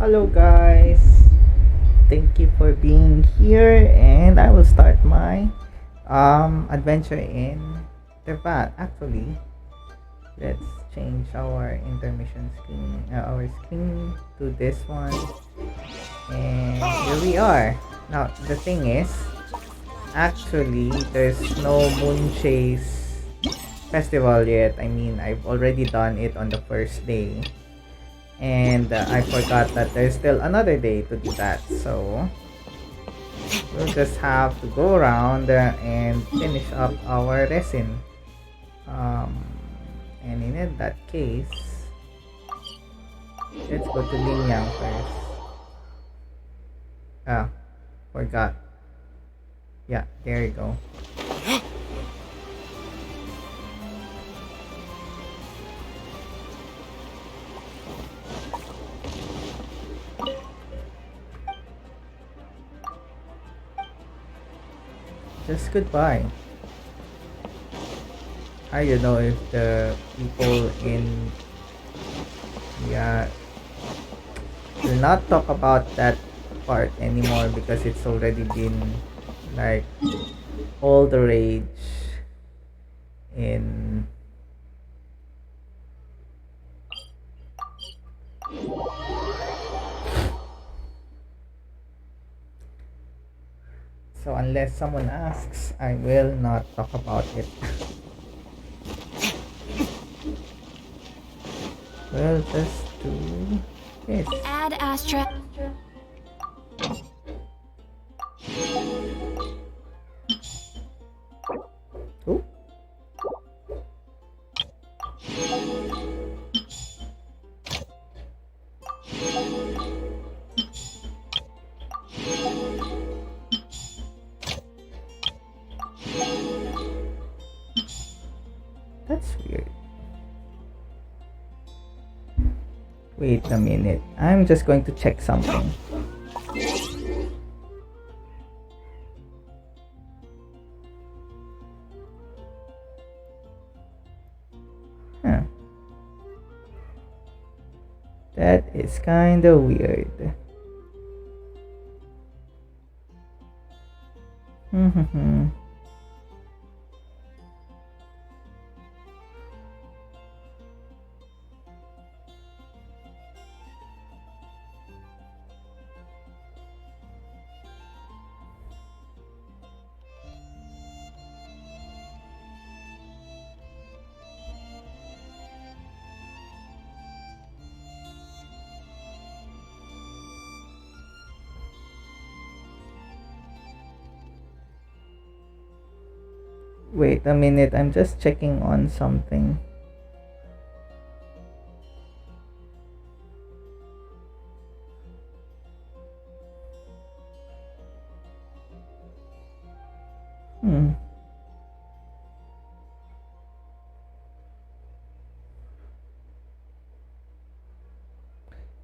Hello guys, thank you for being here and I will start my adventure in Tevat. Actually, let's change our intermission screen, our screen to this one, and here we are. Now the thing is, actually there's no Moonchase festival yet. I mean, I've already done it on the first day. And I forgot that there's still another day to do that, so we'll just have to go around and finish up our resin. And in that case, let's go to Linyang first. Forgot. Yeah, there you go. Just goodbye. I don't know if the people in will not talk about that part anymore because it's already been like all the rage in so unless someone asks, I will not talk about it. We'll just do this. Add Astra. Oh. That's weird. Wait a minute. I'm just going to check something. Huh. That is kinda weird. Wait a minute, I'm just checking on something.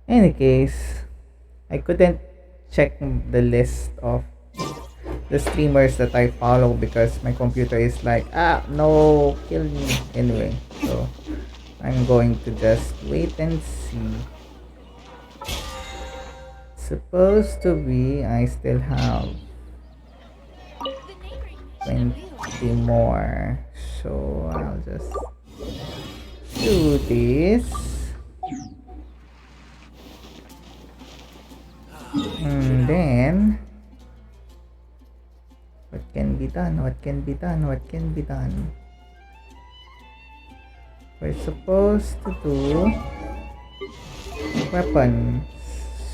Any case, I couldn't check the list of the streamers that I follow because my computer is like, no, kill me. Anyway, so I'm going to just wait and see. Supposed to be, I still have 20 more. So I'll just do this. And then what can be done? What can be done? What can be done? We're supposed to do weapons.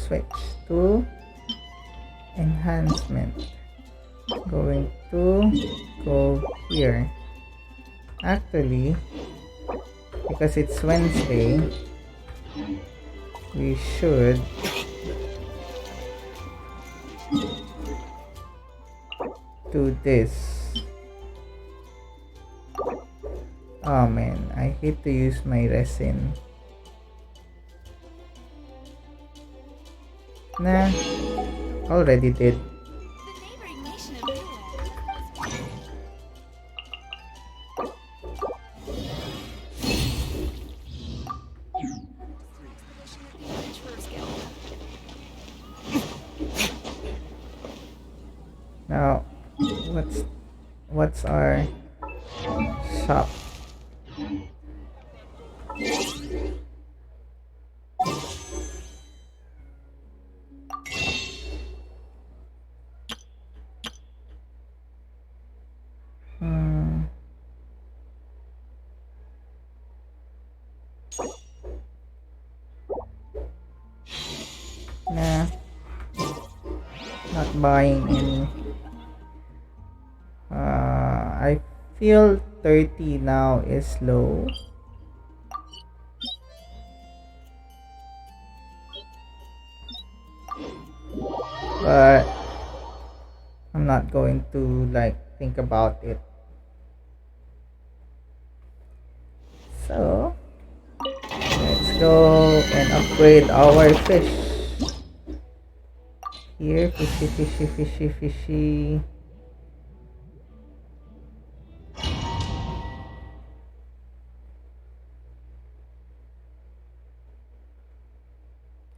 Switch to enhancement. Going to go here. Actually, because it's Wednesday, we should do this. Oh man, I hate to use my resin. Nah, already did. What's our shop? Nah, not buying any. I feel 30 now is low. But I'm not going to like think about it. So let's go and upgrade our fish. Here, fishy, fishy, fishy, fishy.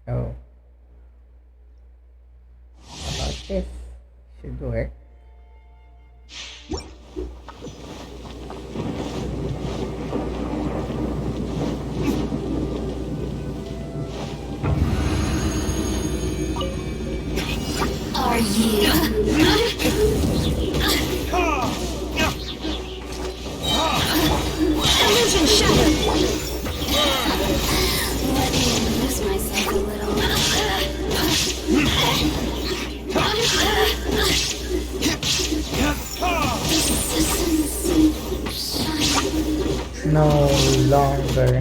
Oh. How about this? Should work. Are you? Illusion shattered! Let me amuse myself a little. No longer.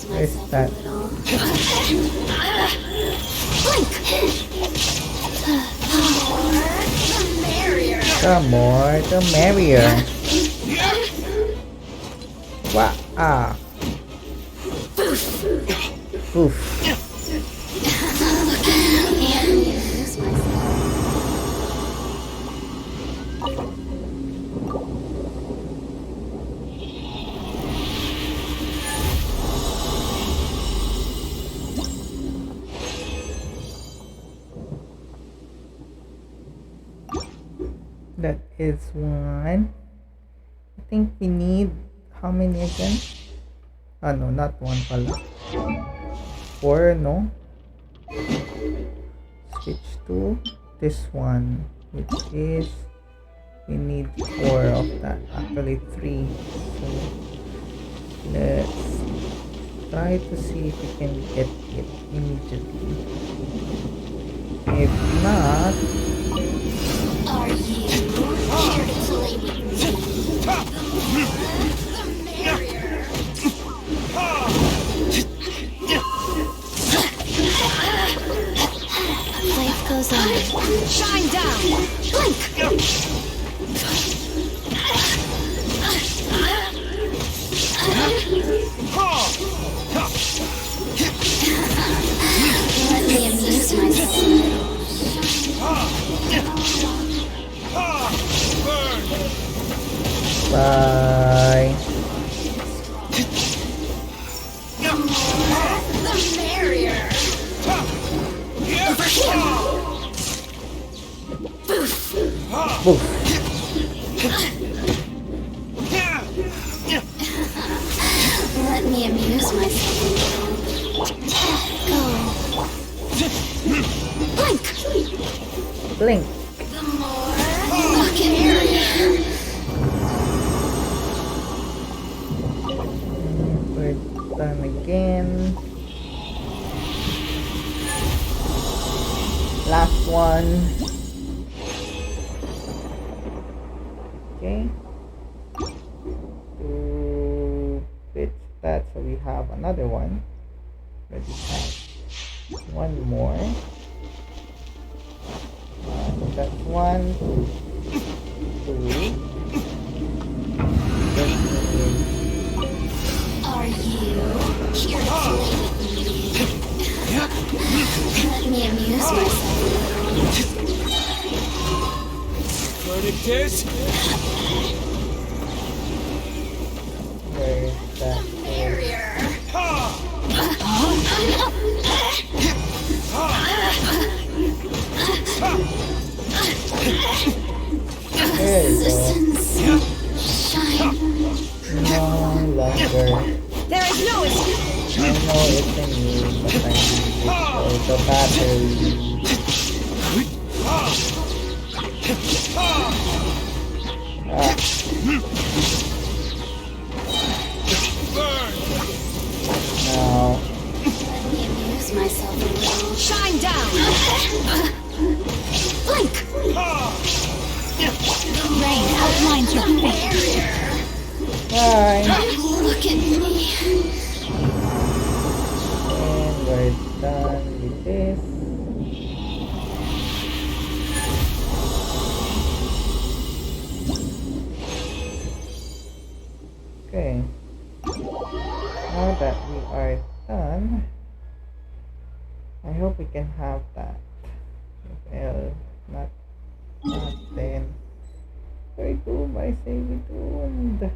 Where's that? The more, the merrier. What? Ah. Oof. That is one. I think we need how many again? Ah no, not one pala. 4, no? Switch to this one, which is we need 4 of that. Actually 3. So let's try to see if we can get it immediately. If not, Are you here to play with me? The merrier. Life goes on. Shine down! Blink! Let me amuse myself. bye. The merrier. Over here. Boof. Let me amuse myself. Go. Blink. Blink. The more fucking area. We're done again. Last one. Okay. To pitch that have another one. Already have one more. So that's 1, 2. Are you here to play with me? Let me amuse myself. Where is that? Barrier. There you go. Resistance. Shine. No longer. There is no escape. I know it's in you, but I need it. So the battery. Now, Let me amuse myself a little. Shine down. Blink. Rain outlines your face. fine. Look at me. And we're done with this. Okay. Now that we are done, I hope we can have that. Well, not then. Where do I say we tuned?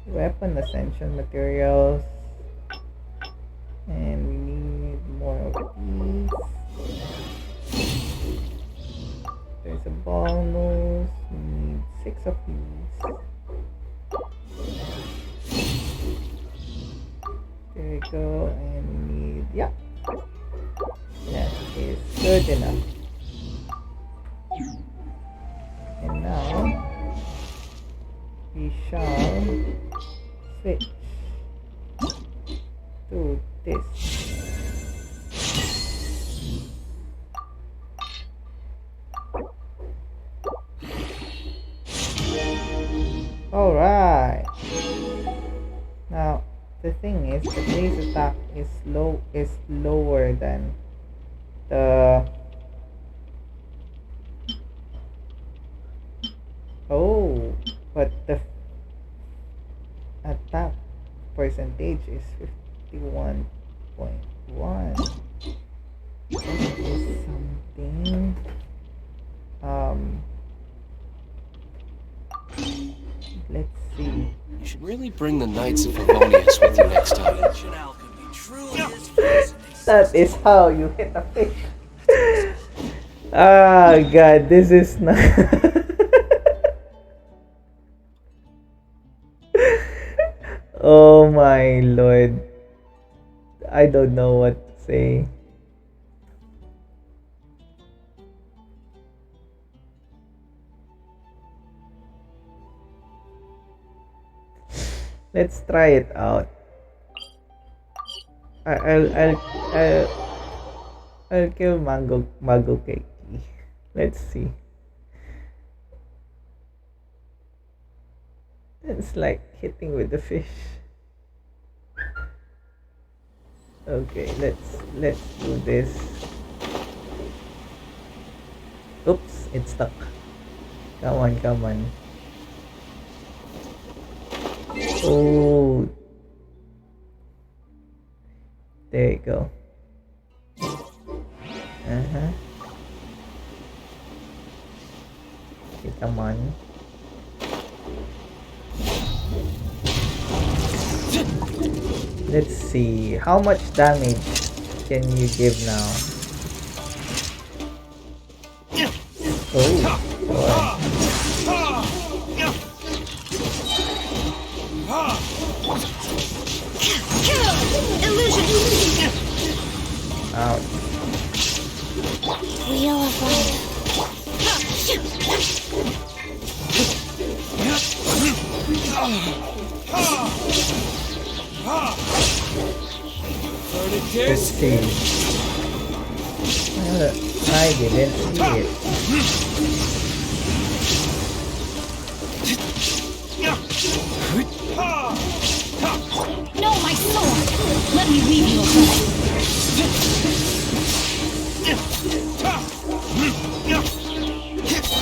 Weapon ascension materials, and we need more of these. There's a bonus. We need 6 of these. There we go, and we need, yeah, that is good enough. And now we shall switch to this. Alright. Now the thing is, the base attack is lower than the but the attack percentage is 51.1. That is something. Let's see. You should really bring the Knights of Favonius with you next time. That is how you hit a fish. Ah, God, this is not. Oh my lord. I don't know what to say. Let's try it out. I'll kill Mango Cake. Let's see. It's like hitting with the fish. Okay, let's do this. Oops, it's stuck. Come on. Oh, there you go. Okay, come on. Let's see, how much damage can you give now? Oh, boy. Illusion. Ouch. Wheel of life. Let's see. I didn't see it. No, my sword! Let me leave you alone.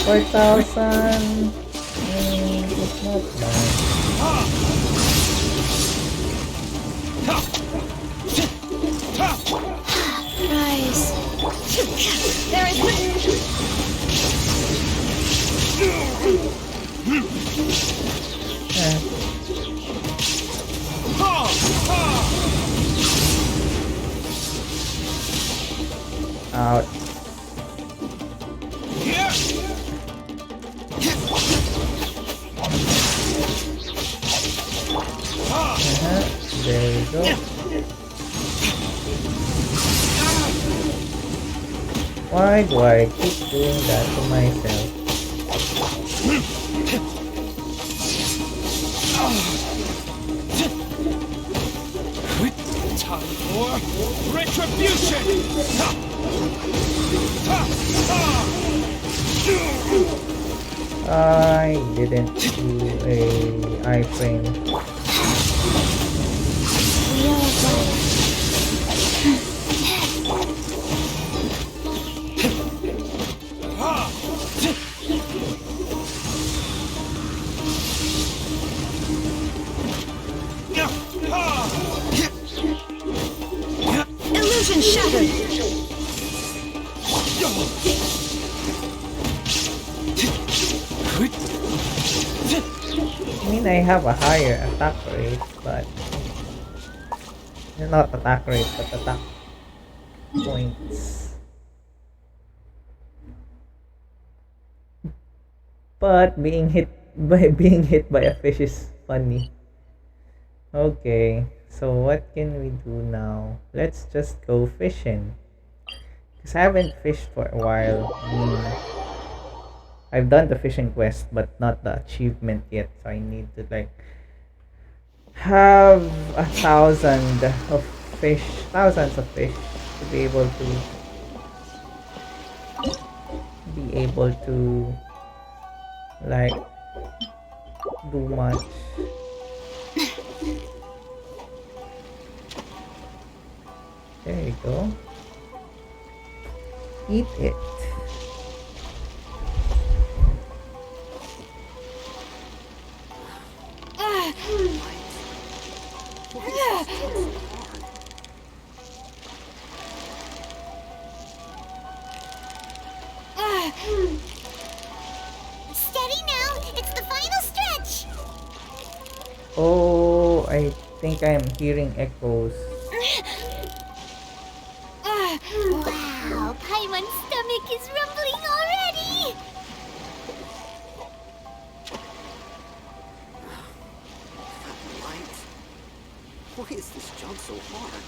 4,000. It's not bad. Rise. There is Out. There we go. Why do I keep doing that to myself? Time for retribution! I didn't do a iframe. We are one. illusion shattered. I mean, I have a higher attack rate, but not attack rate, but attack points. But being hit by a fish is funny. Okay, so what can we do now? Let's just go fishing. Because I haven't fished for a while. I mean, I've done the fishing quest, but not the achievement yet. So I need to like have 1,000 of fish, thousands of fish to be able to like do much. There you go. Eat it. Steady now. It's the final stretch. Oh, I think I'm hearing echoes. Wow, Paimon's stomach is rumbling already. Light. Why is this jump so hard?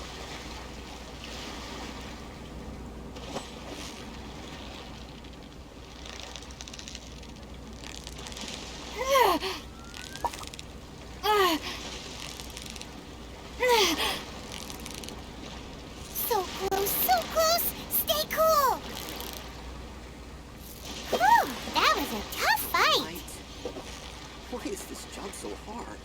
So close, so close. Stay cool. Whew, that was a tough fight. Light. Why is this jump so hard?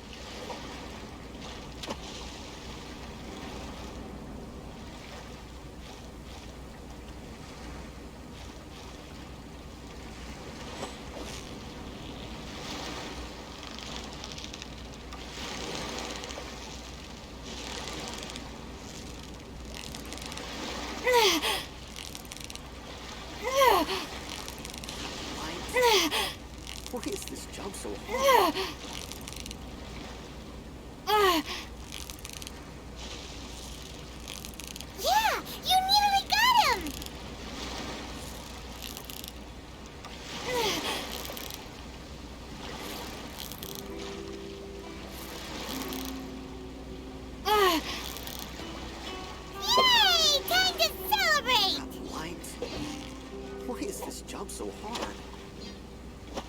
Why is this jump so hard? Yeah, you nearly got him. Yay! Time to celebrate. Light. Why is this jump so hard?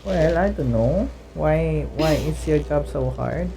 Well, I don't know. Why is your job so hard?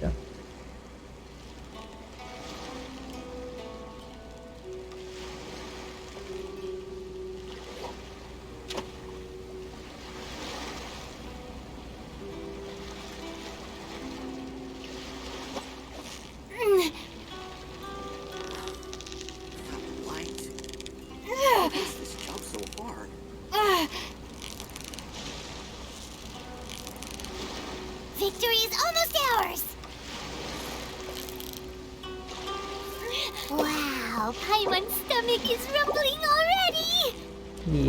Wow, Paimon's stomach is rumbling already!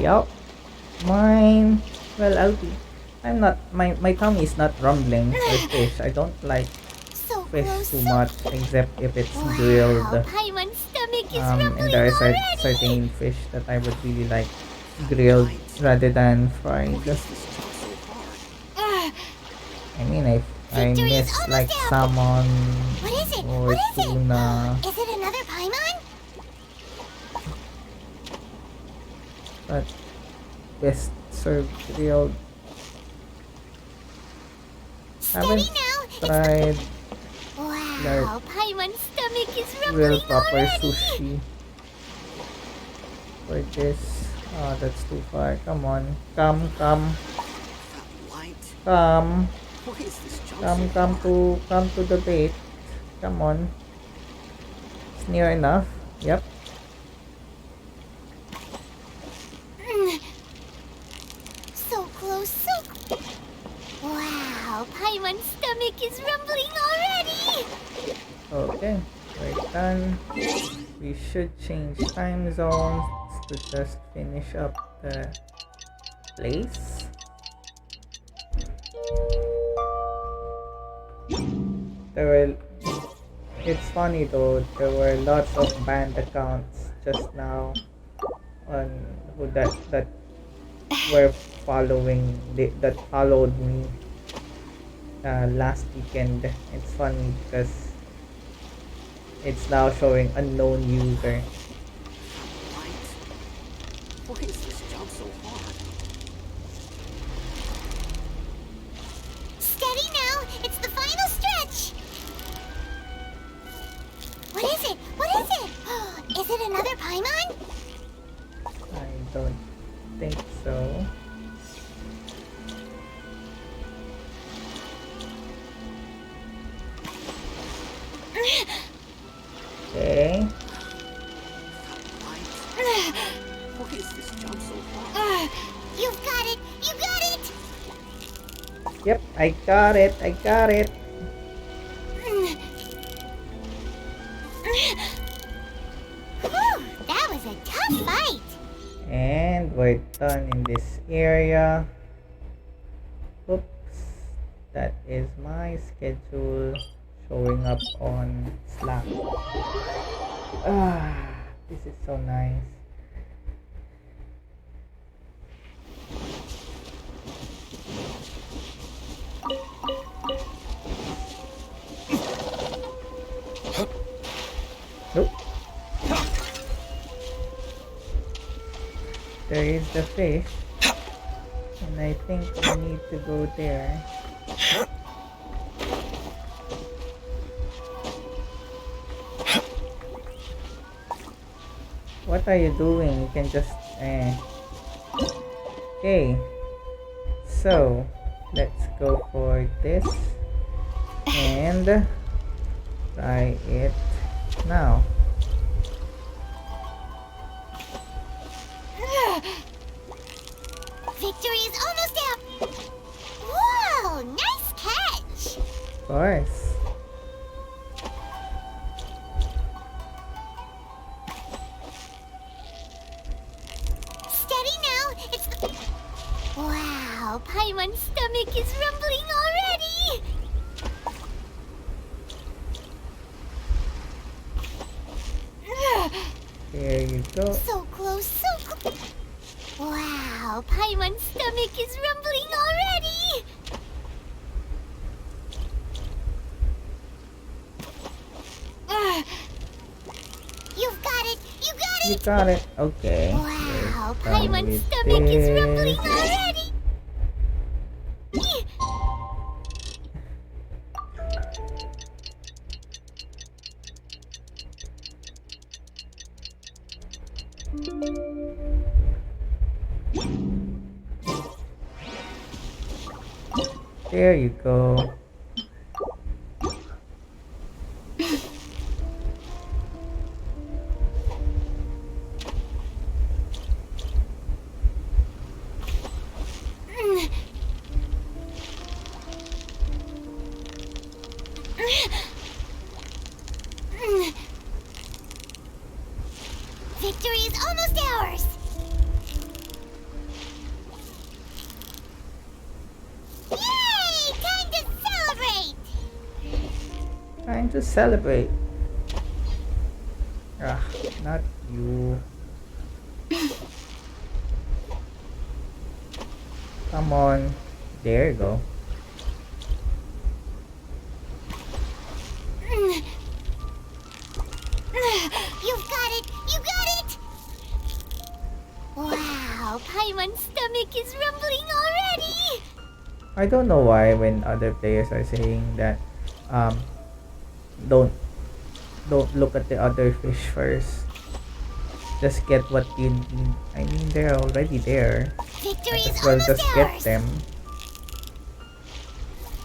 Yup. Mine. Well, I'm not. My tummy is not rumbling for fish. I don't like So fish close, too so much, except if it's wow, grilled. Paimon's stomach is And rumbling there are already! certain fish that I would really like grilled rather than fried. Why is this jump so hard? I mean, I Victory is miss almost like out. salmon What is it? or What is it? tuna, Is it another Paimon? but best served grilled. Steady Haven't now! tried Wow, Paimon's stomach is real rumbling proper already! sushi for this. Oh, that's too far. Come on, come, That light. come, Why is this jump so come hard? come to the bait. Come on, it's near enough. Yep. So close, so wow, Paimon's stomach is rumbling already! Okay, we're done. We should change time zones to just finish up the place. There were. It's funny though. There were lots of banned accounts just now on who that were that followed me last weekend. It's funny because it's now showing unknown user. Light. Why is this jump so hard? Steady now! It's the final stretch! What is it? What is it? Is it another Paimon? I don't think so. Okay. Light. Why is this jump so hard? You've got it! You got it! Yep, I got it. I got it. Whew, that was a tough fight! And we're done in this area. Oops. That is my schedule showing up on Slack. Ah, this is so nice. Nope. There is the fish. And I think we need to go there. What are you doing? You can just Okay. So let's go for this and try it now. Victory is almost out! Whoa! Nice catch! Of course. Steady now! It's the... Wow! Paimon's stomach is rumbling already! There you go. So close, so close! Wow! Paimon's stomach is rumbling already! You've got it! You got You it! got it. Okay. Wow! We're done Paimon's with stomach is this. rumbling already! There you go. to celebrate. Ah, not you. Come on. There you go. You've got it! You got it! Wow, Paimon's stomach is rumbling already! I don't know why when other players are saying that um don't look at the other fish first. Just get what you need. I mean, they're already there. Victory Might is as well almost just get ours! them.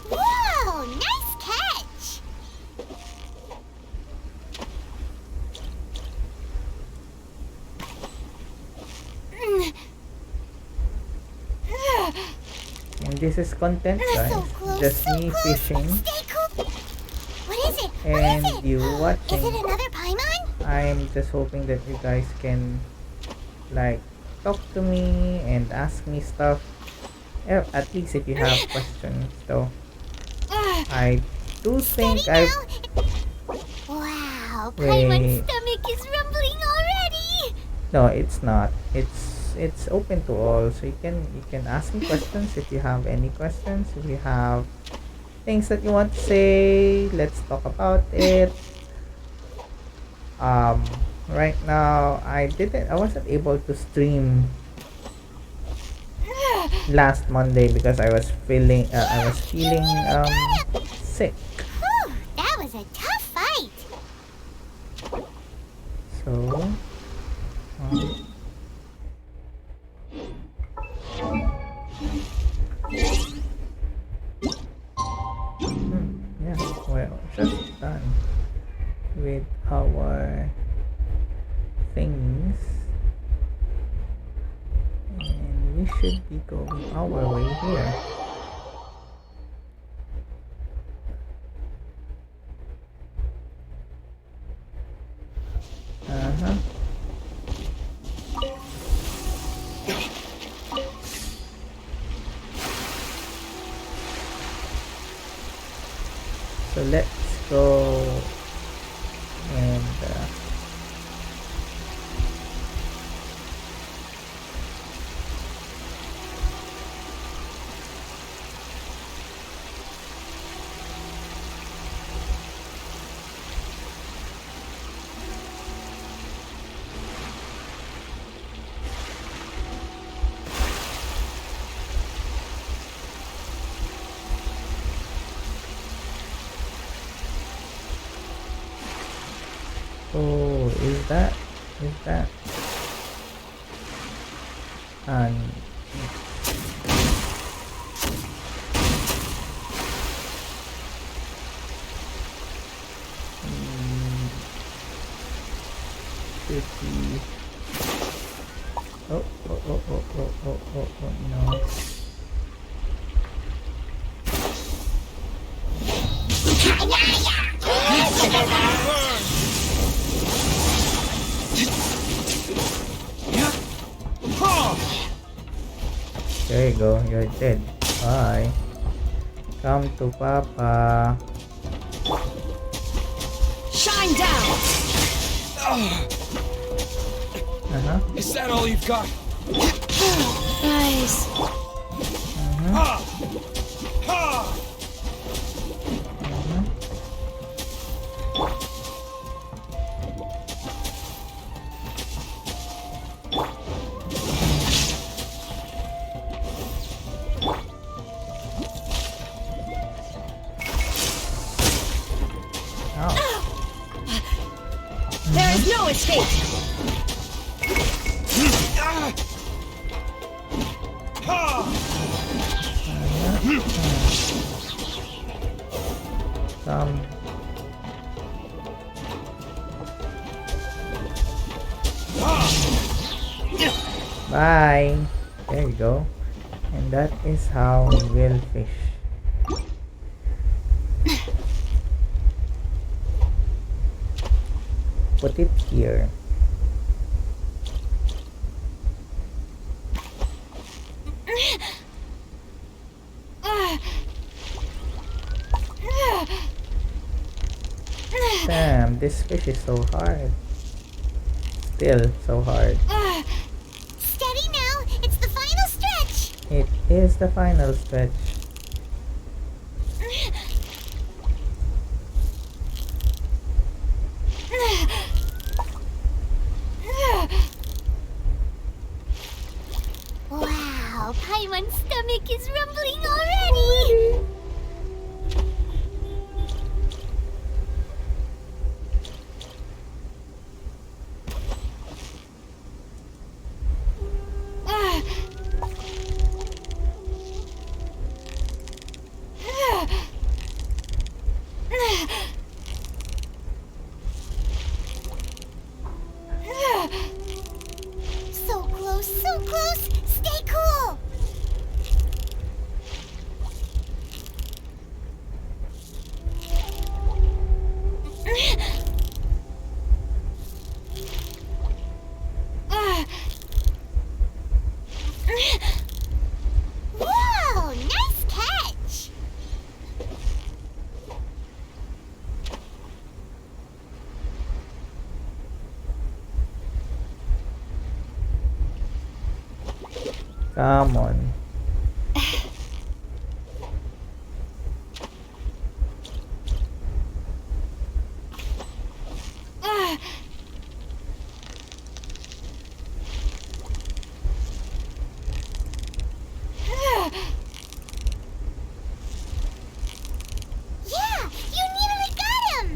Whoa! Nice catch! And this is content, So guys. close, Just so me close. fishing Stay cool. What is it? and What is it? you Is watching. it another Paimon? I'm just hoping that you guys can like talk to me and ask me stuff. At least if you have questions, though. I do think Steady I now. Wow, Paimon's wait. stomach is rumbling already. No, it's not. It's open to all, so you can ask me questions if you have any questions. If you have things that you want to say, let's talk about it. Right now I wasn't able to stream last Monday because I was feeling sick. Whew, that was a tough fight. So yeah, well, just done with our things, and we should be going our way here. Uh-huh. So let's go and oh, is that and should be oh no. There you go, you're dead. Bye. Come to Papa. Shine down! Uh-huh. Is that all you've got? Nice. Ha! Ha! There is no escape. Come. Bye. There you go. And that is how we will fish. Put it here. Damn, this fish is so hard. Still so hard. Steady now. It's the final stretch. It is the final stretch. Wow, Paimon's stomach is rumbling already. So close, so close. Stay cool. Whoa, nice catch. Come on. Yeah, you nearly got him.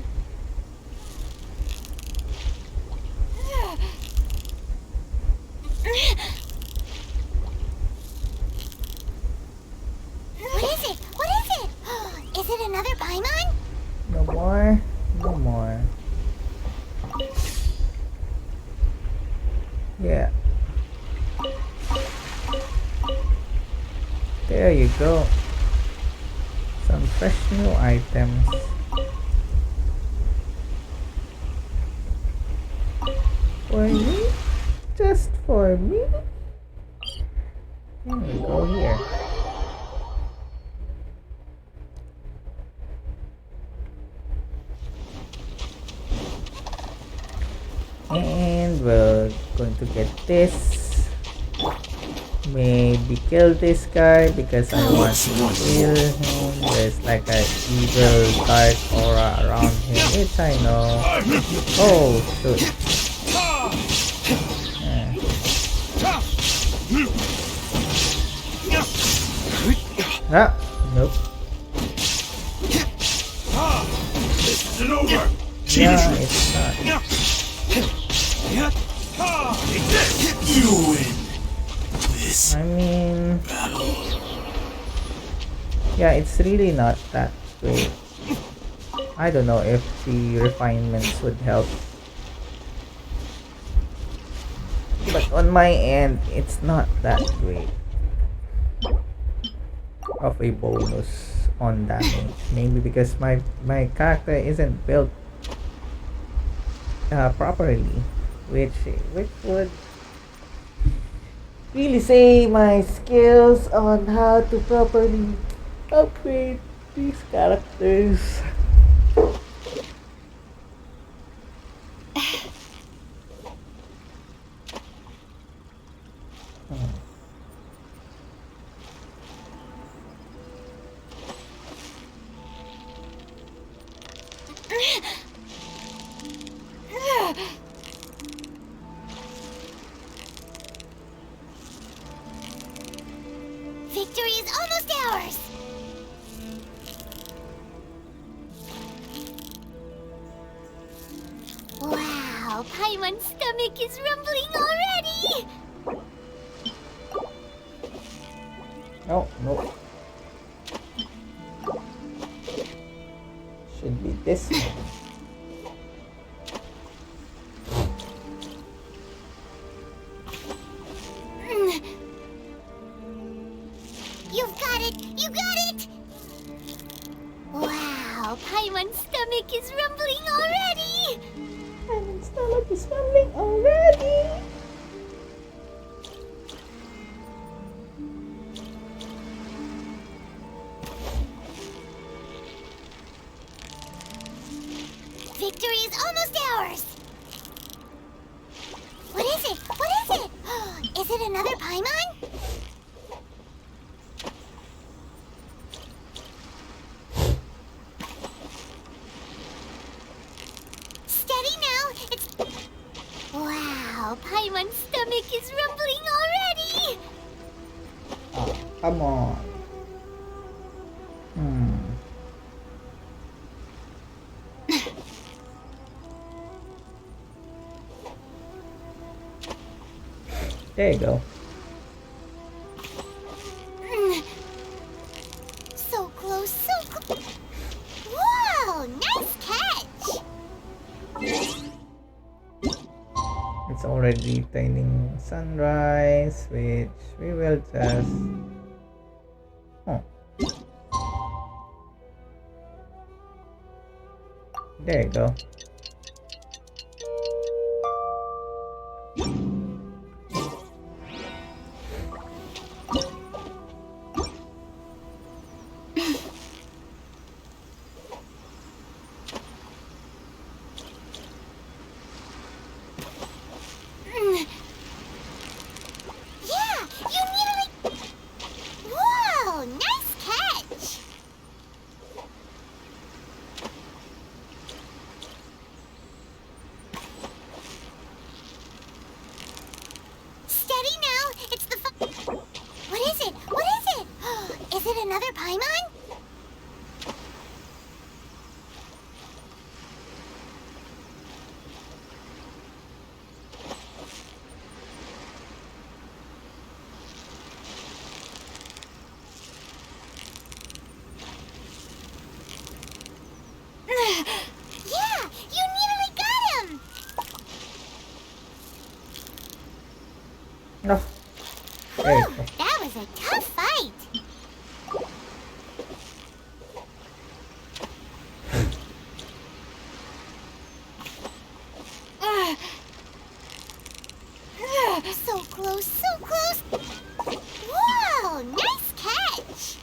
What is it? What is it? Is it another Paimon? No more. No more. Yeah. There you go. Some fresh new items. For me? Just for me? Let me go here. And we're going to get this. Maybe kill this guy because I want to kill him. There's like an evil dark aura around him, which I know. Oh shoot. Ah, nope. This isn't over. Yeah, it's not. You win this I mean, battle. yeah, it's really not that great. I don't know if the refinements would help. But on my end, it's not that great of a bonus on damage. Maybe because my character isn't built properly, which would really say my skills on how to properly upgrade these characters. Victory is almost ours. Wow, Paimon's stomach is rumbling already. Oh, no. Should be this one. You've got it! You got it! Wow, Paimon's stomach is rumbling already! My stomach is rumbling already. victory is almost ours! What is it? What is it? Is it another Paimon? Steady now! It's... Wow, Paimon's stomach is rumbling already! Oh, come on. There you go. So close, so close. Wow, nice catch! It's already turning sunrise, which we will just... Oh. There you go. Yeah, you nearly... Wow, nice catch! Steady now, it's the What is it? What is it? Is it another Paimon? Yeah, you nearly got him! No. There you Whew, go. that was a tough fight. So close, so close. Wow, nice catch.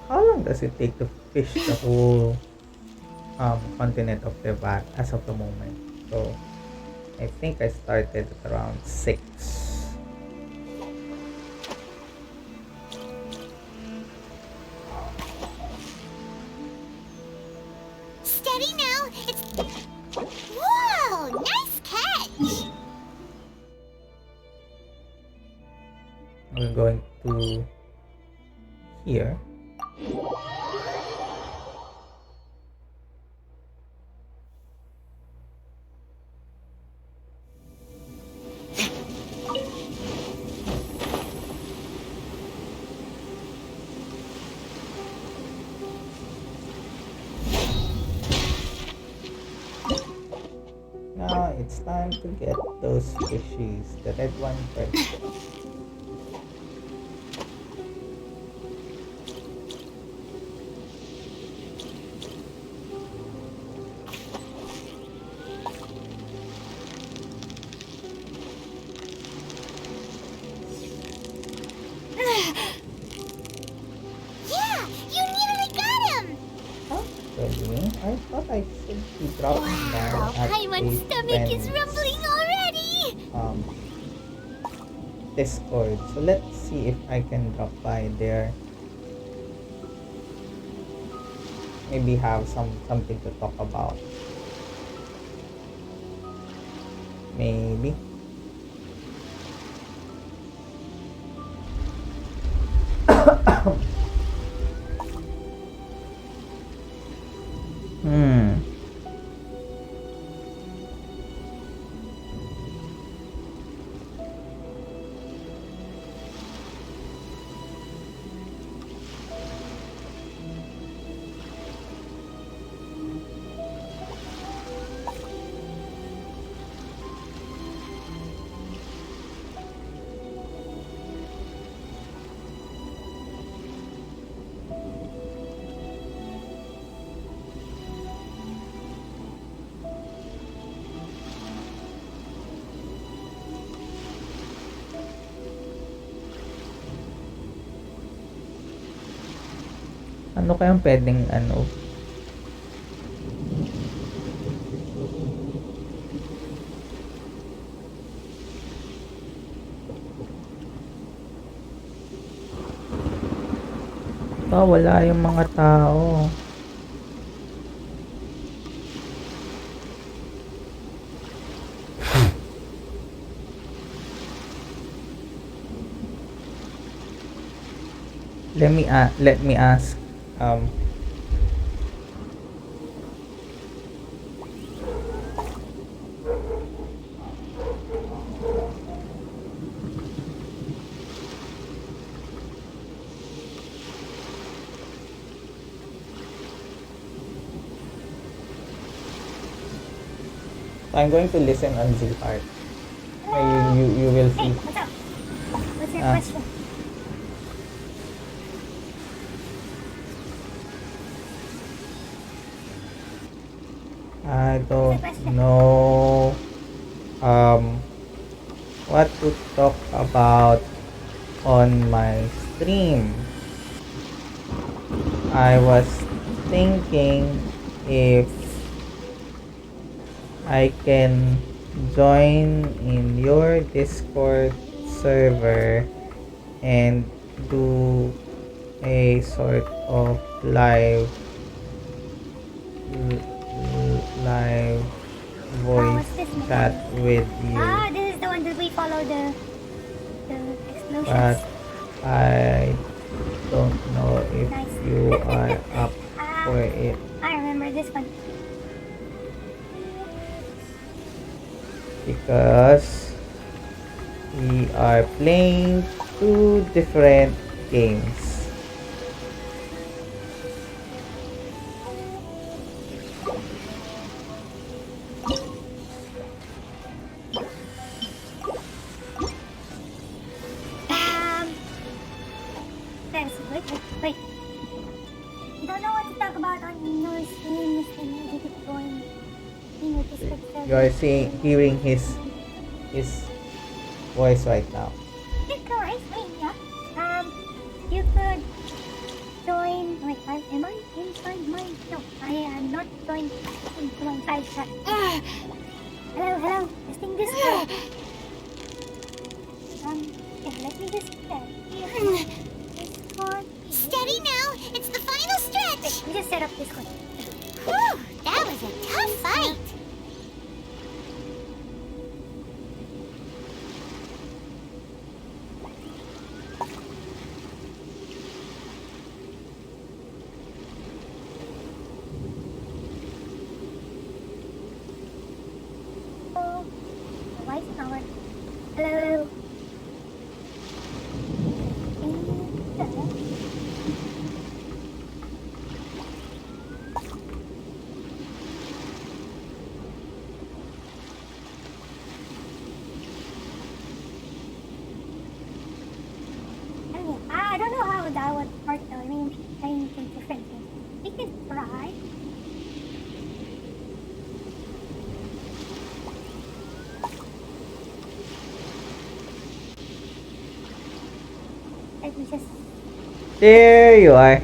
How long does it take to fish the whole continent of Teyvat as of the moment? So I think I started at around 6. Steady now, it's... Wow, nice catch. We're going to here. Now it's time to get those fishies, the red one first. Yeah, you nearly got him. Huh? Really? I thought I should be dropping Wow, down at Paimon's a stomach is friend's, rumbling already. Discord. So let's see if I can drop by there. Maybe have something to talk about. Maybe. Ano kayang pwedeng Wala yung mga tao. Let me ask. I'm going to listen on Z part. You will Hey, see. what's up? What's your Ah. question? I don't know what to talk about on my stream. I was thinking if I can join in your Discord server and do a sort of live voice what's this one? chat with you, Ah, this is the one that we follow the explosions. but I don't know if Nice. you are up for it. I remember this one. Because we are playing two different games. Wait. You don't know what to talk about on your stream, Mr. Music going in your Discord server. You are hearing his voice right now. Guys, wait, yeah. You could join. Wait, am I inside my? No, I am not joined into my side chat. Hello. Testing this one. Yeah, let me just check. Discord. Steady now. It's the final stretch. Let me just set up Discord. Whew, that was a tough fight. Oh, the wife's power. Hello. I don't know how that would work though. I mean, anything different. We could try. Let me just. There you are.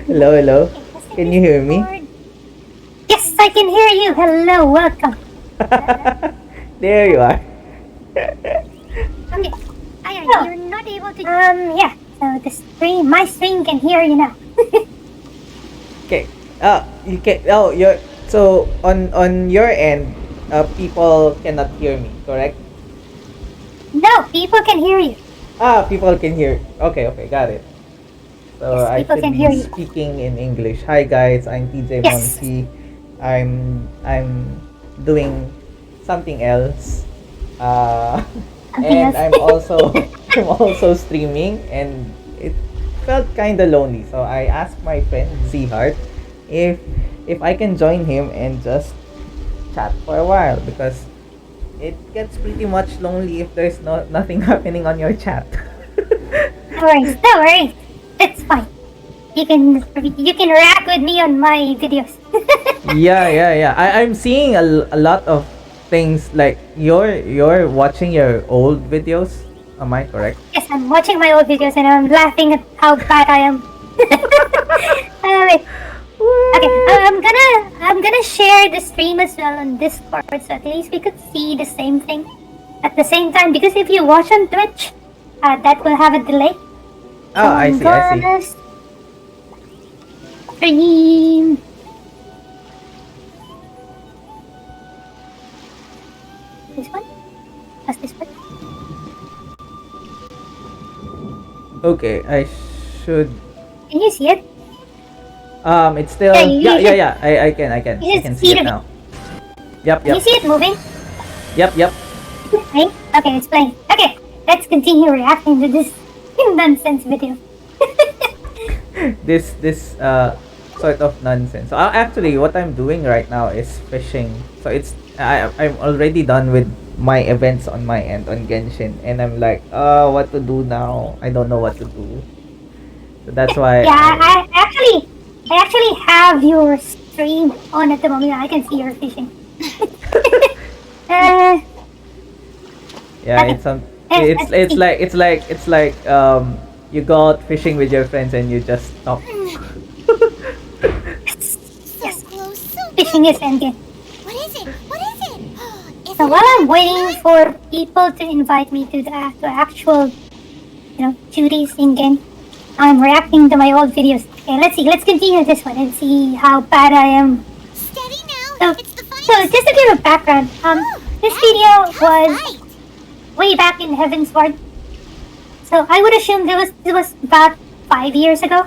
Hello. Hello. Okay, testing Can you hear me? Discord. Yes, I can hear you. Hello, welcome. There you are. Okay. You're not able to. Yeah. So my stream can hear you now. Okay. You can. Oh, so on your end, people cannot hear me, correct? No, people can hear you. People can hear. Okay, got it. So Yes, I people should can be hear you. speaking in English. Hi guys, I'm TJ Yes. Monty. I'm doing something else. And I'm also I'm also streaming, and it felt kind of lonely. So I asked my friend Z Heart if I can join him and just chat for a while, because it gets pretty much lonely if there's nothing happening on your chat. No worries. It's fine. You can react with me on my videos. Yeah. I'm seeing a lot of things like you're watching your old videos. Am I correct? Yes, I'm watching my old videos and I'm laughing at how bad I am. Wait. Okay, I'm gonna share the stream as well on Discord, so at least we could see the same thing at the same time. Because if you watch on Twitch, that will have a delay. Oh, I see, I see. Gonna stream. This one? That's this one. Okay, I should. Can you see it? It's still. Yeah, you should- Yeah. I can. I You can should see see it it. now. Yep. Can you see it moving? Yep. Right? Okay, it's playing. Okay, let's continue reacting to this nonsense video. This sort of nonsense. So actually, what I'm doing right now is fishing. So I'm already done with my events on my end on Genshin, and I'm like, what to do now? I don't know what to do. So that's why. Yeah, I actually have your stream on at the moment. I can see your fishing. Yeah, Okay. it's like you go out fishing with your friends and you just stop. Yes, Close, so fishing is endgame. What is it? What is it? Is So it while I'm another waiting one? for people to invite me to the actual, duties in game, I'm reacting to my old videos. Okay, let's see. Let's continue this one and see how bad I am. Steady now. So, It's the so finest. just to give a background, this video was way back in Heaven's Ward. So I would assume it was about 5 years ago.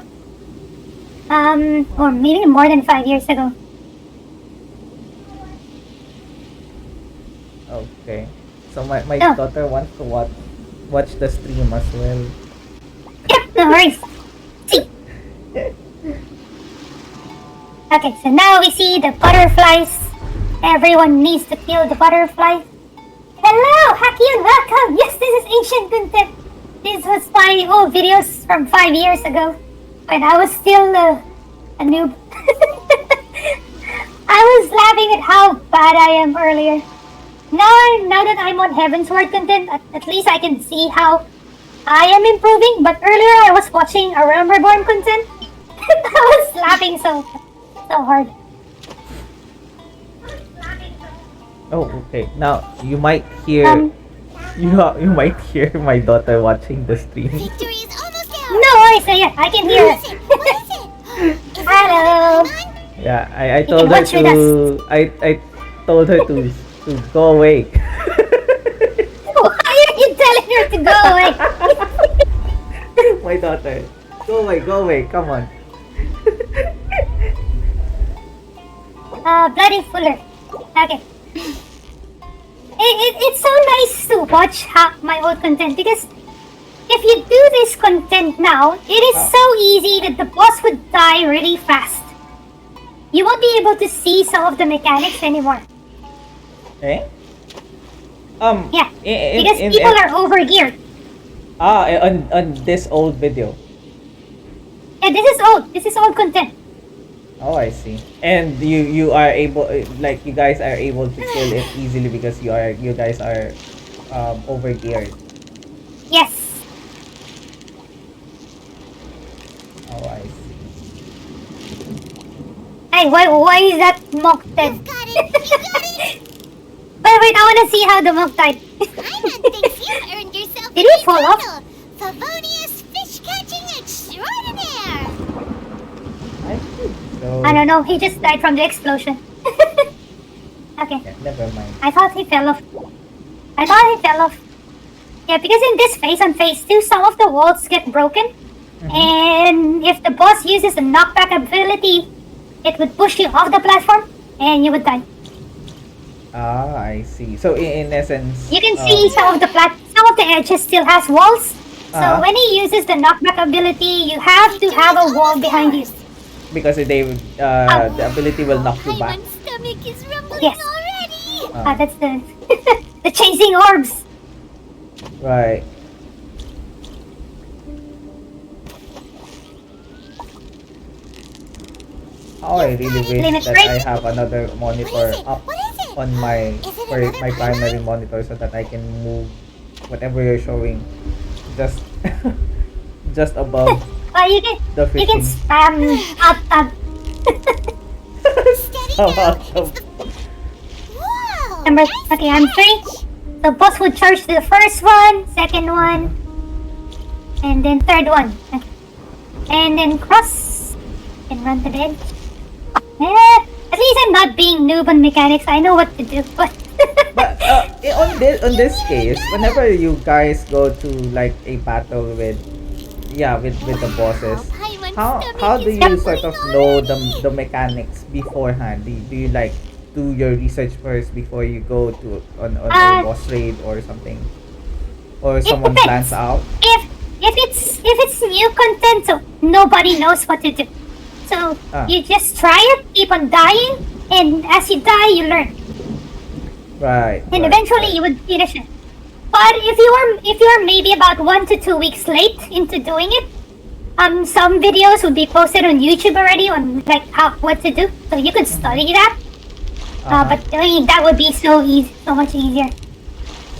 Or maybe more than 5 years ago. Okay. So my Oh. daughter wants to watch the stream as well. Yep, no worries. See. Okay, so now we see the butterflies. Everyone needs to kill the butterflies. Hello, Hakian, welcome. Yes, this is ancient content. This was my old videos from 5 years ago when I was still a noob. I was laughing at how bad I am earlier. Now that I'm on Heaven's Word content, at least I can see how I am improving. But earlier I was watching a Realm Reborn content. I was laughing so hard. Oh, okay. Now you might hear you might hear my daughter watching the stream. Victory is almost out. No worries, yeah, I can hear What is it. it? What is it? Is it Hello. another one? Yeah, I You told can her watch with to I told her to go away. Why are you telling her to go away? My daughter, go away, come on. Bloody Fuller. Okay. It's so nice to watch my old content because if you do this content now, it is so easy that the boss would die really fast. You won't be able to see some of the mechanics anymore. Eh? Yeah, in, because people are overgeared. on this old video. Yeah, this is old content. Oh, I see. And you are able, like, you guys are able to kill it easily because you guys are overgeared. Yes. Oh, I see. Hey, why is that monk dead? You got it. You got it. Wait, I wanna see how the monk died. Simon thinks you've earned yourself Did a he fall off? title. Favonius fish catching extraordinaire. I think so. I don't know, he just died from the explosion. Okay, Yeah, never mind. I thought he fell off. Yeah, because in this phase, on phase 2, some of the walls get broken. And if the boss uses the knockback ability, it would push you off the platform and you would die. Ah, I see. So in essence, You can see some of the edges still has walls. So when he uses the knockback ability, you have to have a wall behind you. because the ability will knock you back. Simon's stomach is rumbling Yes. already. That's the the chasing orbs. Right. Oh, I really wish Limit that break. I have another monitor up What is it? on my Is it another my primary highlight? monitor so that I can move whatever you're showing just just above You the can fishing. spam tab. Steady Oh, now. awesome. Whoa. Number, okay, I'm 3. The boss would charge the first one, second one. And then third one. And then cross. And run to the edge. At least I'm not being noob on mechanics. I know what to do. But But on this case, whenever you guys go to like a battle with the bosses, how do you sort of know the mechanics beforehand? Do you like do your research first before you go to on a boss raid or something, or it someone depends. plans out? If it's new content, so nobody knows what to do. So you just try it, keep on dying, and as you die, you learn. Right. And right, eventually right. you would finish it. But if you are maybe about 1 to 2 weeks late into doing it, some videos would be posted on YouTube already on like what to do, so you could study that. But doing that would be so much easier.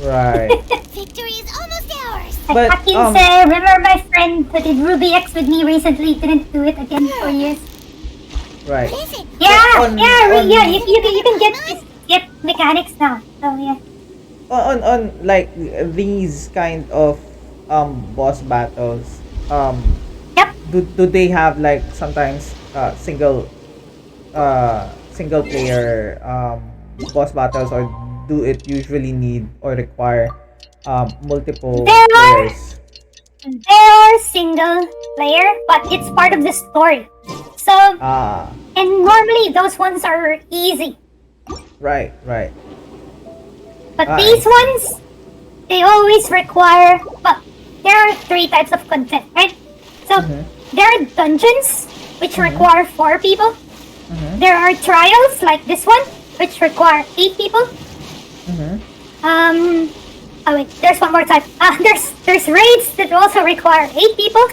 Right. Victory is almost ours. But, Like Hakim said, remember my friend who did Ruby X with me recently didn't do it again for years. Right. What is it? Yeah, on- yeah, you can get mechanics now. So yeah. On like these kind of boss battles, Yep. do they have like sometimes single player boss battles, or do it usually need or require multiple There are- players? They are single player, but it's part of the story. So and normally those ones are easy. Right. But I these see. ones, they always require. Well, there are 3 types of content, right? So there are dungeons, which require 4 people. There are trials like this one, which require 8 people. Oh wait, there's one more type. There's raids that also require 8 people,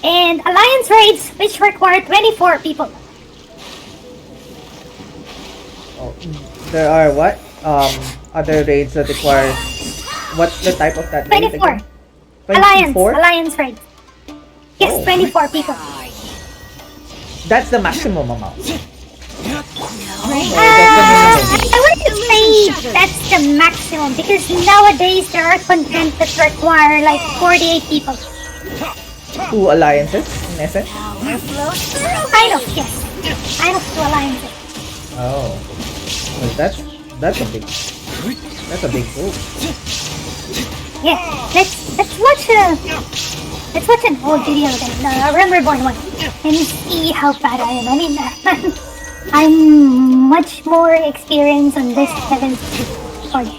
and alliance raids, which require 24 people. Oh, there are what other raids that require, what's the type of that raid 24. again? 24? Alliance raids. Yes, Oh. 24 people. That's the maximum amount. I wouldn't say that's the maximum, because nowadays there are content that require like 48 people. 2 alliances in essence. Kind of, yes. Kind of 2 alliances. Oh, well, that's a big move. Yeah, let's watch an old video then, Remember Born one, and see how bad I am. I mean, I'm much more experienced on this 7th story.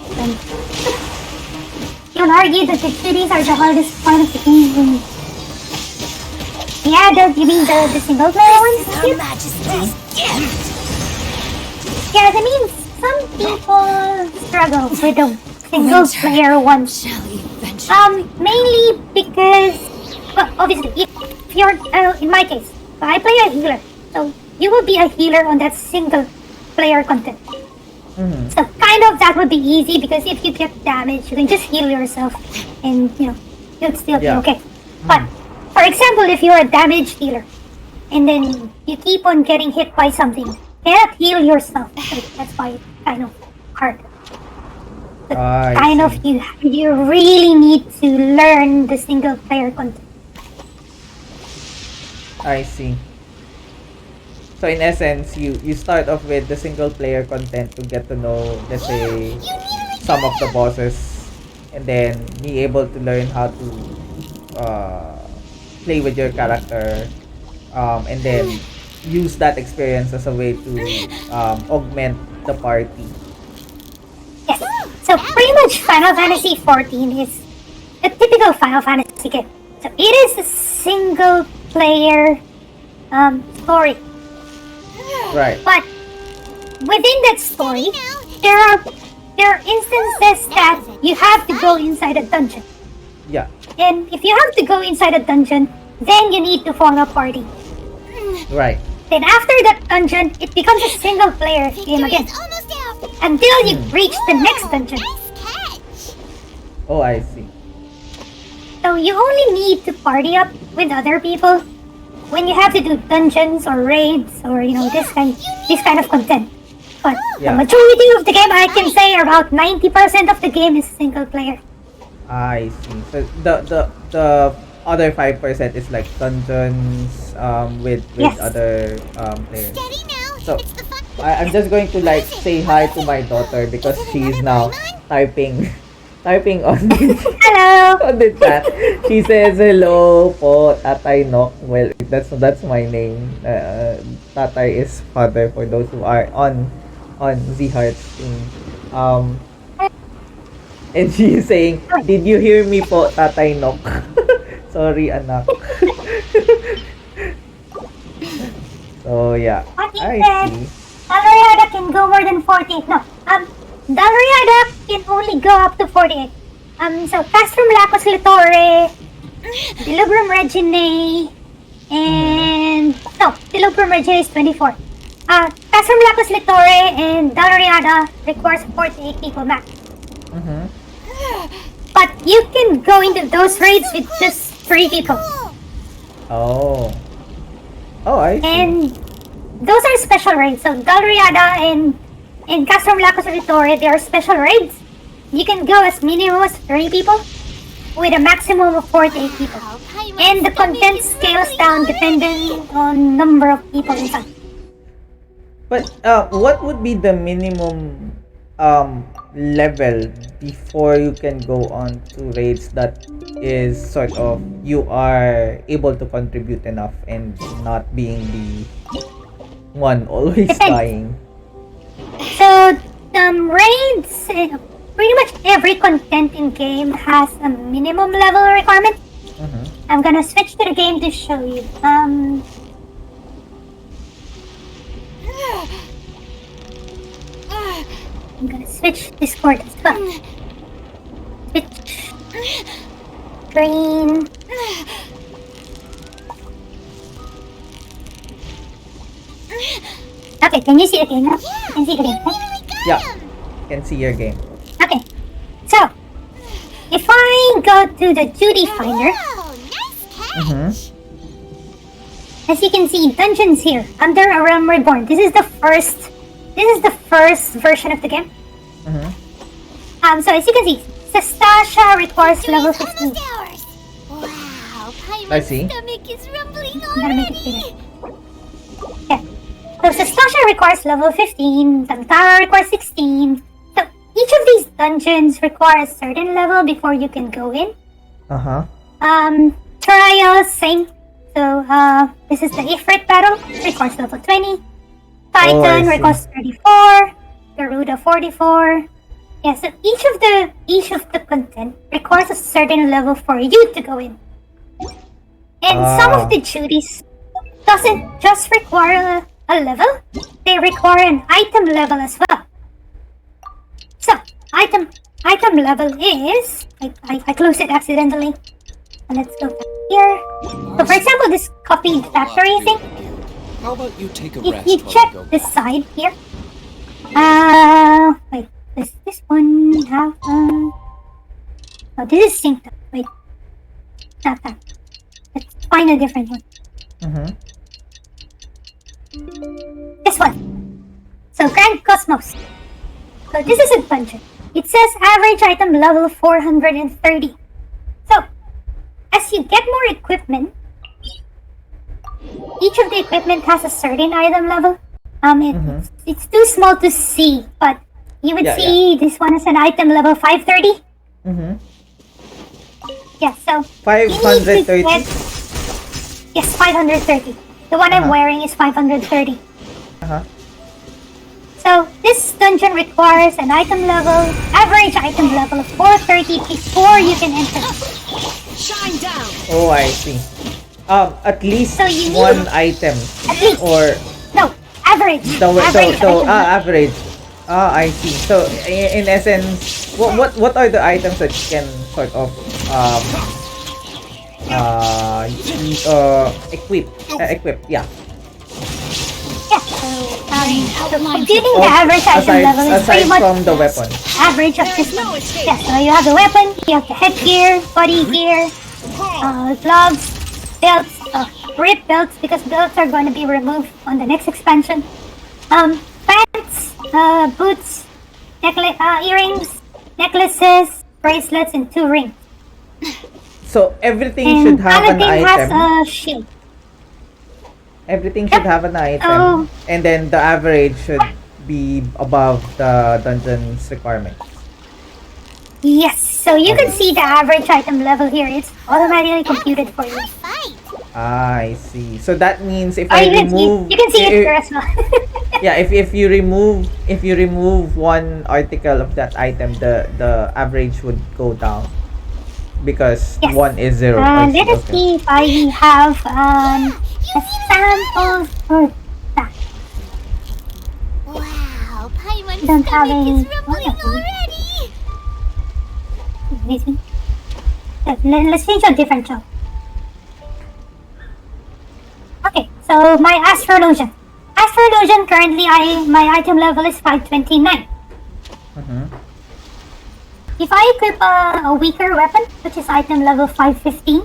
You can argue that the cities are the hardest part of the game. Yeah, you mean the single player ones? Your Majesty's gift. Yeah, I mean, some people struggle with the single player ones. Shall we venture? Mainly because, well, obviously, if you're, in my case, I play a healer, so you will be a healer on that single player content. So kind of that would be easy, because if you get damaged, you can just heal yourself, and you'll still be Yeah. okay. But for example, if you're a damaged healer, and then you keep on getting hit by something, you cannot heal yourself. So that's why it's kind of hard. But I kind of see. you really need to learn the single player content. I see. So in essence, you start off with the single player content to get to know, let's say, some of the bosses, and then be able to learn how to play with your character, and then use that experience as a way to augment the party. Yes. So pretty much Final Fantasy 14 is a typical Final Fantasy game. So it is a single player story. Right. But within that story, there are instances that you have to go inside a dungeon. Yeah. And if you have to go inside a dungeon, then you need to form a party. Right. Then after that dungeon, it becomes a single player game again. Victory is almost ours. Until you reach the next dungeon. Nice catch. Oh, I see. So you only need to party up with other people when you have to do dungeons or raids or this kind of content. But Yeah. the majority of the game, I can say about 90% of the game is single player. I see. So the other 5% is like dungeons with Yes. other players. Steady now. So It's the fun. I'm just going to like say hi to my daughter because she's now typing on Hello. on the chat. She says hello po Tatay Nok. Well, that's my name. Tatay is father for those who are on Z Heart's team. And she's saying, "Did you hear me po, Tatay Nok?" Sorry, anak. So yeah, What he I said, see. Dalriada can go more than 48. No, Dalriada can only go up to 48. So Castrum Lacos Litore, Dilubrum Regine, and no, Dilubrum Regine is 24. Castrum Lacos Litore and Dalriada requires 48 people max. Mm-hmm. But you can go into those raids with just 3 people. Oh, I see. And those are special raids. So Dalriada and Castrum Lacos Litore, they are special raids. You can go as minimum as 3 people with a maximum of 48 people. And the content scales down depending on number of people inside. But what would be the minimum level before you can go on to raids that is sort of you are able to contribute enough and not being the one always dying? So raids, pretty much every content in game has a minimum level requirement. Mm-hmm. I'm gonna switch to the game to show you. I'm gonna switch Discord as well. Switch screen. Okay, can you see the game now? Can you see the game? Right? Yeah, can see your game. Okay, so if I go to the duty finder, Oh, nice catch. Mm-hmm. as you can see, dungeons here under A Realm Reborn. This is the first version of the game. Mm-hmm. So as you can see, Sestasha requires level 15. Almost ours. Wow, I see. stomach is rumbling Gotta make it already. bigger. Yeah. So Sestasha requires level 15, Tantara requires 16. So each of these dungeons require a certain level before you can go in. Uh-huh. Trials, same. So this is the Ifrit battle, requires level 20. Titan see. requires 34. Garuda 44. Yeah, so each of the content requires a certain level for you to go in. And some Ah. of the duties doesn't just require a level, they require an item level as well. So item level is I closed it accidentally. And let's go back here. So for example, this copied factory thing, How about you take a if rest you while check I go? this side here. Wait, this one have oh, this is synced up. Wait, not that. Let's find a different one. Mm-hmm. This one. So Grand Cosmos. So this is a dungeon. It says average item level 430. So as you get more equipment, each of the equipment has a certain item level. It's too small to see, but you would Yeah, see this one is an item level 530. Mm-hmm. Yeah, so you need to 530? get... Yes, 530. The one I'm Uh-huh. wearing is 530. Uh-huh. So this dungeon requires an item level, average item level of 430 before you can enter. Shine down. Oh, I see. At least So you need- one item At least, or no, average. Average item level. average. I see. So in essence, what are the items that you can sort of equip? Yeah. Yeah, so computing the average item level is Aside pretty much from the weapon. average of this one. Yeah, so you have the weapon, you have the headgear, body gear, gloves, belts, rip belts because belts are going to be removed on the next expansion. Pants, boots, earrings, necklaces, bracelets, and 2 rings. So everything And should have an Paladin has item. a shield. Everything should have an item, and then the average should be above the dungeon's requirement. Yes, so you can see the average item level here. It's automatically computed for you. Fight. I see. So that means if Or I you can see, remove, you can see it here as well. yeah, if you remove one article of that item, the average would go down because Yes. one is zero. I Let us okay. see if I have a sample for that. Wow, Paimon's Don't have stomach any- is rumbling already. Amazing. Let's change to a different job. Okay, so my Astrologian. Astrologian currently my item level is 529. Mhm. If I equip a weaker weapon, which is item level 515,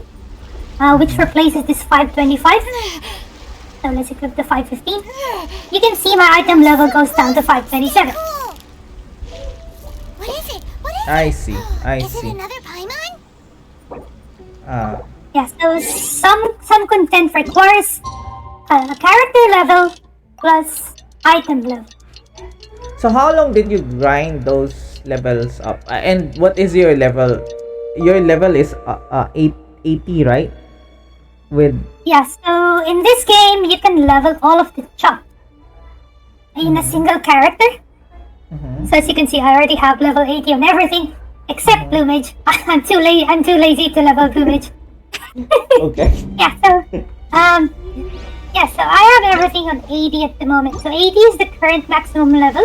which replaces this 525. So let's equip the 515. You can see my item level goes down to 527. Cool. What is it? What is I it? see. I Is see. it another Paimon? Yeah, so some content requires a character level plus item level. So how long did you grind those levels up? And what is your level? Your level is 80, right? With Yeah, so in this game, you can level all of the chop in a single character. Mhm. So as you can see, I already have level 80 on everything except plumage. I'm too lazy to level plumage. Okay. Yeah, so so I have everything on 80 at the moment. So 80 is the current maximum level.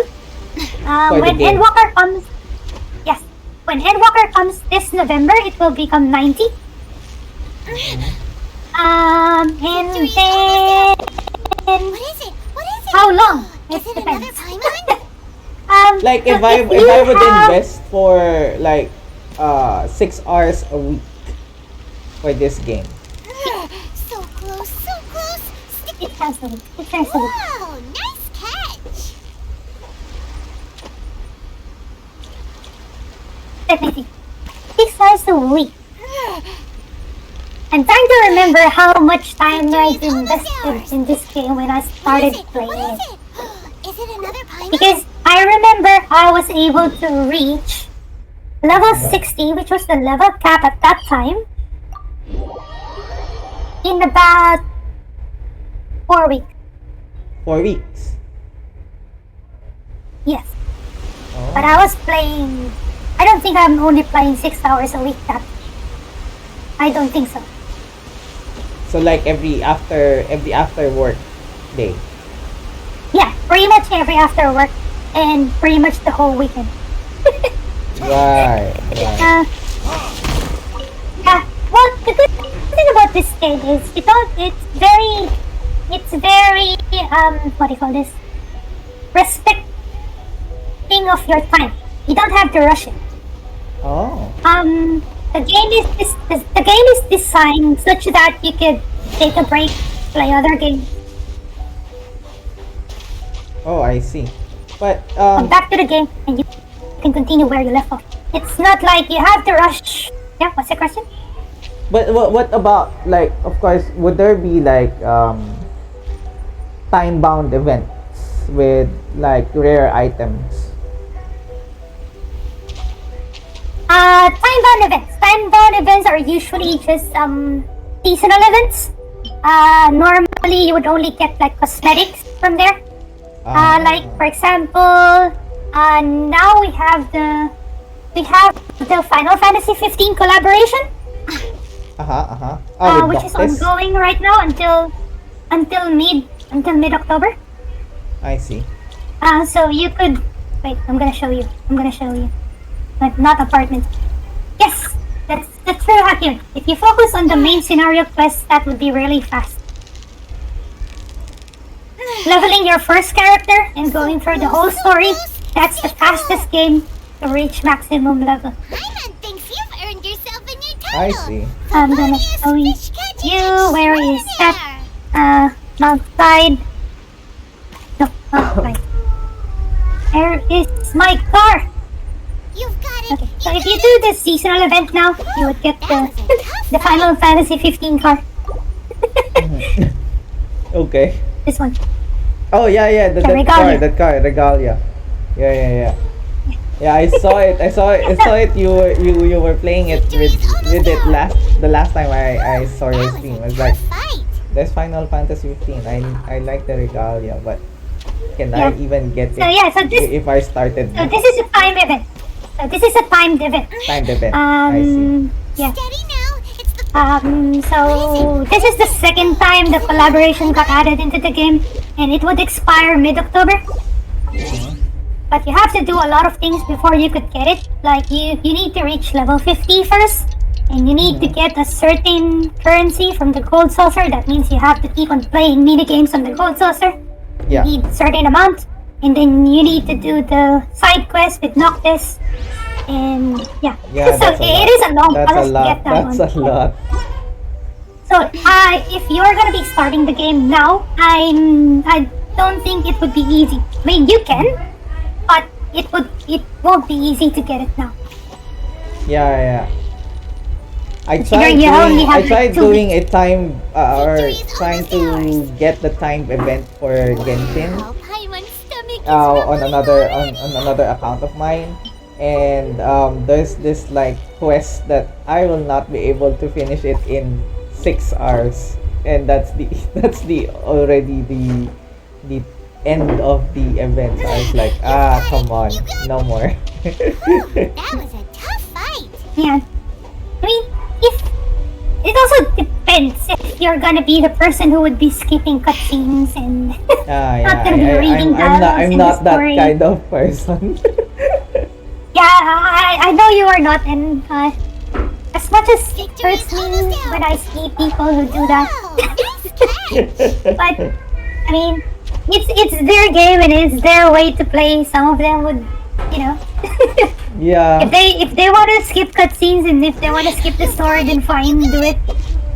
For the When game. Endwalker comes, yes, when Endwalker comes this November, it will become 90. And then What is it? What is it? how long? Is it another depends. Paimon? Like so if I you would have- invest for like 6 hours a week for this game. So close, so close. Stick It has a week. It has a week. Wow, nice catch. Let me see. 6 hours a week. I'm trying to remember how much time I invested in this game when I What started is it? playing What it. is it? Is it another Paimon? Because I remember I was able to reach level 60, which was the level cap at that time, in about 4 weeks. 4 weeks. Yes. Oh. But I was playing. I don't think I'm only playing 6 hours a week. I don't think so. So like every after work day. Yeah, pretty much every after work and pretty much the whole weekend. Right. Yeah. Well, the good thing about this game is it's very what do you call this? Respecting of your time. You don't have to rush it. Oh. The game is designed such that you could take a break, play other games, Oh, I see. But come back to the game, and you can continue where you left off. It's not like you have to rush. Yeah, what's the question? but what about like, of course, would there be like time bound events with like rare items? Time-bound events. Time-bound events are usually just seasonal events. Normally you would only get like cosmetics from there. Like for example, now we have the Final Fantasy 15 collaboration, With which is Noctis? ongoing right now until mid October. I see. So you could wait. I'm gonna show you. But not apartment. Yes, that's true, Hakim. If you focus on the main scenario quest, that would be really fast. Leveling your first character and going through the whole story, that's the fastest game to reach maximum level. Paimon thinks you've earned yourself a new title. I see. I'm gonna show you. Where is that? Mount Side. No, Mount Side. Where is my car? You've got Okay, so if you do the seasonal event now, you would get the Final Fantasy 15 card. Okay. This one. Oh yeah, The Regalia. that car, Regalia. Yeah. Yeah, I saw it. I saw it. You were playing it with it the last time I saw your stream. I was like, Fight. there's Final Fantasy 15. I like the Regalia, but can Yeah. I even get it So yeah, so this if I started so this is a time event. So this is a timed event. timed event? I see. Yeah. Steady now. It's the So this is the second time the collaboration got added into the game, and it would expire mid-October. But you have to do a lot of things before you could get it. Like you need to reach level 50 first, and you need to get a certain currency from the gold saucer. That means you have to keep on playing mini games on the gold saucer. Yeah. You need a certain amount, and then you need to do the side quest with Noctis. And yeah, Yeah, so that's a it lot. is a long That's a process to lot. get that That's one. a lot. So, if you're gonna be starting the game now, I don't think it would be easy. I mean, you can, but it won't be easy to get it now. Yeah. I Considering you only have tried like 2 doing a time or trying to get the timed event for Genshin Paimon's stomach is on another account of mine, and there's this like quest that I will not be able to finish it in 6 hours, and that's the already the end of the event. So I was like, come on, no more. That was a tough fight. Yeah. I mean, if it also depends if you're gonna be the person who would be skipping cutscenes and Yeah, not gonna be reading dialogues I'm in not the that story. kind of person. Yeah, I know you are not, and as much as it hurts me when I see people who do that. But I mean, it's their game and it's their way to play. Some of them would, you know, Yeah. if they want to skip cutscenes and if they want to skip the story, then fine, do it.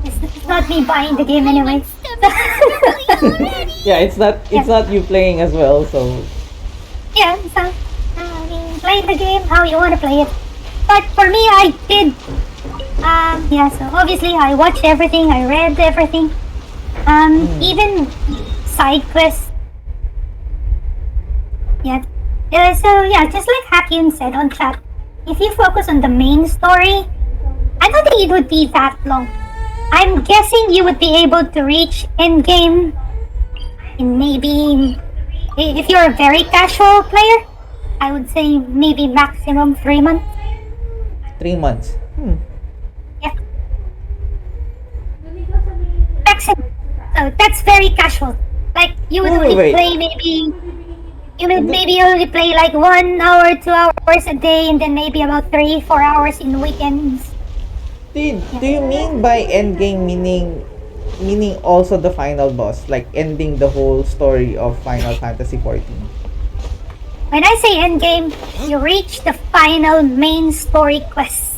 It's not me buying the game anyway. Yeah, it's not you playing as well, so Yeah, so I mean, play the game how you want to play it. But for me, I did. Yeah, so obviously I watched everything, I read everything. Even side quests. Yeah. So yeah, just like Hakyun said on chat, if you focus on the main story, I don't think it would be that long. I'm guessing you would be able to reach endgame in maybe, if you're a very casual player, I would say maybe maximum 3 months. 3 months. Yeah. Maximum. So that's very casual. Like you would only Wait. play maybe. You would maybe only play like 1 hour, 2 hours a day, and then maybe about 3-4 hours in weekends. Do you mean by endgame meaning also the final boss, like ending the whole story of Final Fantasy 14? When I say endgame, you reach the final main story quest.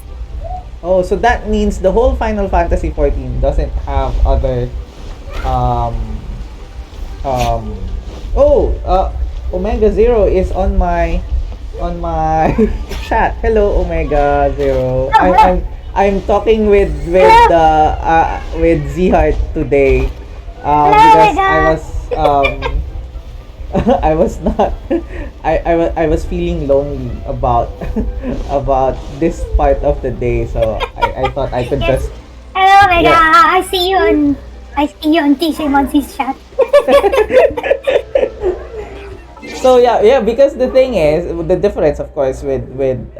Oh, so that means the whole Final Fantasy 14 doesn't have other Omega Zero is on my chat. Hello, Omega Zero. I'm talking with Zheart today because I was not I was feeling lonely about about this part of the day, so I thought I could just Hello, Mega. Yeah. I see you on TJ Monsi's chat. So yeah, because the thing is, the difference, of course, with with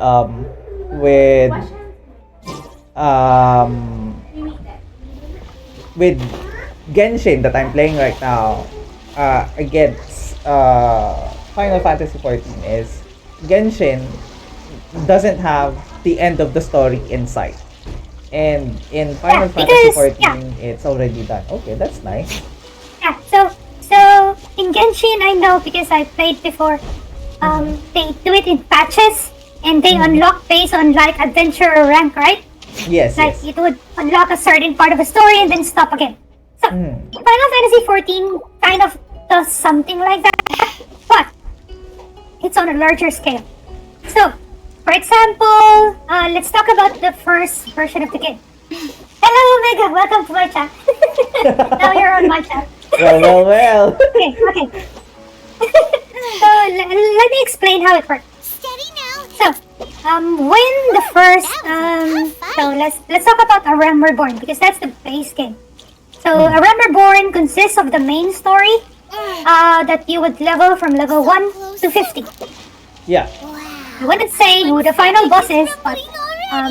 Genshin that I'm playing right now, against Final Fantasy 14 is Genshin doesn't have the end of the story in sight, and in Final Fantasy 14 it's already done. Okay, that's nice. Yeah, so in Genshin, I know because I played before. They do it in patches, and they unlock based on like adventure or rank, right? Yes, Like yes. it would unlock a certain part of a story and then stop again. So Final Fantasy 14 kind of does something like that, but it's on a larger scale. So For example, let's talk about the first version of the game. Hello, Omega. Welcome to my chat. Now you're on my chat. Well. Okay. So let me explain how it works. Steady now. So, when the first so let's talk about A Realm Reborn because that's the base game. So A Realm Reborn consists of the main story that you would level from level 1 to 50. Yeah. I wouldn't say who the final boss is, but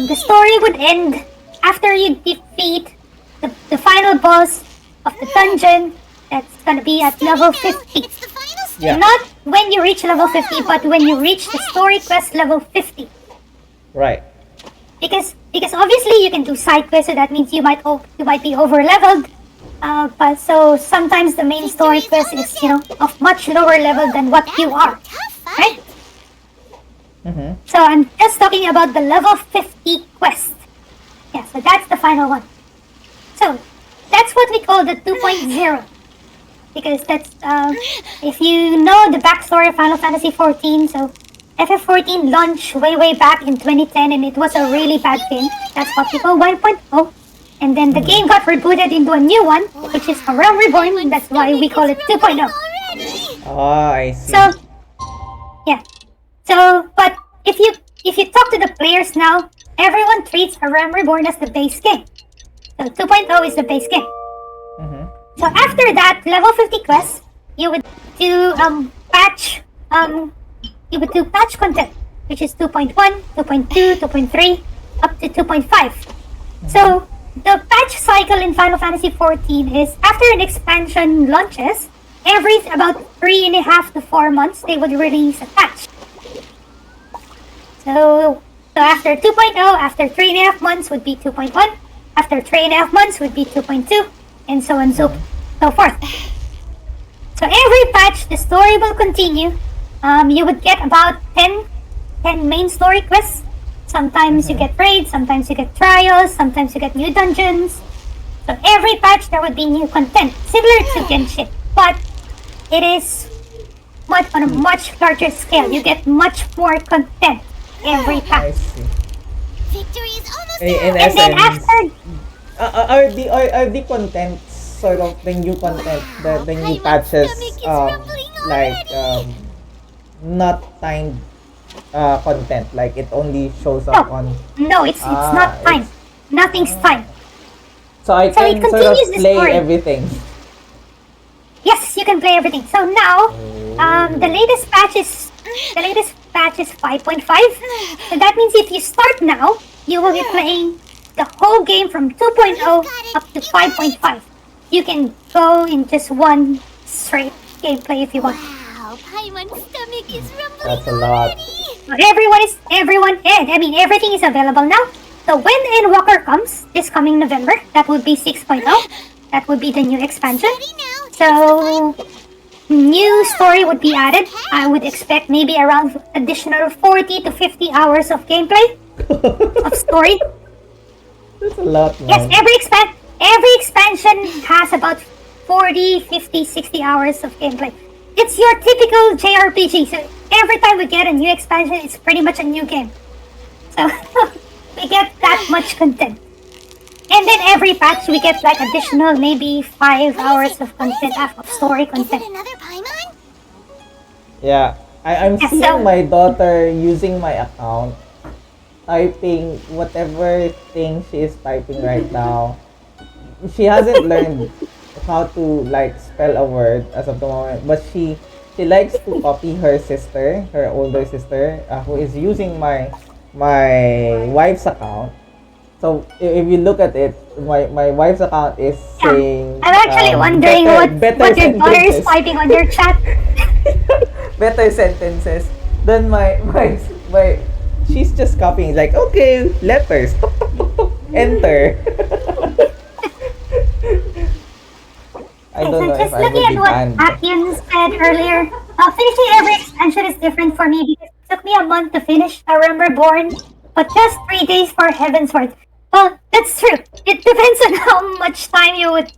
the story would end after you defeat the final boss of the dungeon that's gonna be at level 50. It's the final step. Yeah. Not when you reach level 50, but when you reach the story quest level 50. Right. Because obviously you can do side quests, so that means you might be over leveled. But so sometimes the main story quest is of much lower level than what you are, Tough fight. right? Mm-hmm. So I'm just talking about the level 50 quest. Yeah, so that's the final one. So that's what we call the 2.0. Because that's, if you know the backstory of Final Fantasy XIV, so FF14 launched way back in 2010 and it was a really bad game. That's what we call 1.0. And then the game got rebooted into a new one, which is A Realm Reborn. That's why we call it 2.0. Already. Oh, I see. So, yeah. So, but if you talk to the players now, everyone treats A Realm Reborn as the base game. So 2.0 is the base game. Mm-hmm. So after that, level 50 quests, you would do patch content, which is 2.1, 2.2, 2.3, up to 2.5. So the patch cycle in Final Fantasy XIV is after an expansion launches, every about 3.5 to 4 months they would release a patch. So after 2.0, after 3.5 months would be 2.1, after 3.5 months would be 2.2, and so on so forth. So every patch, the story will continue. You would get about 10 main story quests. Sometimes you get raids, sometimes you get trials, sometimes you get new dungeons. So every patch there would be new content, similar to Genshin, but it is on a much larger scale. You get much more content every I patch. see. Victory is almost In there. And then essence, after are the content sort of the new content, the new patches, like not timed content, like it only shows up on. no, it's not timed. Nothing's timed. So I So it can sort of continues the play story. everything. Yes, you can play everything. So now, the latest patch is 5.5. So that means if you start now, you will be playing the whole game from 2.0 up to 5.5. You can go in just one straight gameplay if you want. Wow, Paimon's stomach is rumbling That's a lot. already. Everything is available now. So when Endwalker comes this coming November, that would be 6.0. That would be the new expansion. Steady now. So new story would be added. I would expect maybe around additional 40 to 50 hours of gameplay of story. That's a lot, man. Yes, every expansion has about 40, 50, 60 hours of gameplay. It's your typical JRPG. So every time we get a new expansion, it's pretty much a new game. So we get that much content. And then every patch we get like additional maybe 5 hours of content of story Is it content. another Paimon? Yeah, I'm Yes, seeing so- my daughter using my account, typing whatever thing she is typing right now. She hasn't learned how to like spell a word as of the moment, but she likes to copy her sister, her older sister, who is using my wife's account. So if you look at it, my wife's account is saying. I'm actually wondering better what your daughter is sentences. typing on your chat. Better sentences. Then my she's just copying, like, okay, letters, tuk, tuk, tuk, tuk, enter. I don't know if Just I looking will at be what banned. Akian said earlier, finishing every expansion is different for me because it took me a month to finish A Realm Reborn, but just 3 days for Heavensward. Well, that's true. It depends on how much time you would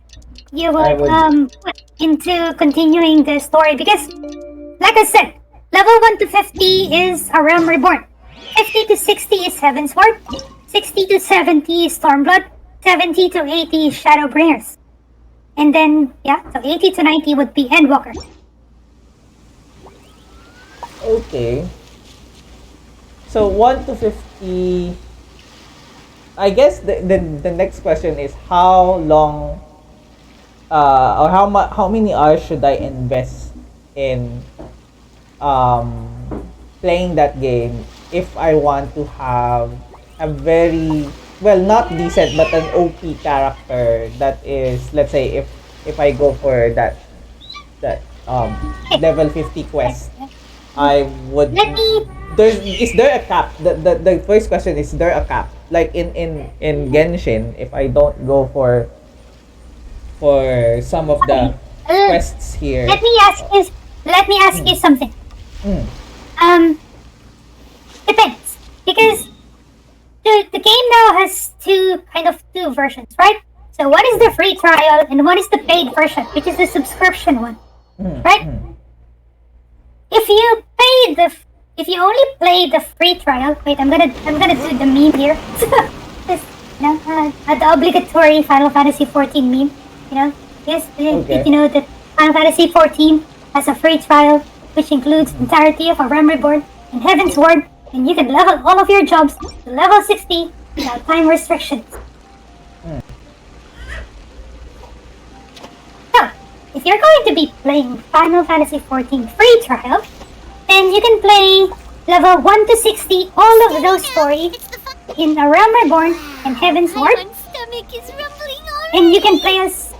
put into continuing the story because, like I said, level 1 to 50 is A Realm Reborn. 50 to 60 is Heavensward, 60 to 70 is Stormblood, 70 to 80 is Shadowbringers. And then, yeah, so 80 to 90 would be Endwalker. Okay. So 1 to 50. I guess the next question is how long or how many hours should I invest in playing that game if I want to have a very well, not decent but an OP character that is, let's say, if I go for that level 50 quest, I would Let me is there a cap? The first question is there a cap? Like in Genshin, if I don't go for some of the quests here. let me ask you something. Mm. Depends, because the game now has two versions, right? So one is the free trial and one is the paid version, which is the subscription one, right? If you only play the free trial, wait, I'm gonna do the meme here. This, the obligatory Final Fantasy 14 meme. Yes, did you know that Final Fantasy 14 has a free trial, which includes entirety of A Realm Reborn and Heavensward, and you can level all of your jobs to level 60 without time restrictions. So, if you're going to be playing Final Fantasy 14 free trial, then you can play level 1 to 60, all of those stories in A Realm Reborn and Heavensward, My stomach is rumbling already. and you can play as...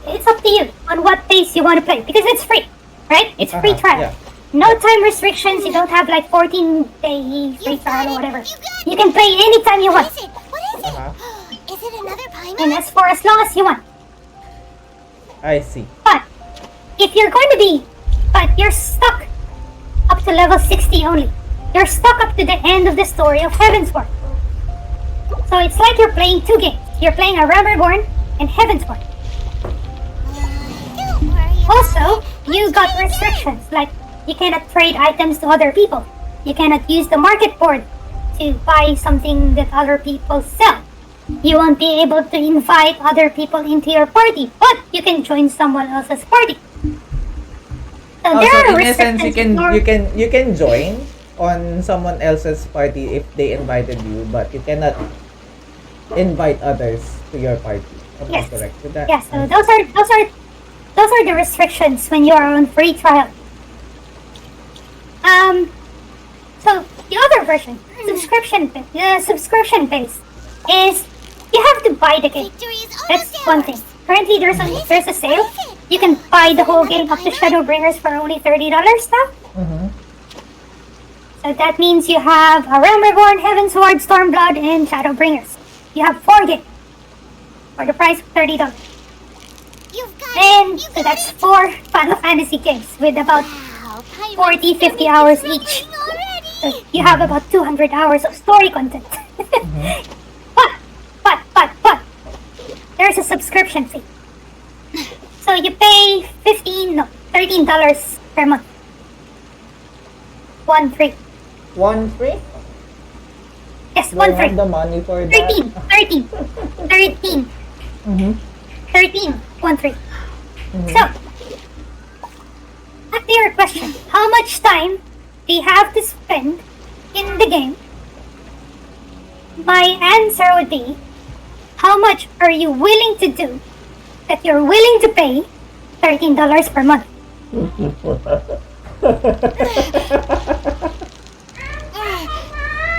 It's up to you on what pace you want to play, because it's free, right? It's free trial. Yeah. No time restrictions, you don't have like 14-day free trial or whatever. You can play anytime you want, What is it? Is it another Paimon? and that's for as long as you want. I see. But, if you're going to be... But you're stuck up to level 60 only. You're stuck up to the end of the story of Heavensward. So it's like you're playing two games. You're playing A Realm Reborn and Heavensward. Don't worry. Also, you got restrictions, like you cannot trade items to other people. You cannot use the market board to buy something that other people sell. You won't be able to invite other people into your party, but you can join someone else's party. So there So are in essence, restrictions. you can join on someone else's party if they invited you, but you cannot invite others to your party. Am I Yes. correct with that? Yeah, so those are the restrictions when you are on free trial. So the other version, subscription based, is you have to buy the game. Victory is That's almost one ours. thing. Currently, there's a sale. You can buy the whole game up to Shadowbringers for only $30 now. Mm-hmm. So that means you have A Realm Reborn, Heavensward, Stormblood, and Shadowbringers. You have 4 games for the price of $30. You've got And it. so that's 4 Final Fantasy games with about Wow, Paimon's 40, 50 stomach hours is each. rumbling already. So you have about 200 hours of story content. But, there's a subscription fee. So you pay $13 per month. 1-3. 1 free? Yes, Do I 1-3. have the money for that? 13. Mm-hmm. 13. 1-3. So, back to your question. How much time do you have to spend in the game? My answer would be, how much are you willing to do that you're willing to pay $13 per month?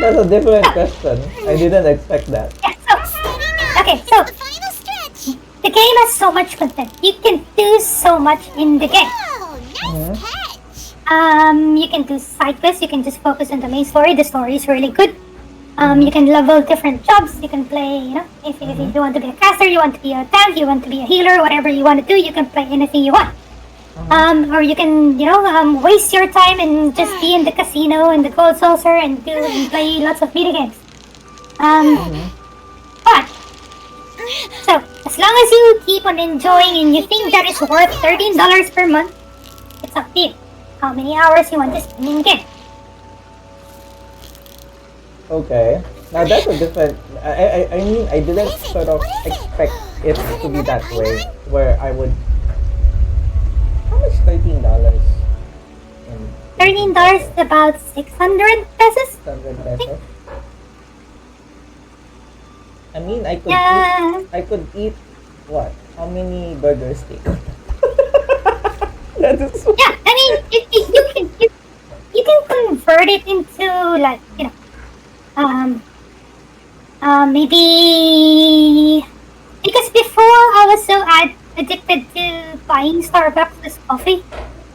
That's a different question. I didn't expect that. Yeah, so, okay, so The final stretch. the game has so much content. You can do so much in the game. Oh, nice catch. You can do side quests, you can just focus on the main story. The story is really good. You can level different jobs. You can play, if you want to be a caster, you want to be a tank, you want to be a healer, whatever you want to do, you can play anything you want. Or you can, waste your time and just be in the casino and the gold saucer and play lots of video games. But, so, as long as you keep on enjoying and you think that is worth $13 per month, it's up to you how many hours you want to spend in game. Okay. Now that's a different. I mean, I didn't What is it? sort of What is it? expect What it is to be another that way, timeline? where I would. How much $13 in Philippine $13 is peso? about 600 pesos. 600 I think. pesos. I mean, Yeah. I could eat what? How many burgers cake? That is so. Yeah. I mean, you can convert it into like um maybe because before I was so addicted to buying Starbucks as coffee.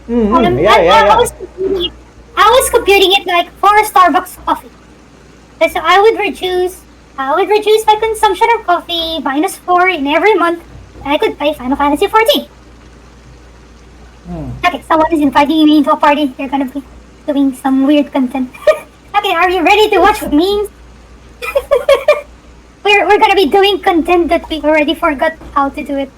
Mm-hmm. Yeah, yeah, I yeah. was computing it. I was computing it like for a Starbucks coffee. And so I would reduce my consumption of coffee -4 in every month. And I could play Final Fantasy 14. Hmm. Okay, someone is inviting me into a party. They're gonna be doing some weird content. Okay, are you ready to watch memes? We're gonna be doing content that we already forgot how to do it.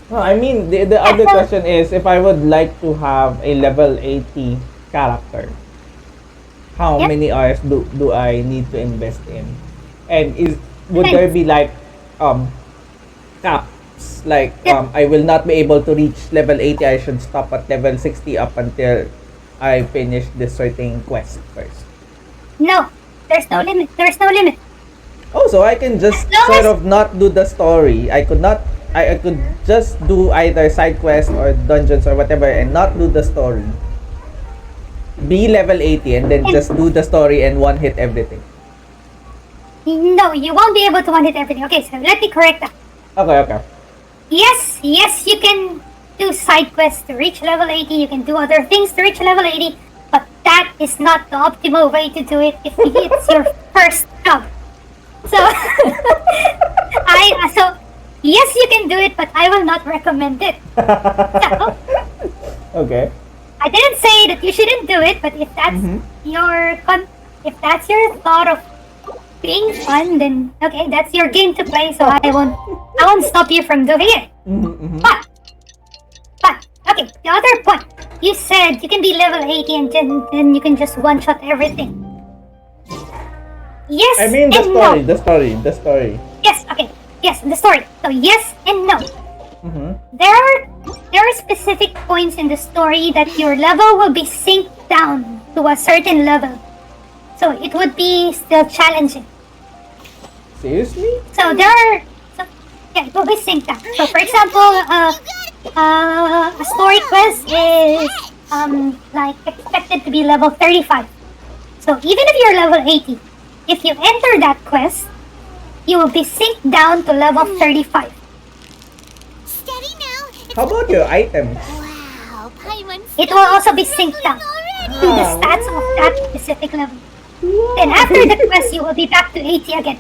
No, I mean, the other question is if I would like to have a level 80 character, how Yep. many hours do I need to invest in? And would there Depends. be like caps? Like Yep. I will not be able to reach level 80. I should stop at level 60 up until I finish this certain quest first. No, there's no limit. There's no limit. Oh, so I can just As long sort as of not do the story. I could not. I could just do either side quests or dungeons or whatever and not do the story. Be level 80 and then just do the story and one hit everything. no, you won't be able to one hit everything. Okay, so let me correct that. Okay, okay. Yes, you can do side quests to reach level 80. You can do other things to reach level 80, but that is not the optimal way to do it if it's your first job. So, so yes, you can do it, but I will not recommend it. So, Okay. I didn't say that you shouldn't do it, but if that's if that's your thought of being fun, then okay, that's your game to play. So I won't stop you from doing it. Mm-hmm. But okay, the other point, you said you can be level 80 and then you can just one shot everything. Yes I mean and no. the story. Yes, okay. Yes, the story. So yes and no. Mm-hmm. There are specific points in the story that your level will be synced down to a certain level. So it would be still challenging. Seriously? So yeah, it will be synced down. So for example, a story quest is like expected to be level 35. So even if you're level 80, if you enter that quest, you will be synced down to level 35. Steady now. How about your items? Wow, Paimon's It will also be synced down to the stats of that specific level. Then after the quest, you will be back to 80 again.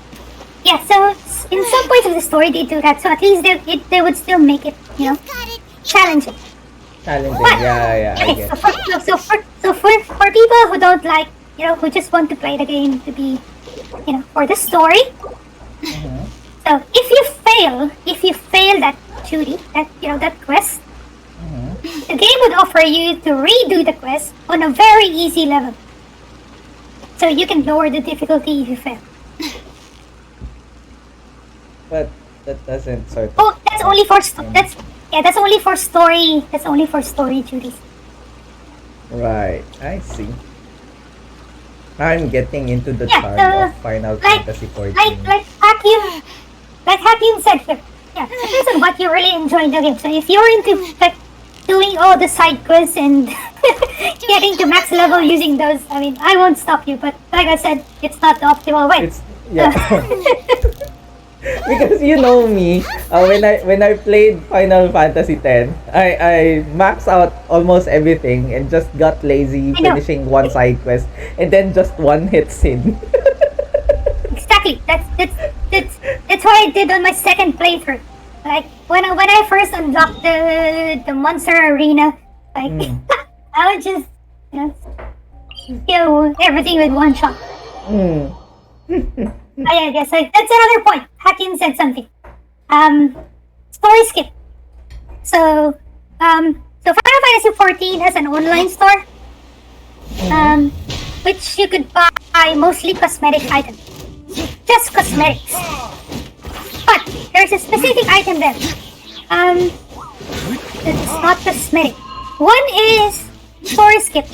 Yeah, so in some points of the story they do that, so at least they would still make it, got it. challenging. Challenging. But Yeah, I okay, get. so for people who don't like, who just want to play the game to be, for the story. Mm-hmm. So if you fail that duty, that quest, the game would offer you to redo the quest on a very easy level. So you can lower the difficulty if you fail. But that doesn't sort of. Oh, that's only for that's only for story. That's only for story duties. Right, I see. I'm getting into the Yeah, charm of Final like- Fantasy 14. Like Hakim said here. Yeah, it depends on what you really enjoy in the game. So if you're into like doing all the side quests and getting to max level using those, I mean, I won't stop you. But like I said, it's not the optimal way. It's yeah. Because you know me, when I played Final Fantasy X, I maxed out almost everything and just got lazy I know. finishing one side quest and then just one hit sin. Exactly. That's what I did on my second playthrough. Like when I first unlocked the monster arena, like I would just kill everything with one shot. Mm. I guess that's another point. Hakim said something. Story skip. So Final Fantasy 14 has an online store, which you could buy buy mostly cosmetic items. Just cosmetics. But there's a specific item there. It's not cosmetic. One is story skip.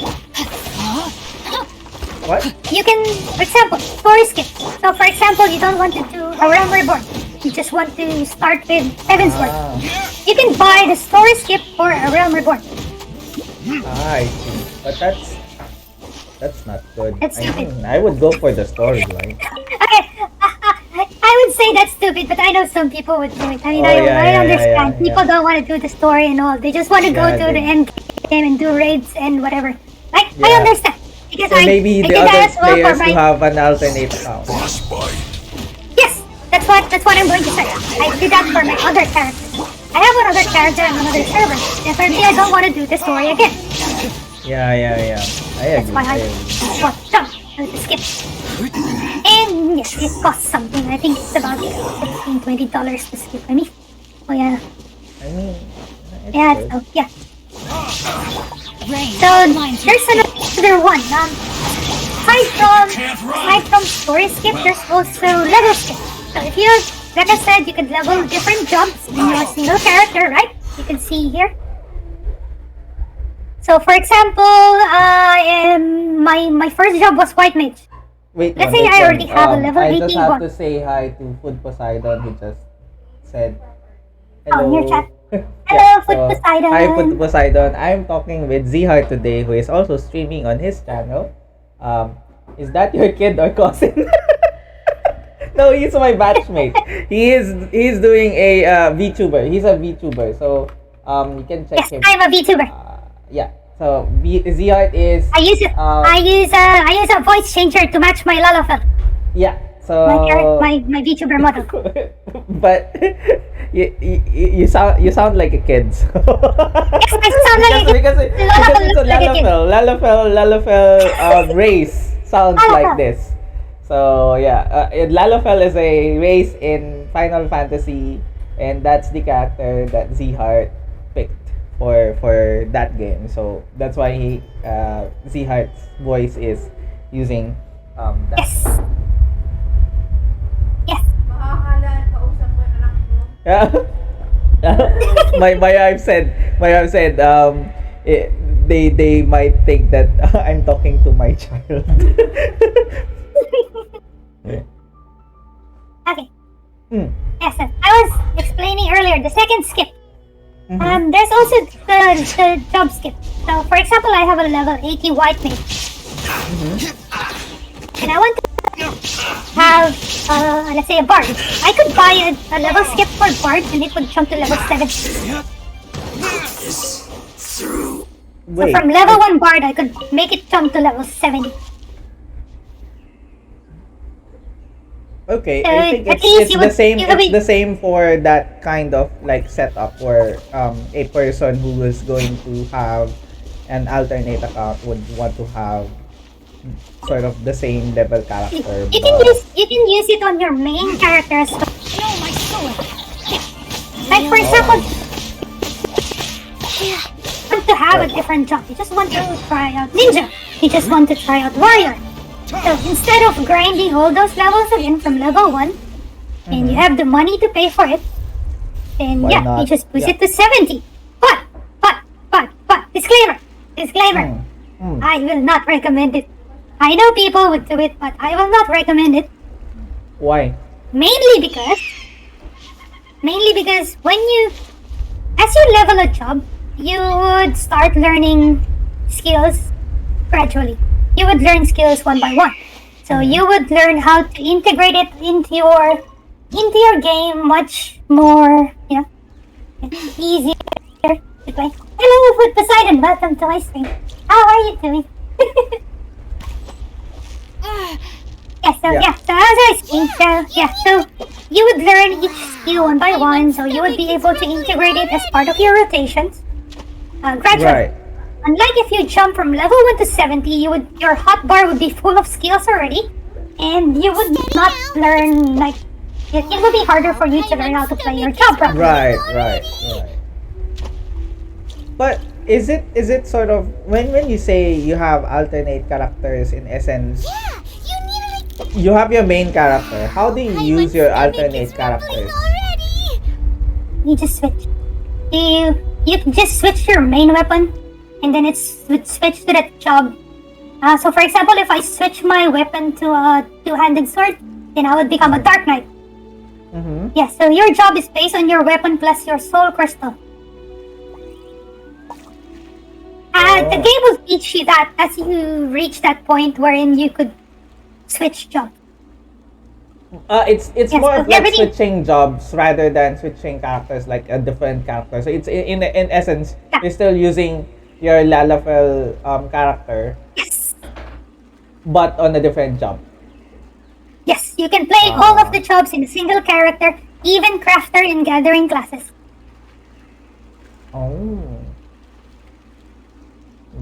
What? You can, for example, story skip. So for example, you don't want to do a Realm Reborn. You just want to start with Heaven's Word. Ah, You can buy the story skip for a Realm Reborn. I see. But that's not good. That's I stupid. mean, I would go for the storyline. Okay, I would say that's stupid, but I know some people would do it. I mean, Oh, yeah, I yeah, understand. yeah. People don't want to do the story and all. They just want to go Yeah, to the end game and do raids and whatever. Like, I Yeah. understand. Because So maybe I the did that other as well players for who my... have an alternate account. Frostbite. Yes, that's what I'm going to say. I did that for my other character. I have another character on another server. Definitely, I don't want to do the story again. Yeah. I That's agree. why I bought jump to skip. And yes, it costs something. I think it's about $15-20 to skip. I mean, oh yeah, I mean, it's yeah, good. so yeah. Rain. So there's another one. Aside from story skip, there's also level skip. So if you, like I said, you can level different jobs in your single character, right? You can see here. So for example, my first job was White Mage. Wait, Let's one, say wait, I one. already have a level I just 18 have one. to say hi to Food Poseidon, who just said Oh, hello. in your chat. Yeah, Hello, Food so, Poseidon. Hi, Food Poseidon. I'm talking with Zihar today, who is also streaming on his channel. Is that your kid or cousin? No, he's my batchmate. He's doing a VTuber. He's a VTuber, so you can check Yes, him. I'm a VTuber. Yeah. So Zihar is I use a voice changer to match my Lalafell, yeah. So my VTuber model. but you sound like a kid. So. Yes, I sound like a because it's a looks like a kid. Lalafell race sounds like this. So yeah, Lalafell is a race in Final Fantasy, and that's the character that Zheart picked for that game. So that's why Zheart's voice is using that. Yes. Yes. Yeah. my wife said they might think that I'm talking to my child. Okay. Mm. Yes, sir. I was explaining earlier the second skip. There's also the job skip. So, for example, I have a level 80 White Mage, and I want to have, let's say, a Bard. I could buy a level skip for Bard, and it would jump to level 70. So Wait. from level 1 Bard, I could make it jump to level 70. Okay, So I think at it's, least it's you the would- same. you would It's be- the same for that kind of like setup where a person who is going to have an alternate account would want to have sort of the same level character. You can use it on your main character as well. No, my sword. Like for example, you want to have a different job. You just want to try out ninja. You just want to try out warrior. So instead of grinding all those levels again from level 1, and you have the money to pay for it, then Why yeah, not? you just push Yeah. it to 70. But, disclaimer, I will not recommend it. I know people would do it, but I will not recommend it. Why? Mainly because when you, as you level a job, you would start learning skills gradually. You would learn skills one by one. So you would learn how to integrate it into your game much more, easier to play. Hello, Food Poseidon. Welcome to my stream. How are you doing? So as I was saying, so you would learn each skill one by one, so you would be able to integrate it as part of your rotations gradually. Right. Unlike if you jump from level 1 to 70, your hotbar would be full of skills already, and you would not learn, like, it will be harder for you to learn how to play your job properly. Right. But is it sort of when you say you have alternate characters in essence? you have your main character. How do you I use want your stomach alternate is rumbling characters? already. You just switch. You just switch your main weapon, and then it's would switch to that job. So for example, if I switch my weapon to a two-handed sword, then I would become a Dark Knight. Mm-hmm. Yeah, so your job is based on your weapon plus your soul crystal. The game will teach you that as you reach that point wherein you could switch jobs. It's Yes, more so of like everything. switching jobs rather than switching characters like a different character. So it's in essence Yeah. you're still using your Lalafell character Yes. but on a different job. Yes, you can play all of the jobs in a single character, even crafter and gathering classes. Oh,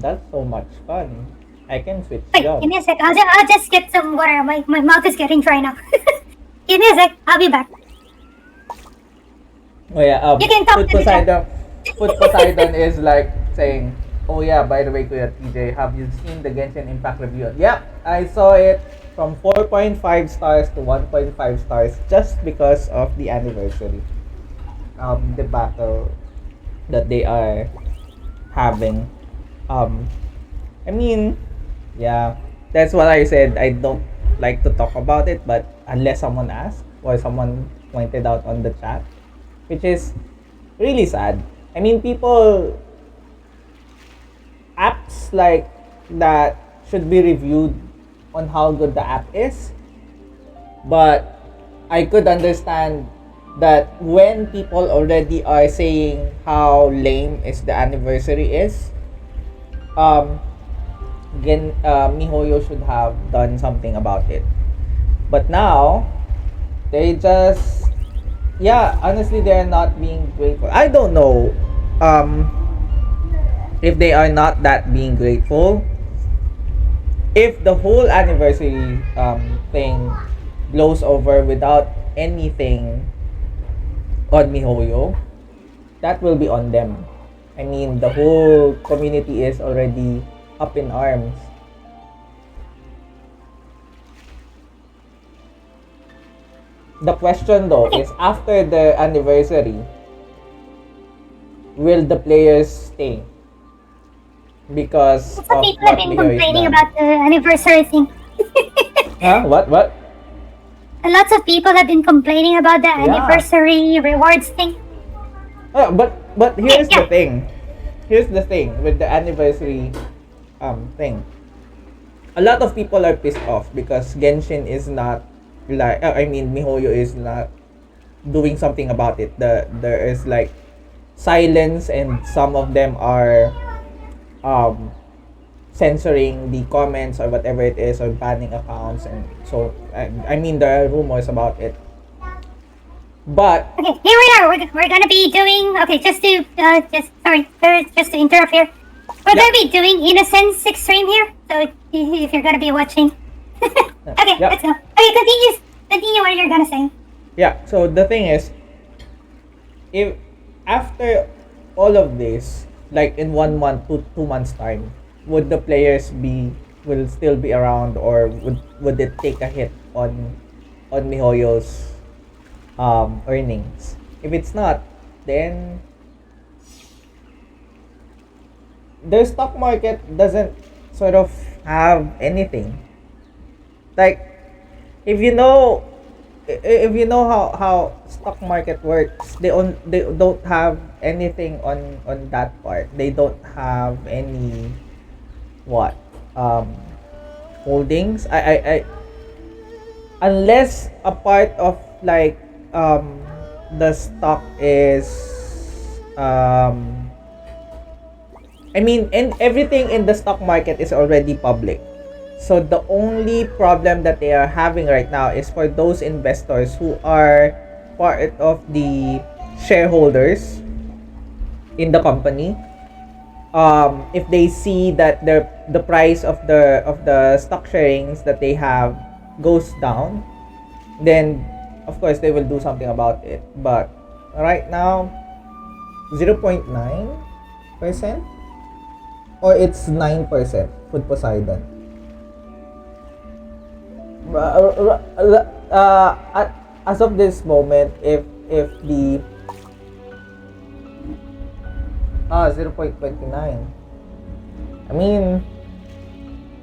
that's so much fun. I can switch Wait, jobs. give me a sec. I'll just get some water. My mouth is getting dry now. Give me a sec. I'll be back. Oh yeah, You can talk Food to the chat. Poseidon. Food Poseidon is like saying, "Oh yeah, by the way, Kuya TJ, have you seen the Genshin Impact review?" Yep, I saw it from 4.5 stars to 1.5 stars just because of the anniversary. The battle that they are having. Um, I mean, yeah, that's what I said. I don't like to talk about it, but unless someone asks or someone pointed out on the chat, which is really sad. I mean, people apps like that should be reviewed on how good the app is, but I could understand that when people already are saying how lame is the anniversary is, Mihoyo should have done something about it. But now they just, yeah, honestly, they're not being grateful. I don't know if they are not that being grateful. If the whole anniversary thing blows over without anything on Mihoyo, that will be on them. I mean, the whole community is already up in arms. The question though is, after the anniversary, will the players stay because Lots of of people have what been Mihoyo is complaining done? about the anniversary thing. Huh? What? Lots of people have been complaining about the Yeah. anniversary rewards thing. But here's the Yeah. thing. Here's the thing with the anniversary thing. A lot of people are pissed off because Genshin is not like Mihoyo is not doing something about it. There is like silence, and some of them are censoring the comments or whatever it is, or banning accounts, and so I mean there are rumors about it. But Okay, here we are. We're gonna be doing. Okay, just to just to interrupt here. We're Yeah. gonna be doing Innocence Extreme here. So if you're gonna be watching. Okay, Yeah. let's go. Okay, continue what you're gonna say. yeah, so the thing is, if after all of this, like in 1 month to 2 months time, would the players will still be around, or would it take a hit on Mihoyo's earnings? If it's not, then their stock market doesn't sort of have anything. Like, if you know how stock market works, they don't have anything on that part. They don't have any what holdings. I unless a part of like the stock is and everything in the stock market is already public. So the only problem that they are having right now is for those investors who are part of the shareholders in the company. If they see that the price of the stock sharings that they have goes down, then of course they will do something about it. But right now, 0.9%, or it's 9%, Food Poseidon. As of this moment, if the 0.29. I mean,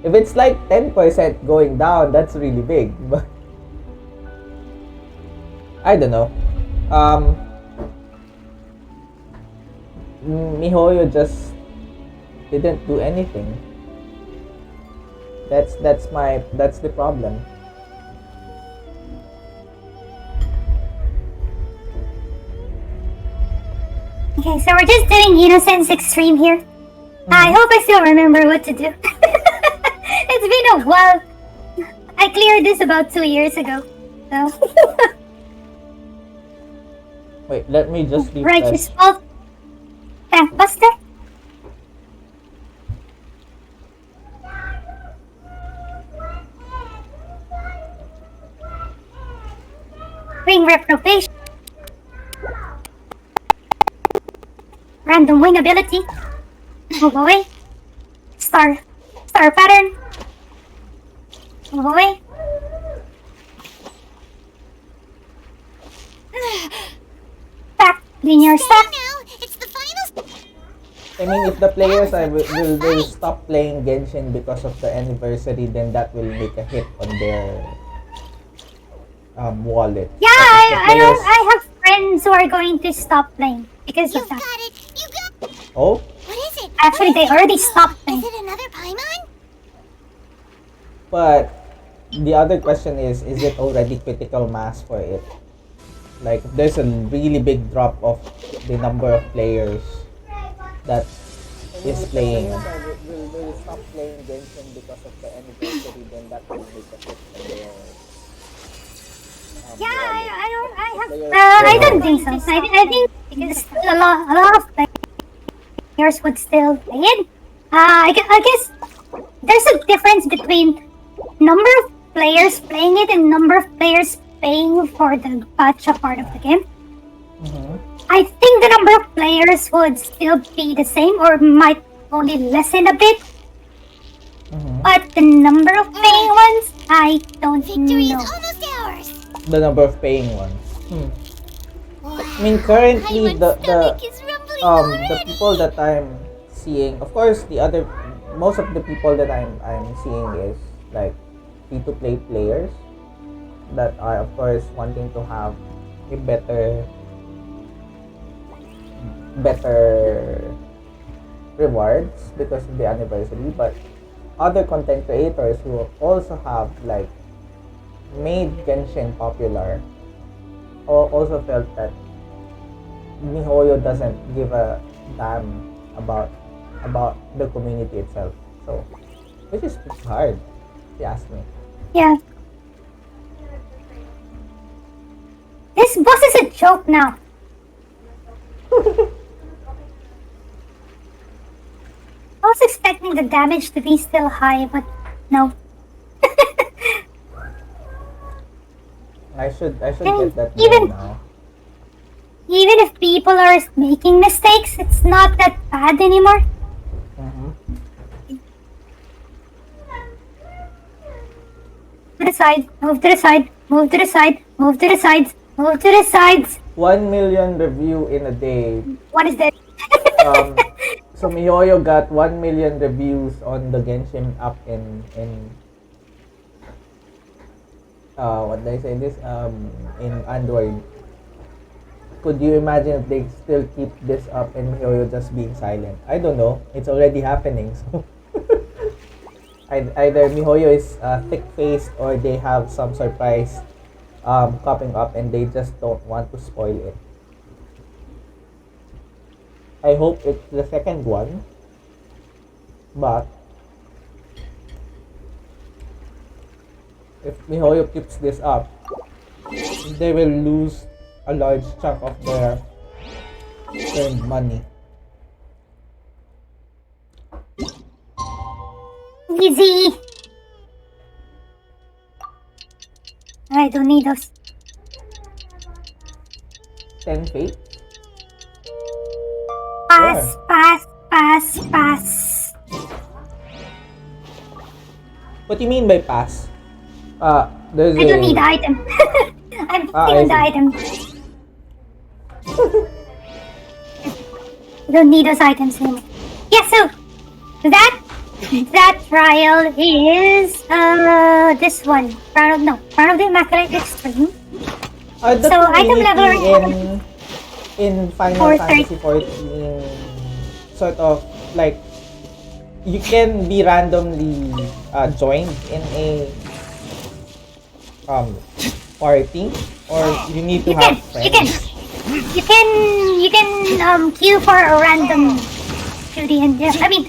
if it's like 10% going down, that's really big. But I don't know. Mihoyo just didn't do anything. That's the problem. Okay, so we're just doing Innocence Extreme here. I hope I still remember what to do. It's been a while. I cleared this about 2 years ago. So Wait, let me just Righteous refresh. Fault. Buster. Ring Reprobation. Random wing ability. Move away. Star pattern. Move away. Back. Linear stack. Now, it's the final. I mean, if the players will stop playing Genshin because of the anniversary, then that will make a hit on their wallet. Yeah, I have friends who are going to stop playing because of You that. got it. You got. Oh, What is it? Actually, they already stopped Is playing. it another Paimon? but the other question is it already critical mass for it? Like, if there's a really big drop of the number of players that is playing. Will stop playing Genshin because of the anniversary, then that will make a hit on their Yeah, players. I don't think so. I think because a lot of players would still play it. I guess there's a difference between number of players playing it and number of players paying for the gacha part of the game. I think the number of players would still be the same or might only lessen a bit. But the number of paying ones, I don't Victory know. is almost ours. The number of paying ones. I mean, currently Paimon's stomach is rumbling the people that I'm seeing, of course, most of the people that I'm seeing is like free-to-play players that are, of course, wanting to have a better rewards because of the anniversary. But other content creators who also have like made Genshin popular also felt that Mihoyo doesn't give a damn about the community itself. So, which is pretty hard, if you ask me. Yeah. This boss is a joke now. I was expecting the damage to be still high, but no. I should And get that even- more now. Even if people are making mistakes, it's not that bad anymore. To the side, move to the side, move to the side, move to the sides, move to the sides. 1 million review in a day. What is that? So Mihoyo got 1 million reviews on the Genshin app in what did I say this in Android. Could you imagine if they still keep this up and Mihoyo just being silent? I don't know. It's already happening. So either Mihoyo is thick-faced or they have some surprise popping up and they just don't want to spoil it. I hope it's the second one, but if Mihoyo keeps this up, they will lose a large chunk of their earned money. Easy. I don't need those. 10 fate? Pass, pass, pass, pass. What do you mean by pass? There's I don't need the a item. I'm I fixing on the see. item. I don't need those items anymore. Yeah, so that trial is this one. Crown of the Immaculate Extreme. The So item level community in Final 430. Fantasy 14 sort of like you can be randomly joined in a party, or you need to You have can friends. you can queue for a random duty, and I mean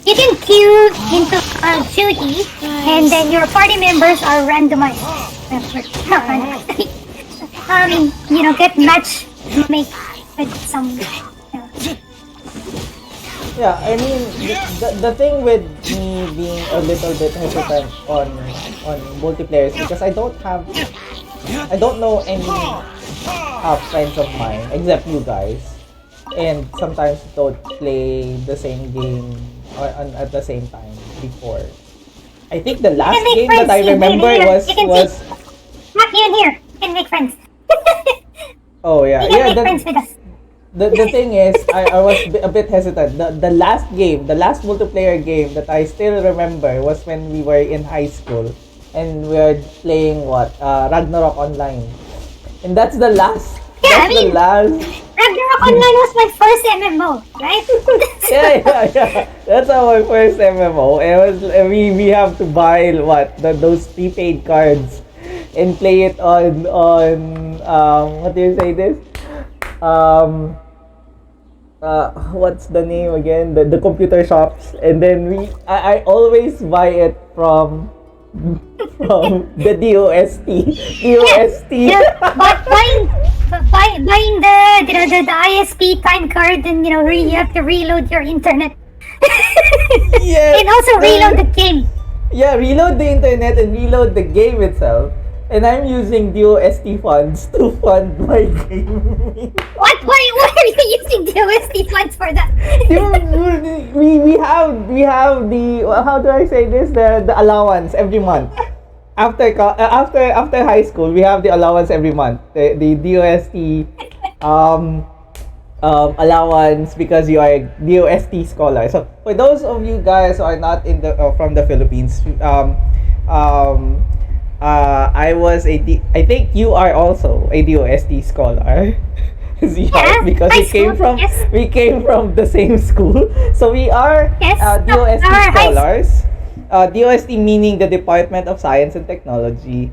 you can queue into a duty, and then your party members are randomized. Not randomized. I mean, get match make with some. Yeah, I mean the thing with me being a little bit hesitant on multiplayer is because I don't know any friends of mine except you guys, and sometimes don't play the same game at the same time before. I think the last make game that friends I here, remember here. was You can was Not you in here. You can make friends. oh yeah, You can yeah, make friends with us. the thing is, I was a bit hesitant. The last game, the last multiplayer game that I still remember was when we were in high school and we were playing Ragnarok Online, and that's the last. Yeah, That's the last. Ragnarok Online was my first MMO, right? Yeah. That's our first MMO. It was we have to buy those prepaid cards and play it on what do you say this what's the name again, the computer shops, and then I always buy it from the DOST. Yeah, but buying the ISP time card, and you have to reload your internet. Yes, And also reload the game. yeah, reload the internet and reload the game itself. And I'm using DOST funds to fund my game. What? Why are you using DOST funds for that? we have the, how do I say this, the allowance every month. After high school, we have the allowance every month. The DOST allowance, because you are a DOST scholar. So for those of you guys who are not from the Philippines, I think you are also a DOST scholar. Yeah, Because high school, yes. we came from the same school. So we are Yes, DOST our high scholars. DOST meaning the Department of Science and Technology.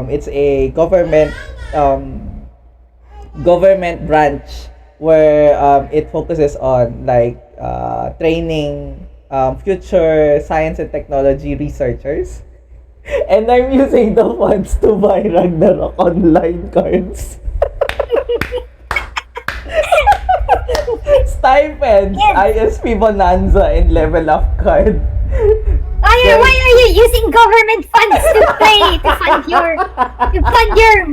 It's a government branch where it focuses on training future science and technology researchers. And I'm using the funds to buy Ragnarok Online cards. Stipends, Yes. ISP Bonanza, and Level Up card. Why are you using government funds to fund your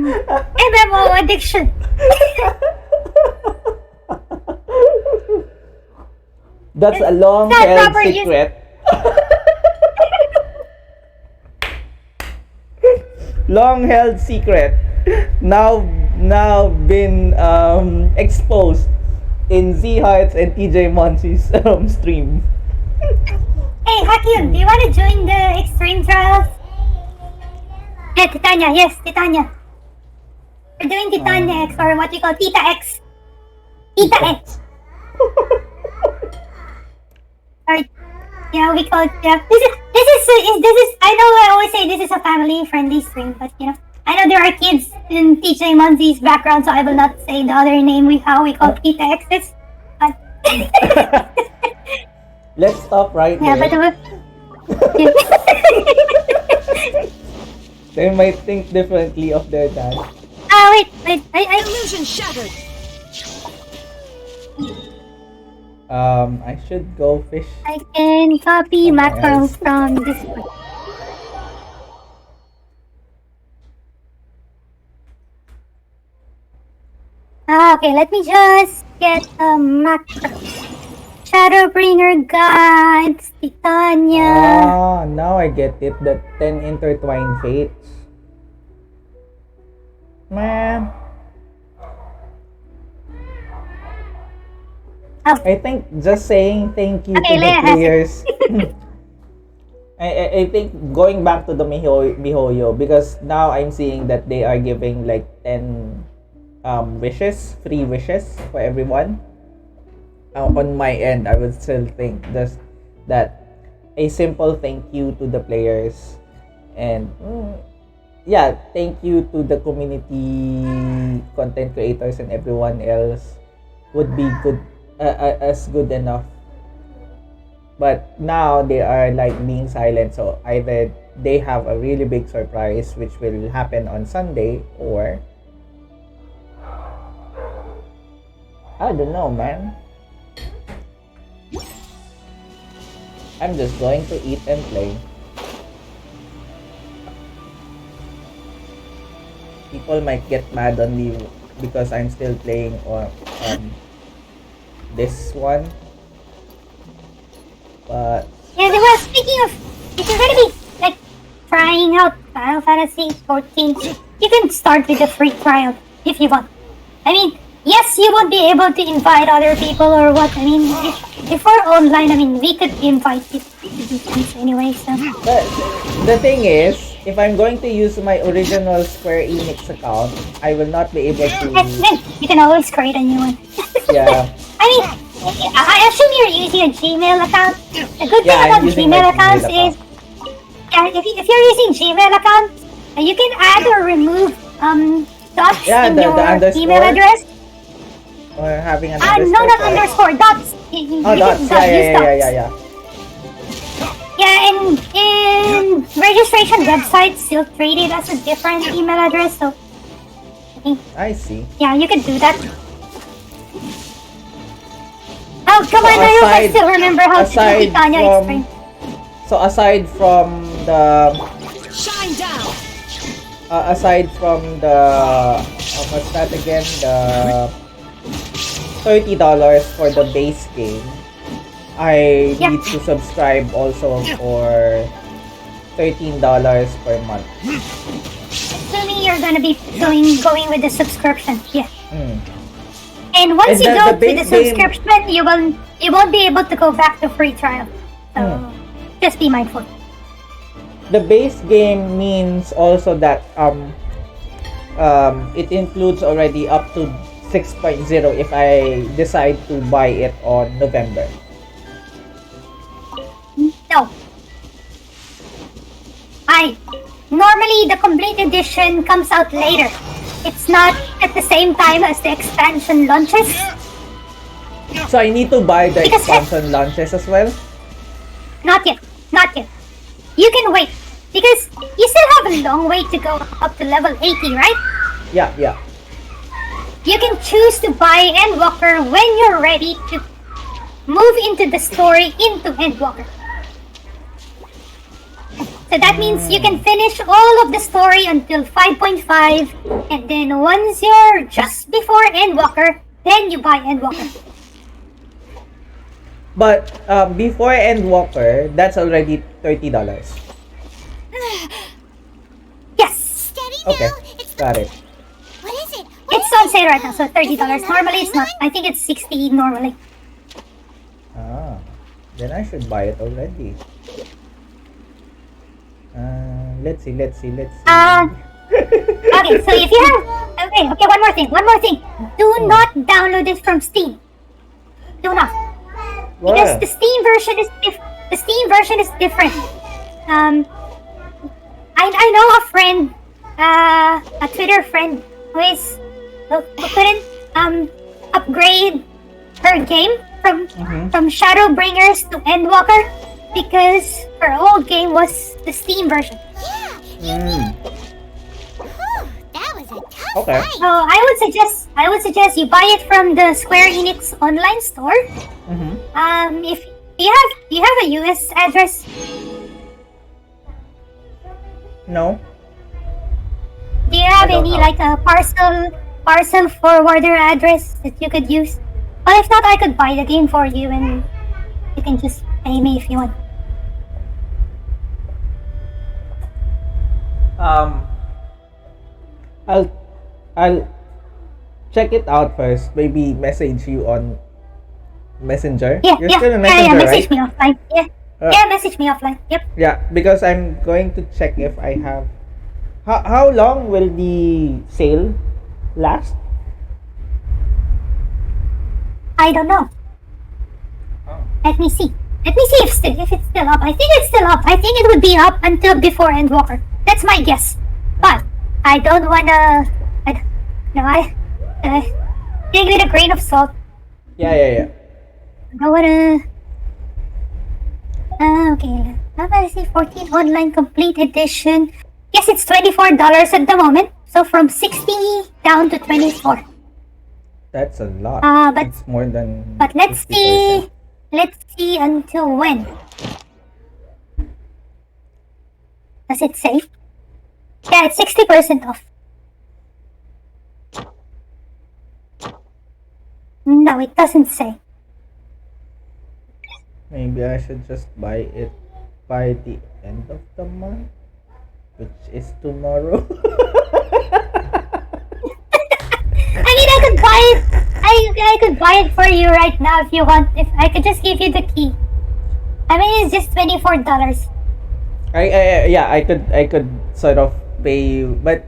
MMO addiction? That's a Not long-held proper use. secret. Long-held secret. Now been exposed in Z Hearts and TJ Monsy's stream. Hey, Hakyun, do you want to join the extreme trials? Yeah, Titania. Yes, Titania. We're doing Titania X, or what we call Tita X. Tita X. Or we call it. Yeah. This is. I know I always say this is a family-friendly stream, but I know there are kids in TJ Monzi's background, so I will not say the other name how we call Tita X's. But Let's stop right yeah, there. They might think differently of their dad. Wait. Illusion shattered. I should go fish. I can copy Okay, macros from this one. Okay, let me just get a macro. Shadowbringer Gods, Titania. Now I get it. The 10 intertwined fates. Man, Oh, I think just saying thank you Okay, to the Leia has it. players. I think going back to the Mihoyo, because now I'm seeing that they are giving like 10 wishes, free wishes for everyone. On my end, I would still think just that a simple thank you to the players, and yeah, thank you to the community, content creators, and everyone else would be good, as good enough. But now they are like being silent, so either they have a really big surprise which will happen on Sunday, or I don't know, man. I'm just going to eat and play. People might get mad on me because I'm still playing on this one, but yeah, well, speaking of, if you're gonna be like trying out Final Fantasy 14, you can start with a free trial if you want. I mean, yes, you won't be able to invite other people or what. I mean, if we're online, I mean, we could invite you to do things anyway. So the thing is, if I'm going to use my original Square Enix account, I will not be able and to. then you can always create a new one. Yeah, I mean, I assume you're using a Gmail account. The good thing yeah, about I'm using my Gmail Gmail accounts account. is, yeah, if you're using Gmail account, you can add or remove dots Yeah, in the your underscore, email address. or having an No, underscore, not right? underscore, dots. You Oh, can dots. use Yeah. dots. Yeah, and in registration websites, you'll treat it as a different email address. So, I think, I see. yeah, you can do that. Oh, come So on, I hope I aside, still remember how aside Tanya from, explained. so aside from the, Shine down. aside from the, what's that again? The $30 for the base game, I Yeah. need to subscribe also for $13 per month. Assuming you're gonna be going with the subscription, yeah. Mm. And once And you the go to the base game- subscription, you won't be able to go back to free trial. So just be mindful. The base game means also that it includes already up to 6.0 if I decide to buy it on November. No. Normally the complete edition comes out later. It's not at the same time as the expansion launches. So I need to buy the Because- expansion launches as well? Not yet. You can wait. Because you still have a long way to go up to level 80, right? Yeah. You can choose to buy Endwalker when you're ready to move into the story into Endwalker. So that means you can finish all of the story until 5.5, and then once you're just before Endwalker, then you buy Endwalker. But before Endwalker, that's already $30. Yes, Steady Okay, now. It's got it. What is it? What it's is on it? sale right now, so $30. Is it another Normally it's not. island? I think it's 60 normally. Then I should buy it already. Let's see. Okay, so if you have... Okay, one more thing. Do not download it from Steam. Do not. Because Wow. the Steam version is different. I know a friend, a Twitter friend who couldn't upgrade her game from Shadowbringers to Endwalker because her old game was the Steam version. Yeah. Whew, that was a tough Okay. fight. So I would suggest you buy it from the Square Enix online store. If you have a US address, No? do you have I don't any have. like a parcel forwarder address that you could use? Well, if not, I could buy the game for you and you can just pay me if you want. I'll I'll check it out first. Maybe message you on Messenger. Yeah, You're yeah, still on yeah, yeah. Messenger, Message right? me offline. Yeah, yeah. Message me offline. Yep. Yeah, because I'm going to check if I have. How long will the sale last? I don't know. Let me see. Let me see if it's still up. I think it's still up. I think it would be up until before Endwalker. That's my guess. But I don't wanna. Take it with a grain of salt. Yeah. I don't wanna. Okay. How about I see 14 online complete edition? Yes, it's $24 at the moment. So from 60 down to 24. That's a lot. But It's more than. let's 50%. see. Let's see until when. Does it say? Yeah, it's 60% off. No, it doesn't say. Maybe I should just buy it by the end of the month, which is tomorrow. I mean, I could buy it. I could buy it for you right now if you want. If I could just give you the key. I mean, it's just $24. I could sort of pay you, but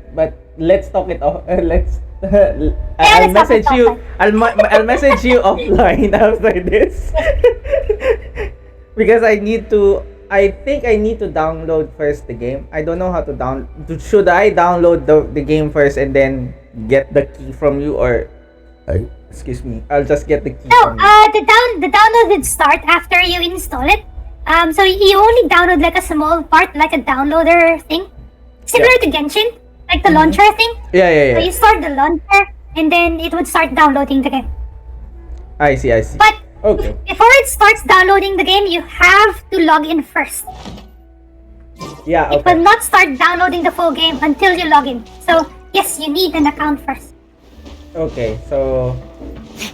let's talk it off. Let's. I'll let's talk message it you. offline. I'll message you offline after this. Because I need to. I think I need to download first the game. I don't know how to Should I download the game first and then get the key from you, or? Excuse me. I'll just get the key No, from you. the download would start after you install it. So you only download like a small part, like a downloader thing, similar to Genshin, like the launcher thing. Yeah. So you start the launcher, and then it would start downloading the game. I see. But Okay. before it starts downloading the game, you have to log in first. Yeah. It will Okay. not start downloading the full game until you log in. So yes, you need an account first. Okay. So,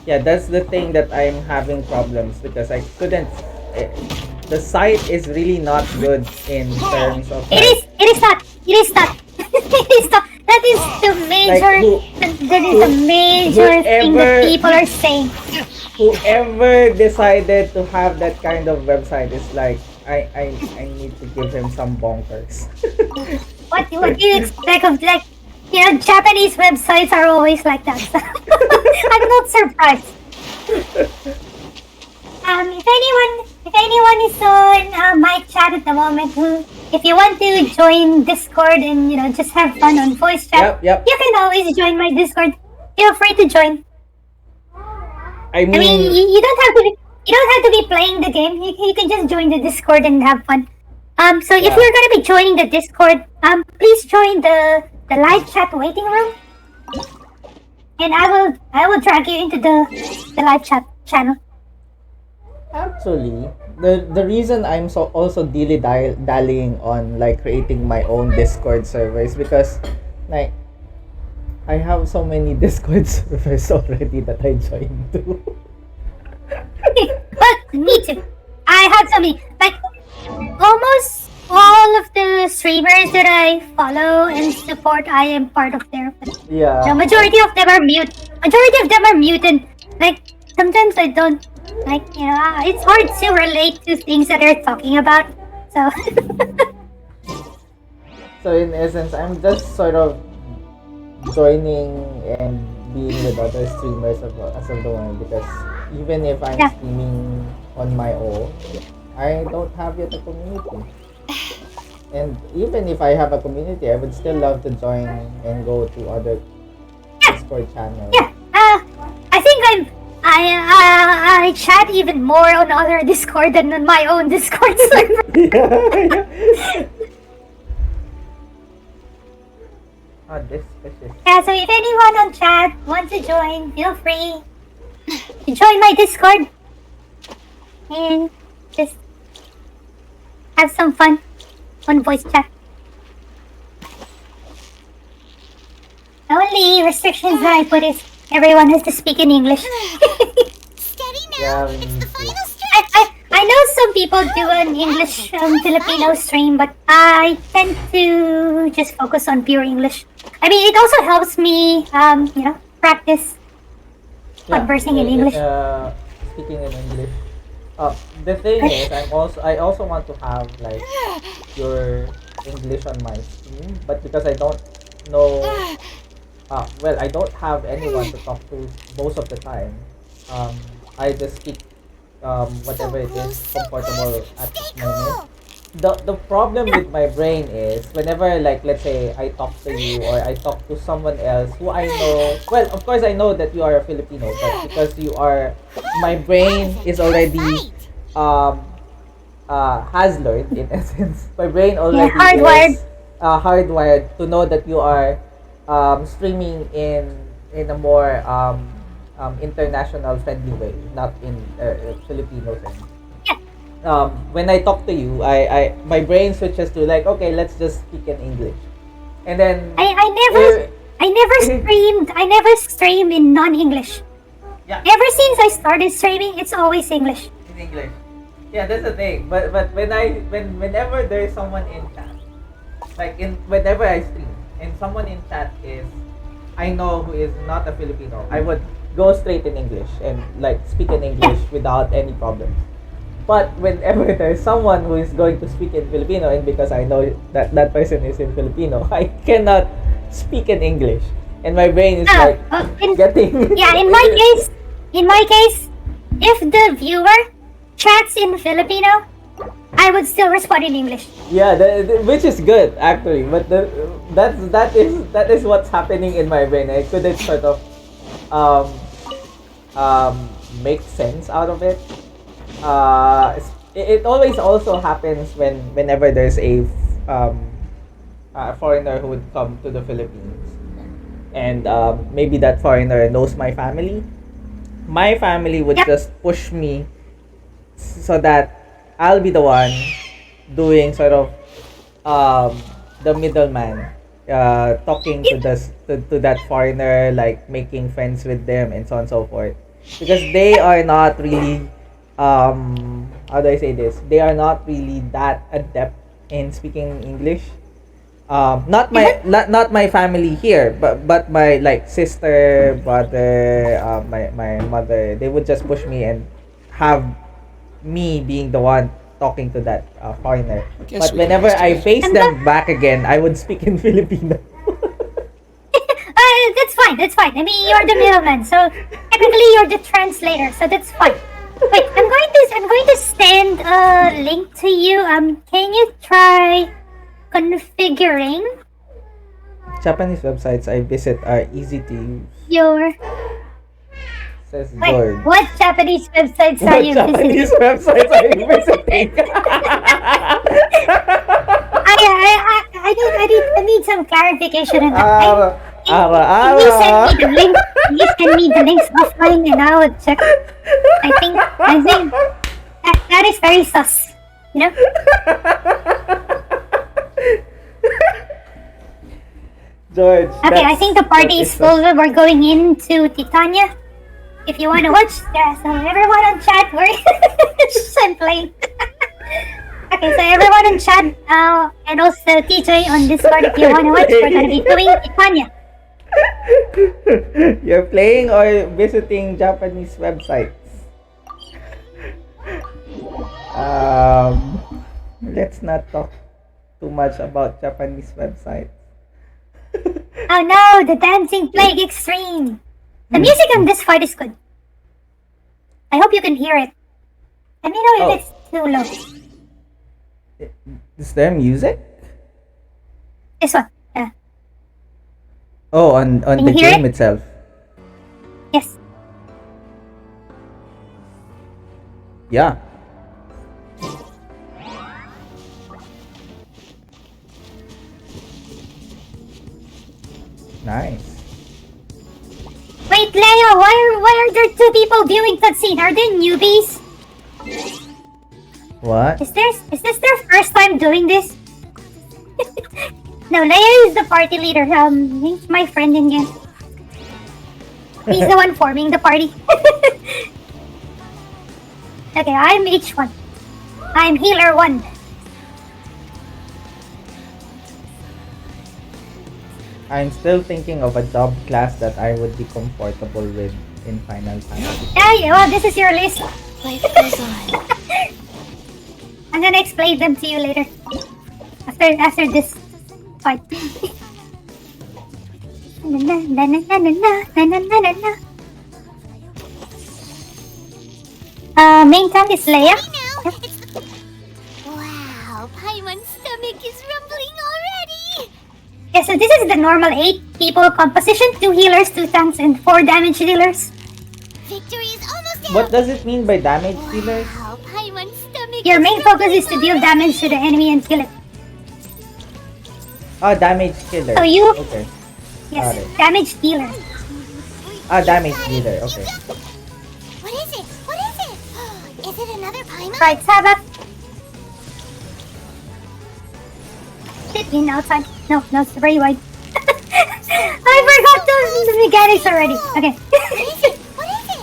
yeah, that's the thing that I'm having problems because I couldn't. The site is really not good in terms of. It is not. It is not. It is not. That is the major. That is the major thing that people are saying. Whoever decided to have that kind of website is like, I need to give him some bonkers. What do you expect of like, Japanese websites are always like that. So I'm not surprised. If anyone is on my chat at the moment, if you want to join Discord and just have fun on voice chat, Yep. you can always join my Discord. Feel free to join. I I mean, mean, you don't have to be playing the game. You can just join the Discord and have fun. So if Yeah. you're gonna be joining the Discord, please join the live chat waiting room, and I will drag you into the live chat channel. actually, the reason I'm also dallying on like creating my own Discord server is because like I have so many Discord servers already that I joined to. Well, me too. I have so many. Like almost all of the streamers that I follow and support, I am part of their. Yeah. The majority of them are mute. Majority of them are muted. Like sometimes I don't like. It's hard to relate to things that they're talking about. So So in essence, I'm just sort of joining and being with other streamers as of the moment because even if I'm Yeah. streaming on my own, I don't have yet a community. And even if I have a community, I would still love to join and go to other Discord channels. yeah. I think I chat even more on other Discord than on my own Discord server. Yeah. This fish is. Yeah, so if anyone on chat wants to join, feel free to join my Discord and just have some fun on voice chat. The only restrictions that I put is everyone has to speak in English. Steady Yeah, now. we It's need the to. final stretch. I know some people do an English Filipino stream, but I tend to just focus on pure English. I mean, it also helps me, practice conversing in English. Speaking in English. The thing is, I also want to have like your English on my stream, but because I don't know, well, I don't have anyone to talk to most of the time. I just speak whatever it is comfortable at this moment. The problem with my brain is whenever, like, let's say I talk to you or I talk to someone else who I know, well, of course I know that you are a Filipino, but because you are, my brain is already has learned, in essence, my brain already hardwired. is hardwired to know that you are streaming in a more international friendly way, not in Filipino thing. When I talk to you, my brain switches to like, okay, let's just speak in English, and then I never stream in non-English. Yeah. Ever since I started streaming, it's always English. in English. Yeah, that's the thing. But whenever there is someone in chat, like whenever I stream and someone in chat is, I know who is not a Filipino, I would go straight in English and like speak in English without any problems. But whenever there's someone who is going to speak in Filipino, and because I know that that person is in Filipino, I cannot speak in English, and my brain is like getting. Yeah, in my case, if the viewer chats in Filipino, I would still respond in English. Yeah, which is good actually, but that is what's happening in my brain. I couldn't sort of make sense out of it. It always also happens whenever there's a foreigner who would come to the Philippines, and maybe that foreigner knows my family. My family would just push me so that I'll be the one doing sort of the middleman, talking to that foreigner, like making friends with them and so on and so forth, because they are not really how do I say this? They are not really that adept in speaking English. Not my family here, but my like sister, brother, my mother. They would just push me and have me being the one talking to that foreigner. Guess But we can whenever I just- face them back again, I would speak in Filipino. That's fine. That's fine. I mean, you're the middleman, so technically you're the translator, so that's fine. Wait, I'm going to send a link to you. Can you try configuring Japanese websites I visit are easy to use, your? says Wait, George. what Japanese websites are What you Japanese visiting? websites are you visiting? I need some clarification on that. Can you send Ara. me the link? Can you send me the links offline and I will check? I think that is very sus. You know? George. Okay, I think the party is full. We're going into Titania. If you want to watch, yeah, so everyone on chat, we're I'm playing. Okay, so everyone in chat, and also TJ on Discord, if you want to watch, we're gonna be doing Titania. You're playing or visiting Japanese websites? Let's not talk too much about Japanese websites. Oh no, the dancing plague extreme. The music on this fight is good. I hope you can hear it. Let me know if it's too low. Is there music? This one. Yeah. Oh, on Can the you hear game itself. Yes. Yeah. Nice. Wait, Leia, why are there two people viewing cutscene? Are they newbies? What? Is this their first time doing this? No, Leia is the party leader. He's my friend in game. He's the one forming the party. Okay, I'm H1. I'm healer 1. I'm still thinking of a job class that I would be comfortable with in Final Fantasy. Yeah, well, this is your list. Life goes on. I'm gonna explain them to you later. After this part. Main tank is Leia. Now, wow, Paimon's stomach is rumbling already. Yeah, so this is the normal 8 people composition. 2 healers, 2 tanks, and 4 damage dealers. Victory is almost out. What does it mean by damage dealers? Wow, Paimon's stomach Your is main focus is to rumbling deal damage to the enemy and kill it. Oh, damage killer. So you- Okay. Yes, Got it. damage dealer. Ah, damage dealer. Okay. What is it? What is it? Is it another Paimon? Right, Sabbath. Sit in outside. No, it's very wide. I forgot the mechanics already. Okay. What is it? What is it?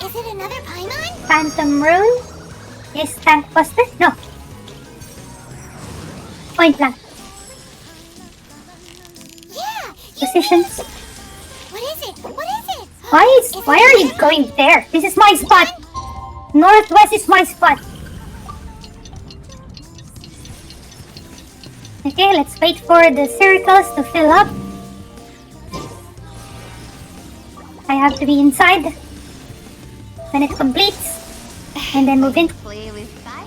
Is it another Paimon? Phantom Rune is tank buster. No. Point blank. Yeah. Positions. What is it? What is it? Why are you going there? This is my spot. Northwest is my spot. Okay, let's wait for the circles to fill up. I have to be inside when it completes, and then move in. Play with fire.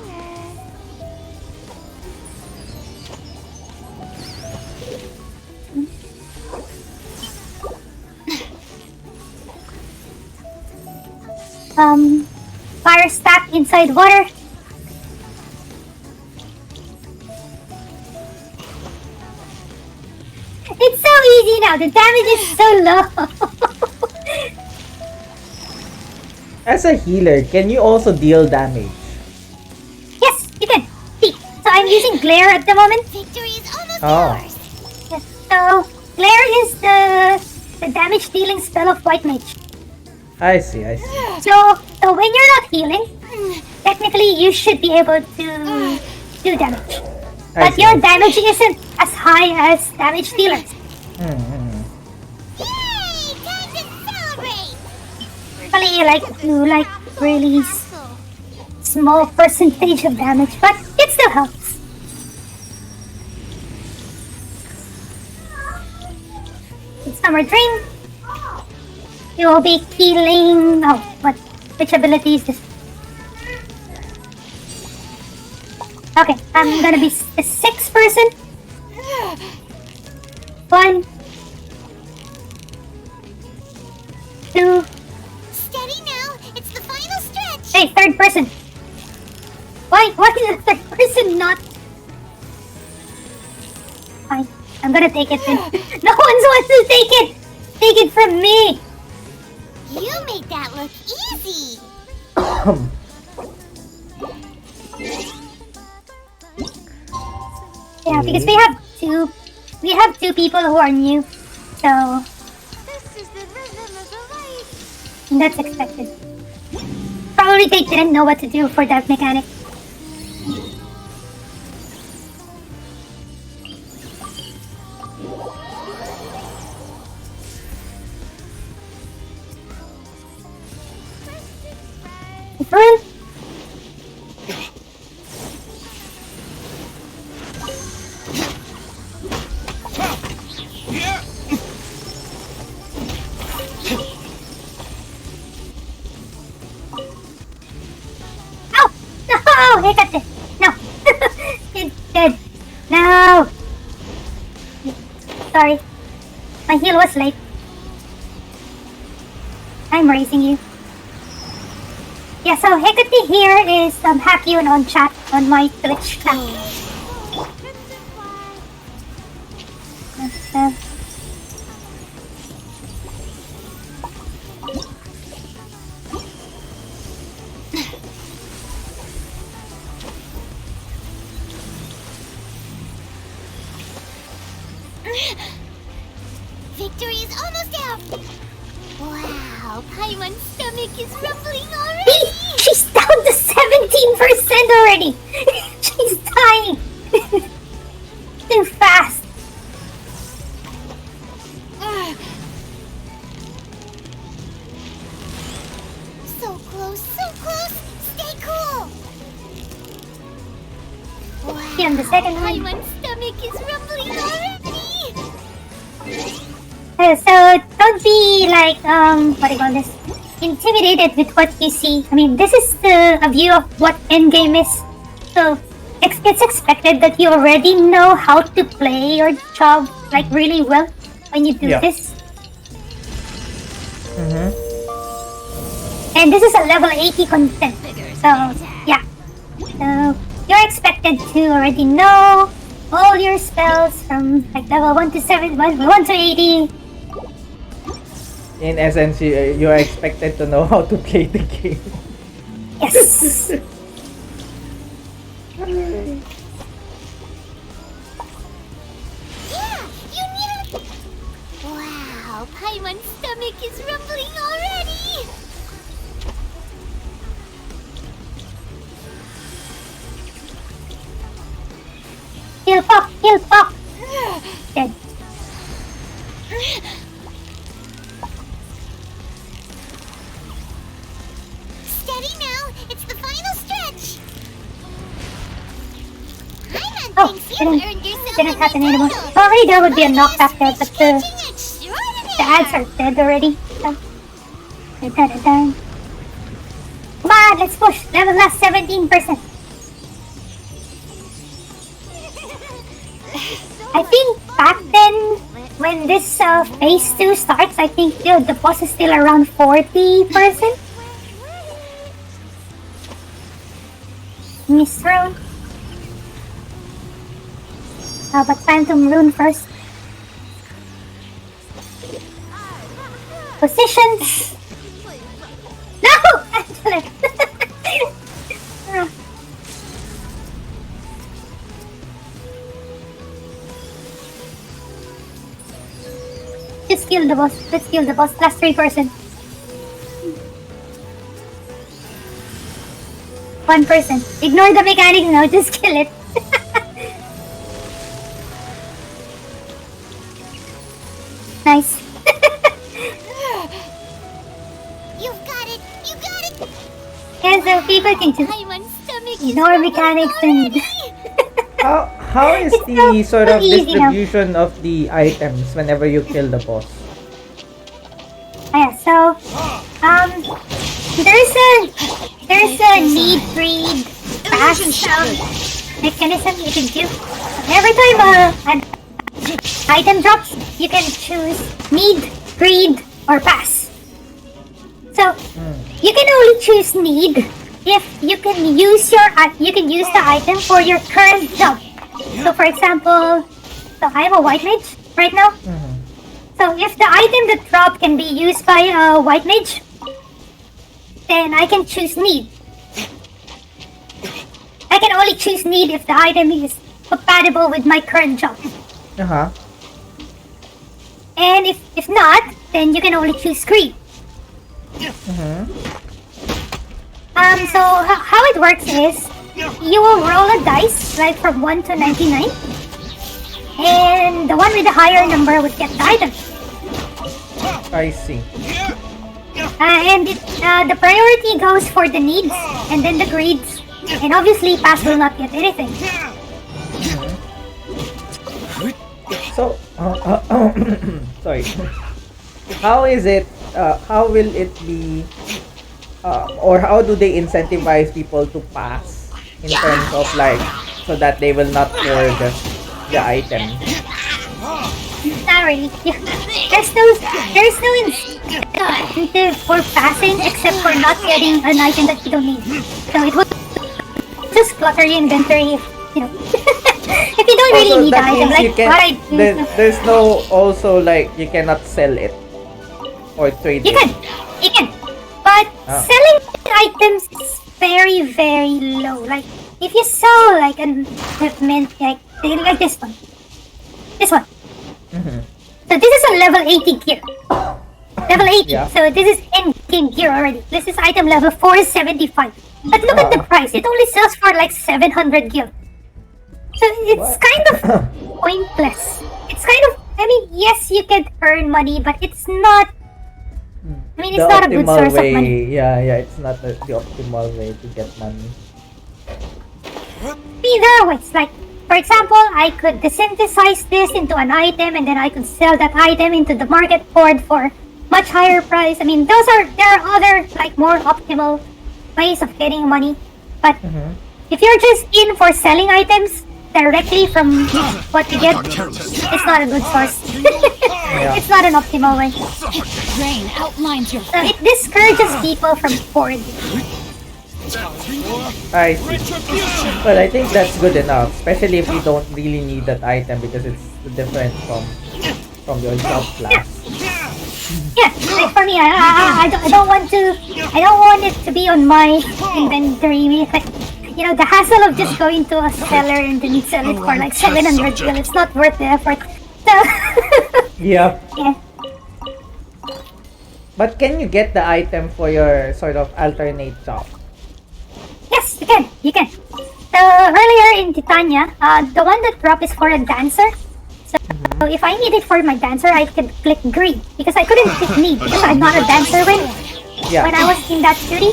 Fire stack inside water. It's so easy now. The damage is so low. As a healer, can you also deal damage? Yes, you can. See, so I'm using glare at the moment. Victory is almost Oh. yours. Yes, so glare is the damage dealing spell of white mage. I see. So when you're not healing, technically you should be able to do damage. I But see. your damage isn't as high as damage dealers. Yay! Time to celebrate. Probably you like really Castle. small percentage of damage, but it still helps. In Summer Dream, you will be healing. Oh, which ability is this? Okay, I'm gonna be a 6 person. 1, 2. Steady now. It's the final stretch. Hey, 3rd person. Why is the 3rd person not? Fine, I'm gonna take it then. No one wants to take it. Take it from me. You made that look easy. Yeah, because we have two people who are new, so This is the rhythm of the life. that's expected. Probably they didn't know what to do for that mechanic. Run! Ow! No! Hecate! No! It's dead. No! Sorry. My heal was late. I'm raising you. Yeah, so Hecate here is Hakyun on chat on my Twitch chat. Uh, Victory is almost out. Wow, Paimon's stomach is rumbling already. She's down to 17% already! She's dying! Too fast! So close, so close! Stay cool! Wow, Get on the second one. Paimon's stomach is rumbling already! So don't be like, what do you call this? Intimidated with what you see. I mean, this is a view of what endgame is. So it's expected that you already know how to play your job like really well when you do this. And this is a level 80 content. So yeah. So you're expected to already know all your spells from like level 1 to 7, 1 to 80. In essence, you are expected to know how to play the game. Yes. Yeah, you need it! Wow, Paimon's stomach is rumbling already! Heal pop, heal pop. Dead. Steady now, it's the final stretch! Paimon Oh, thinks you've earned yourself didn't a happen new anymore. title. Already there would be a knockback there, but the Stretching extraordinaire! ads are dead already. So, they're done. Come on, let's push. Level last 17%. I think back then, when this phase 2 starts, I think the boss is still around 40%. Miss Rune. But Phantom Rune first. Positions. No! Angela! Just kill the boss. Let's kill the boss. Last 3%. 1%. Ignore the mechanics now. Just kill it. Nice. You've got it! You got it! And so people can just Paimon's stomach is ignore rumbling mechanics and already! How is It's the so sort of easy now. distribution of the items whenever you kill the boss? yeah, so there's a need greed pass mechanism you can do. Every time an item drops, you can choose need, greed, or pass. So you can only choose need if you can use the item for your current job. So for example, I am a white mage right now. So if the item that dropped can be used by a white mage, then I can choose need. I can only choose need if the item is compatible with my current job. And if not, then you can only choose greed. So how it works is, you will roll a dice, like from 1 to 99, and the one with the higher number would get the item. I see. And the priority goes for the needs, and then the greeds, and obviously pass will not get anything. So, sorry. How is it? How will it be? Or how do they incentivize people to pass in terms of like, so that they will not hoard the item? Not really. There's no incentive for passing except for not getting an item that you don't need. So it will just clutter your inventory if you know. If you don't really Also, need the that item, means you like what I do. there's no also like you cannot sell it or trade You it. can. But Ah. selling items is very, very low. Like, if you sell like an equipment, like this one. This one. So this is a level 80 gear. Level 80. Yeah. So this is end game gear already. This is item level 475. But look at the price. It only sells for like 700 gil. So it's What? kind of pointless. It's kind of, I mean, yes, you can earn money, but it's not, I mean, it's The not a good optimal source of way. money. Yeah, it's not the optimal way to get money. I mean, there are ways. Like, for example, I could desynthesize this into an item, and then I could sell that item into the market board for much higher price. I mean, there are other, like, more optimal ways of getting money. But if you're just in for selling items directly from what you get, it's not a good source. It's not an optimal way. Rain outlines your So it discourages people from foraging. I see. But I think that's good enough, especially if you don't really need that item because it's different from your job class. Yeah, like for me, I don't want it to be on my inventory. Like, you know, the hassle of just going to a seller and then sell it for like 700 gil. It's not worth the effort. So Yeah. yeah. But can you get the item for your sort of alternate job? Yes, you can. You can. So earlier in Titania, the one that dropped is for a dancer. So if I need it for my dancer, I could click green because I couldn't click me because I'm not a dancer when Yeah. I was in that duty.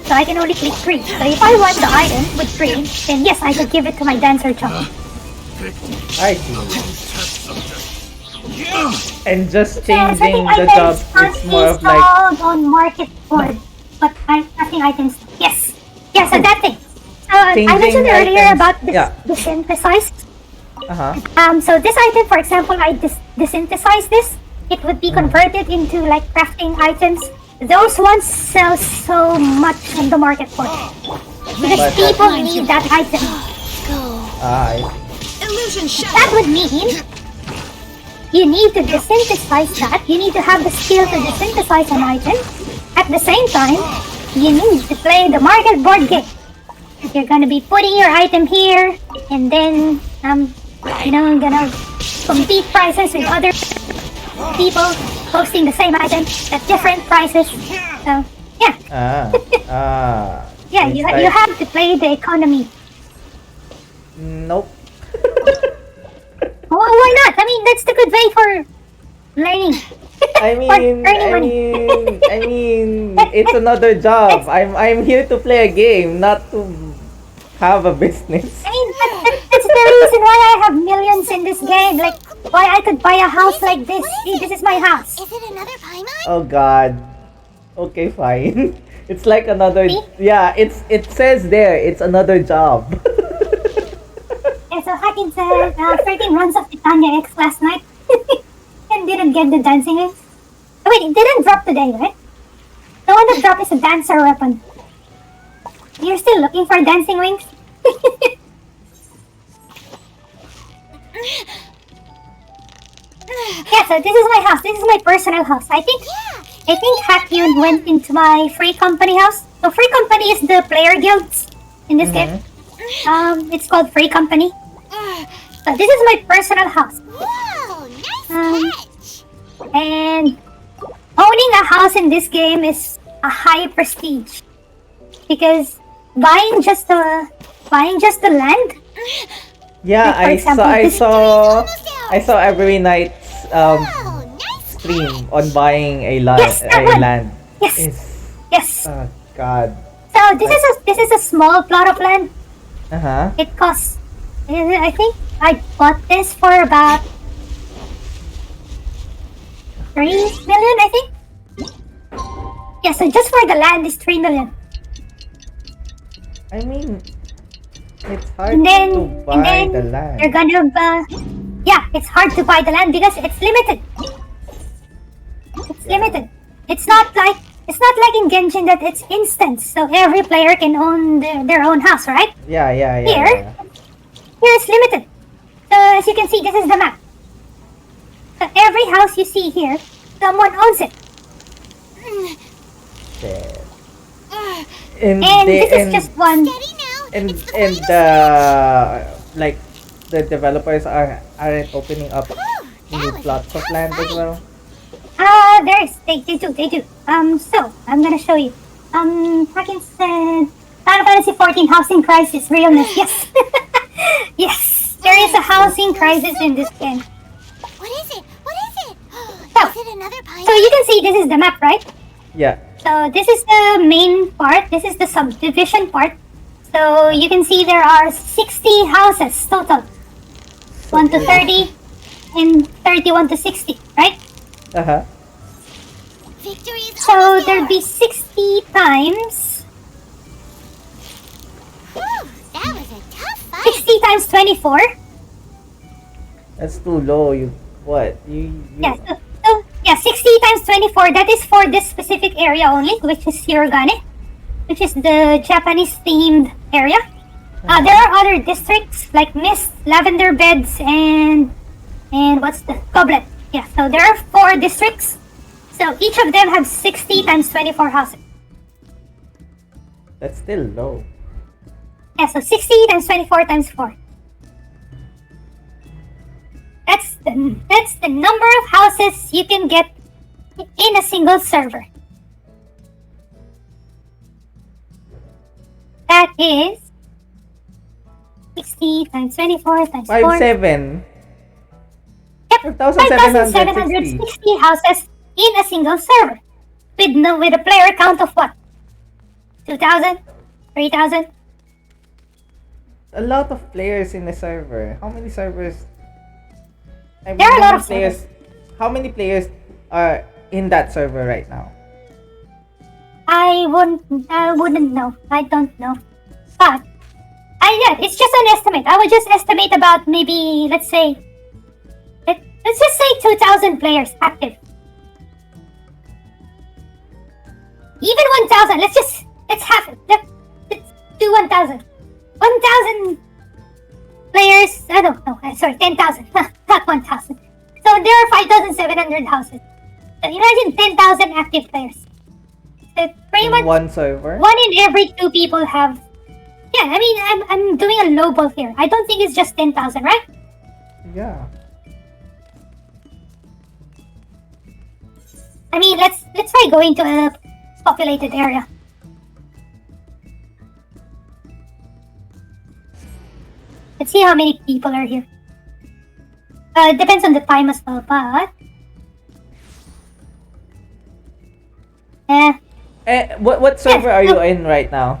So I can only click green. So if I want the item with green, then yes, I could give it to my dancer job. I see. And just Yeah, changing certain the items job, can't it's be more of like sold on market board, but crafting items, yes. Yeah, so that thing. I Changing mentioned earlier items, about this yeah. desynthesized. uh-huh. So this item, for example, I desynthesize this. It would be converted into like crafting items. Those ones sell so much on the market board because But people need that item. I see. illusion shadow. That would mean you need to desynthesize that. You need to have the skill to desynthesize an item. At the same time, you need to play the market board game. You're gonna be putting your item here, and then gonna compete prices with other people posting the same item at different prices. So yeah, yeah, It's you like- have to play the economy. Nope. Why not? I mean, that's the good way for learning. I For mean, earning money. it's another job. I'm here to play a game, not to have a business. I mean, that's the reason why I have millions in this game. Like, why I could buy a house like this. See, this is my house. Is it another Paimon? Oh God. Okay, fine. It's like another. See? Yeah, it says there. It's another job. Yeah, so I did 13 runs of Titania X last night. And didn't get the dancing wings. Oh, wait, it didn't drop today, right? The one that dropped is a dancer weapon. You're still looking for dancing wings? Yeah, so this is my house. This is my personal house. I think Hakyun went into my free company house. So free company is the player guilds in this game. It's called free company. So this is my personal house. Whoa, nice Um, catch. And owning a house in this game is a high prestige because buying just the land. Yeah, Like, for I example, saw. I this- saw. I saw every night's Oh, nice stream on buying a land. Yes, that a one. land. Yes, It's, yes. oh God. So this is a small plot of land. Uh huh. It costs. I think I bought this for about 3 million. I think. Yeah. So just for the land is 3 million. I mean, it's hard And then, to buy the land. you're gonna, yeah, it's hard to buy the land because it's limited. It's limited. It's not like in Genshin that it's instant, so every player can own their own house, right? Yeah. Here it's limited. So as you can see, this is the map. So every house you see here, someone owns it. Shit. And this is just one. Steady now. and It's the and final like the developers aren't opening up Whew, new that was a plots of tough land as fight. well. They do. So I'm gonna show you. Hacken said Final Fantasy 14 housing crisis realness. Yes, yes. There is a housing crisis in this game. What is it? What is it? So, Is it another pine? so you can see this is the map, right? Yeah. So this is the main part. This is the subdivision part. So you can see there are 60 houses total. 1 to 30 and 31 to 60, right? Uh-huh. Victory is So almost there'd be yours. 60 times Whew, that was a tough fight. 60 times 24. That's too low. You what? You Yeah, so yeah, 60 times 24. That is for this specific area only, which is Hirogane, which is the Japanese themed area. There are other districts like Mist, Lavender Beds, and what's the Goblet? Yeah, so there are 4 districts. So each of them have 60 times 24 houses. That's still low. Yeah, so 60 times 24 times 4. That's the number of houses you can get in a single server. That is 60 times 24 times 4. 5,700. Yep, 5,760. 5,760 houses in a single server. With a player count of what? 2,000? 3,000? A lot of players in the server. How many servers? I mean, There are a how lot many of players. How many players are in that server right now? I wouldn't know. I don't know. But yeah, it's just an estimate. I would just estimate about maybe let's just say 2,000 players active. Even 1,000. Let's have it. Let's do 1,000. 1,000 players. I don't know. Sorry, 10,000. Not 1,000. So there are 5,700 houses. So imagine 10,000 active players. So pretty In much one server? 1 in every 2 people have. Yeah, I mean, I'm doing a low ball here. I don't think it's just 10,000, right? Yeah. I mean, let's try going to a populated area. Let's see how many people are here. It depends on the time as well, but What server are you in right now?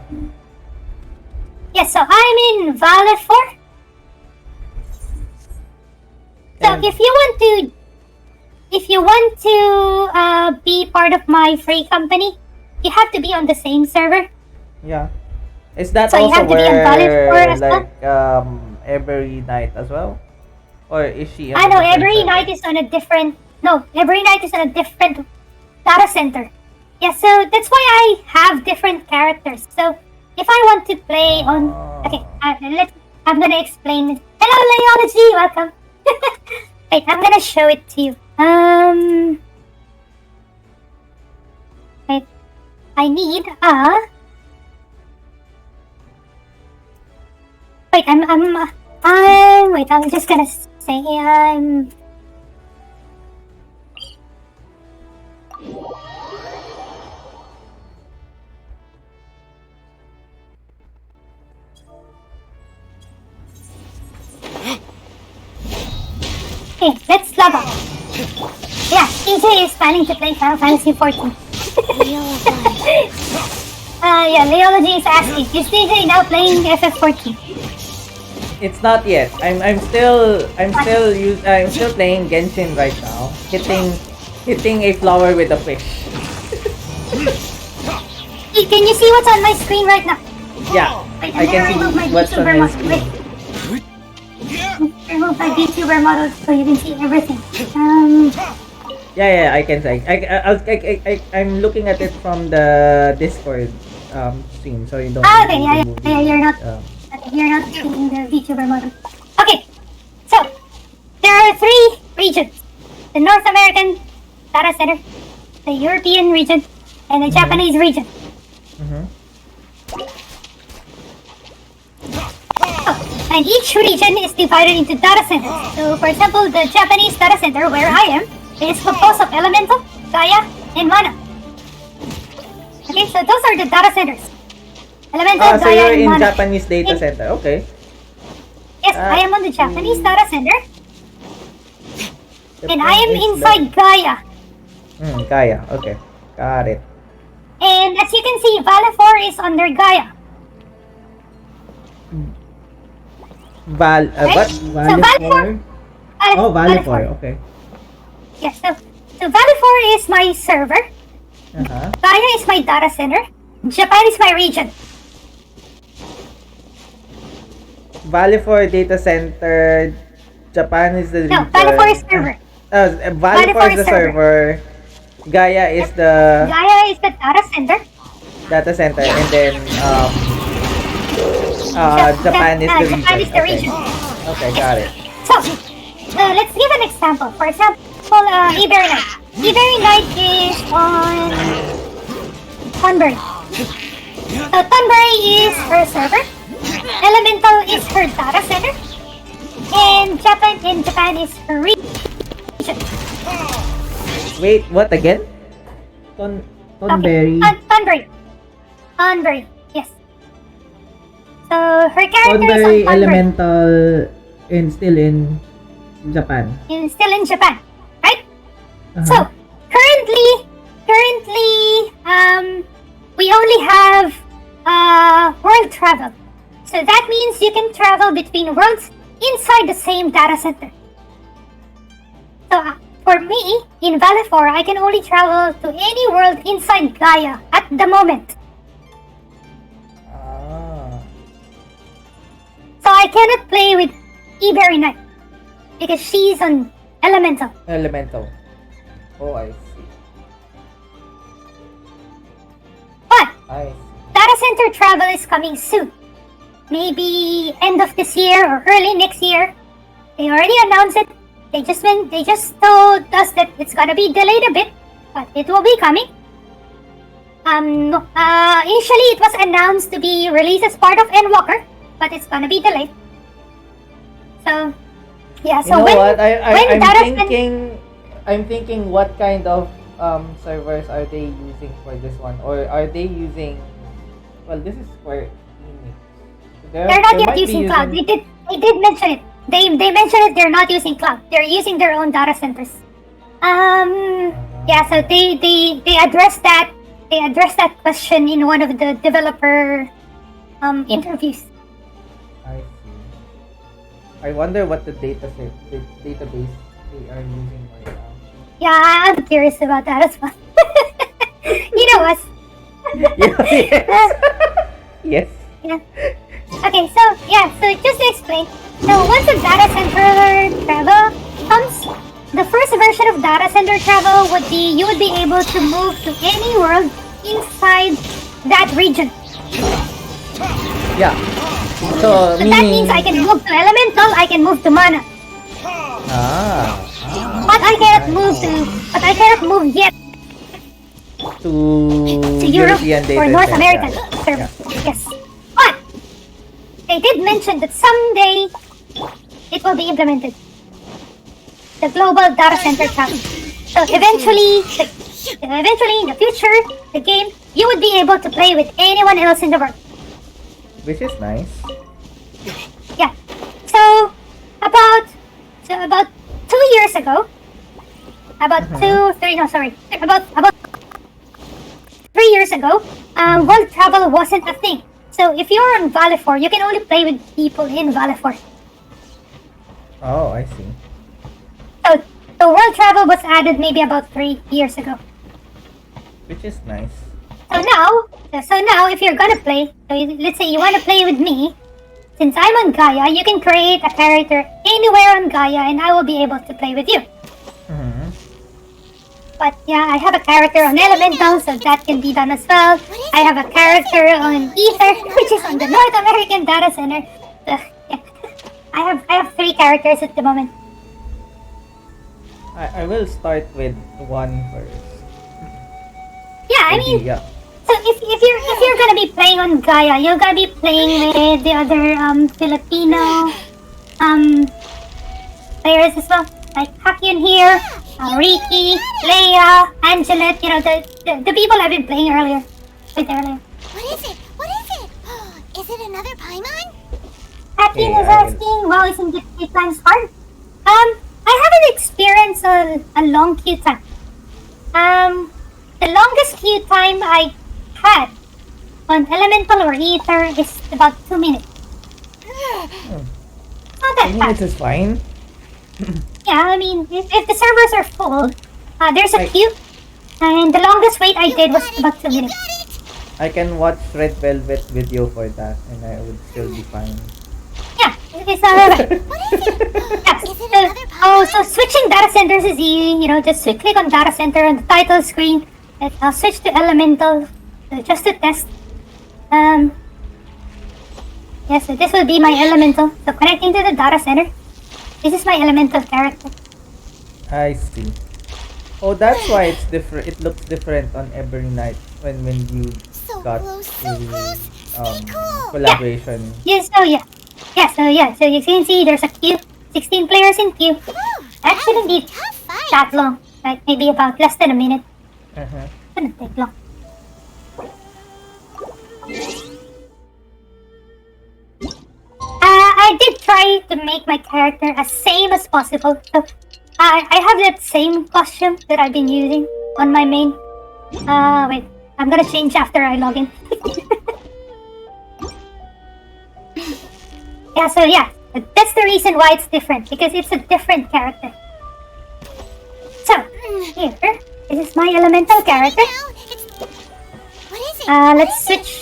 yeah. So I'm in Valor 4. So And- if you want to be part of my free company, you have to be on the same server. Yeah. Is that So you also have to be on Valid for where as well? like every night as well? Or is she on I a know different every server? night is on a different. No, every night is on a different data center. Yeah, so that's why I have different characters. So if I want to play on, okay, I'm gonna explain it. Hello, Leology, welcome. Wait, I'm gonna show it to you. Wait, I need a. Wait, wait, I'm just gonna say Okay, let's log on. Yeah, TJ is planning to play Final Fantasy 14. Yeah, Leology is asking, is TJ now playing FF14? It's not yet. I'm still playing Genshin right now. Hitting a flower with a fish. Hey, can you see what's on my screen right now? Yeah. Wait, I I'm gonna remove can my see what's on VTuber my model. screen. Wait, remove my VTuber model so you can see everything. Yeah, I can say. I'm looking at it from the Discord stream, so you don't. Okay, need yeah, to move yeah, it. you're not seeing the VTuber model. Okay, so there are 3 regions: the North American data center, the European region, and the Japanese region. Mhm. And each region is divided into data centers. So, for example, the Japanese data center where I am is composed of Elemental, Gaia, and Mana. Okay, so those are the data centers. Elemental, So Gaia, you're and in Mana. Japanese data center. Okay. Yes, I am on the Japanese data center, and I am Japan is inside Gaia. Gaia. Okay. Got it. And as you can see, Valifor is under Gaia. What? So Valifor? Oh, Valifor. Okay. Yes, so Valifor is my server. Uh-huh. Gaia is my data center. Japan is my region. Valifor data center. Japan is the No, region. Valifor is server. Valifor is the server. Gaia is the Gaia is the data center. data center, and then Japan is the region. Japan is the region. Okay, got it. So, let's give an example. For example, Iberry Knight. Iberry Knight is on Thornbury. So Thornbury is her server. Elemental is her data center. And Japan is her region. Wait, what again? Thornberry. Thornbury, yes. So her character is on Thornberry Thornbury. Elemental and still in Japan. Still in Japan, right? Uh-huh. So currently, we only have world travel. So that means you can travel between worlds inside the same data center. So for me, in Valifor, I can only travel to any world inside Gaia at the moment. So I cannot play with Iberry Knight because she's on Elemental. Elemental. Oh, I see. But I see. data center travel is coming soon. Maybe end of this year or early next year. They already announced it. They just told us that it's gonna be delayed a bit, but it will be coming. Initially it was announced to be released as part of Endwalker, but it's gonna be delayed. So, yeah. So You know when what? when I'm thinking what kind of servers are they using for this one, or are they using? Well, this is for Enix. they're not yet using cloud. They did mention it. They mentioned it. They're not using cloud. They're using their own data centers. Yeah. So they addressed that. They addressed that question in one of the developer interviews. I see. I wonder what the database they are using right now. Yeah, I'm curious about that as well. You know us. Yes. Yeah. Okay, so just to explain. So once a data center travel comes, the first version of data center travel would be you would be able to move to any world inside that region. Yeah. So So that means I can move to Elemental, I can move to Mana. But I cannot move yet to to Europe European data or North center. American Yeah. server. Yes. But they did mention that someday it will be implemented. The global data center travel. So eventually in the future, the game, you would be able to play with anyone else in the world. Which is nice. Yeah. So about 2 years ago, about 3 years ago, world travel wasn't a thing. So if you're on Valifor, you can only play with people in Valifor. Oh, I see. So the world travel was added maybe about 3 years ago. Which is nice. So now if you're gonna play, so let's say you wanna play with me, since I'm on Gaia, you can create a character anywhere on Gaia and I will be able to play with you. Mm-hmm. But yeah, I have a character on Elemental, so that can be done as well. I have a character on Ether, which is on the North American data center. So, yeah. I have 3 characters at the moment. I will start with one first. Yeah, I mean, Yeah. so if you're gonna be playing on Gaia, you're gonna be playing with the other Filipino players as well, like Hakion here, Riki, Leia, Angelet, the people I've been playing earlier. With earlier. What is it? What is it? Is it another Paimon? Happy Yeah, is I will. asking, wow, isn't it 8 times hard? I haven't experienced a long queue time. The longest queue time I had on Elemental or Ether is about 2 minutes. Not that 2 fast. minutes is fine. Yeah, I mean, if the servers are full, there's a Like- queue, and the longest wait I did was about 2 You minutes. got it! I can watch Red Velvet video for that, and I would still be fine. Yeah, it's not bad. What is it? Yes. Is it another So switching data centers is easy. Just click on data center on the title screen. I'll switch to Elemental just to test. Yes, so this will be my Elemental. So connecting to the data center. This is my Elemental character. I see. Oh, that's why it's different. It looks different on every night when you So got close, so the close. Stay cool. collaboration. Yes, so yeah. So you can see there's a queue. 16 players in queue. Whew, That shouldn't be tough fight. that long. Like maybe about less than a minute. Uh-huh. Shouldn't take long. I did try to make my character as same as possible. So I have that same costume that I've been using on my main. Wait. I'm gonna change after I log in. Yeah. That's the reason why it's different. Because it's a different character. So, here. This is my elemental character. Now, what is it? Let's switch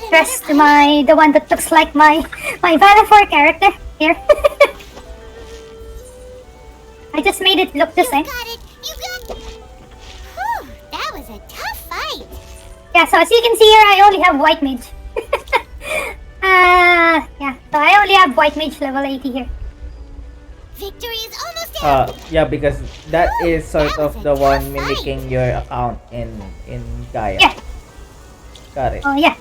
dress to the one that looks like my Valifor character here. I just made it look the same. Got it. You got. Whew, that was a tough fight. Yeah, so as you can see here, I only have white mage. Yeah, so I only have white mage level 80 here. Victory is almost out. Yeah, because that is sort That was of a the tough one fight. mimicking your account in Gaia. Yeah. Got it. Oh yeah.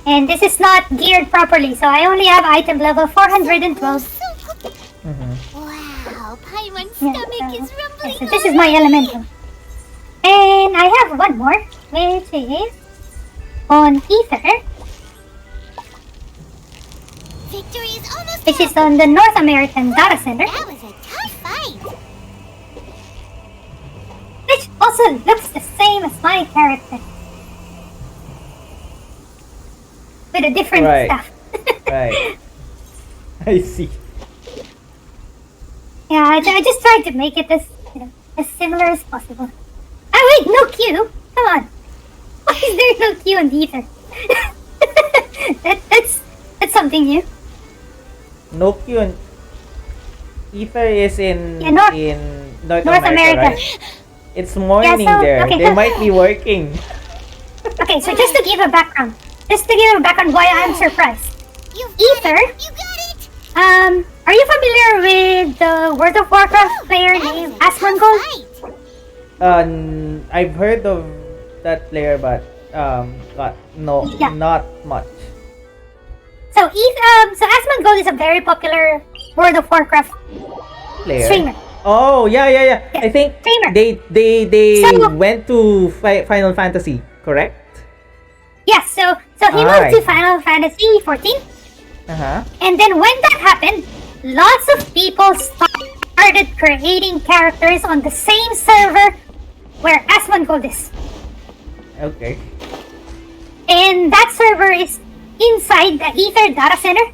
And this is not geared properly, so I only have item level 412. So close. Mm-hmm. Wow, Paimon's Yeah, stomach is rumbling. so this is my elemental. And I have one more, which is on Ether, Victory is almost which out. is on the North American data center, That was a tough fight. which also looks the same as my character. With a different Right. stuff. Right. I see. Yeah, I just tried to make it as similar as possible. Oh wait, no Q! Come on! Why is there no Q on Ether? That's something new. No Q and Ether is in Yeah, North North America. America, right? It's morning Yeah, so- there. okay, They so- might be working. Okay, so just to give a background why I'm surprised. You've got Ether? it. You got it. Are you familiar with the World of Warcraft player That named was a tough Asmongold? fight. I've heard of that player, but Yeah. not much. So Asmongold is a very popular World of Warcraft Player. streamer. Oh yeah. I think Streamer. they So- went to Final Fantasy, correct? Yes, so he moved to Alright. Final Fantasy 14. Uh-huh. And then when that happened, lots of people started creating characters on the same server where Asmongold is. Okay. And that server is inside the Ether data center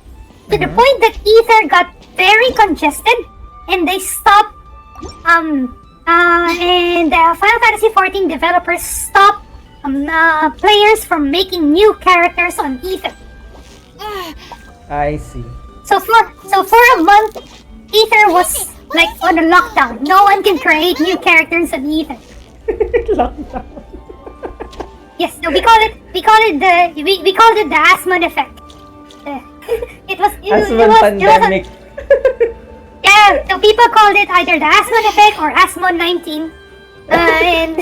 to the point that Ether got very congested and they stopped and the Final Fantasy 14 developers stopped players from making new characters on Ether. I see. So for a month, Ether was like on a lockdown. No one can create new characters on Ether. Lockdown. Yes, so we called it the Asmon effect. Asmon pandemic. Yeah, so people called it either the Asmon effect or Asmon 19. And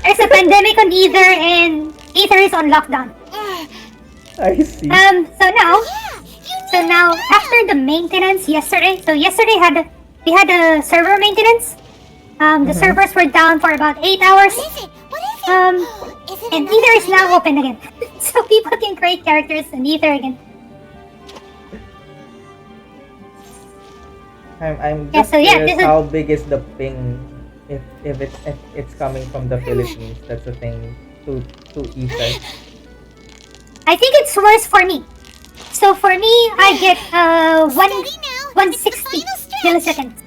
there's a pandemic on Ether, and Ether is on lockdown. I see. So now after the maintenance yesterday, we had a server maintenance, The servers were down for about 8 hours. What is it? What is it? Um, Is it and another Ether is now island? open again. So people can create characters in Ether again. I'm Yeah, just so yeah, curious this is- how big is the ping if it's coming from the Philippines. That's the thing to Ether. I think it's worse for me. So for me, I get Steady now. 160 It's the final stretch. milliseconds.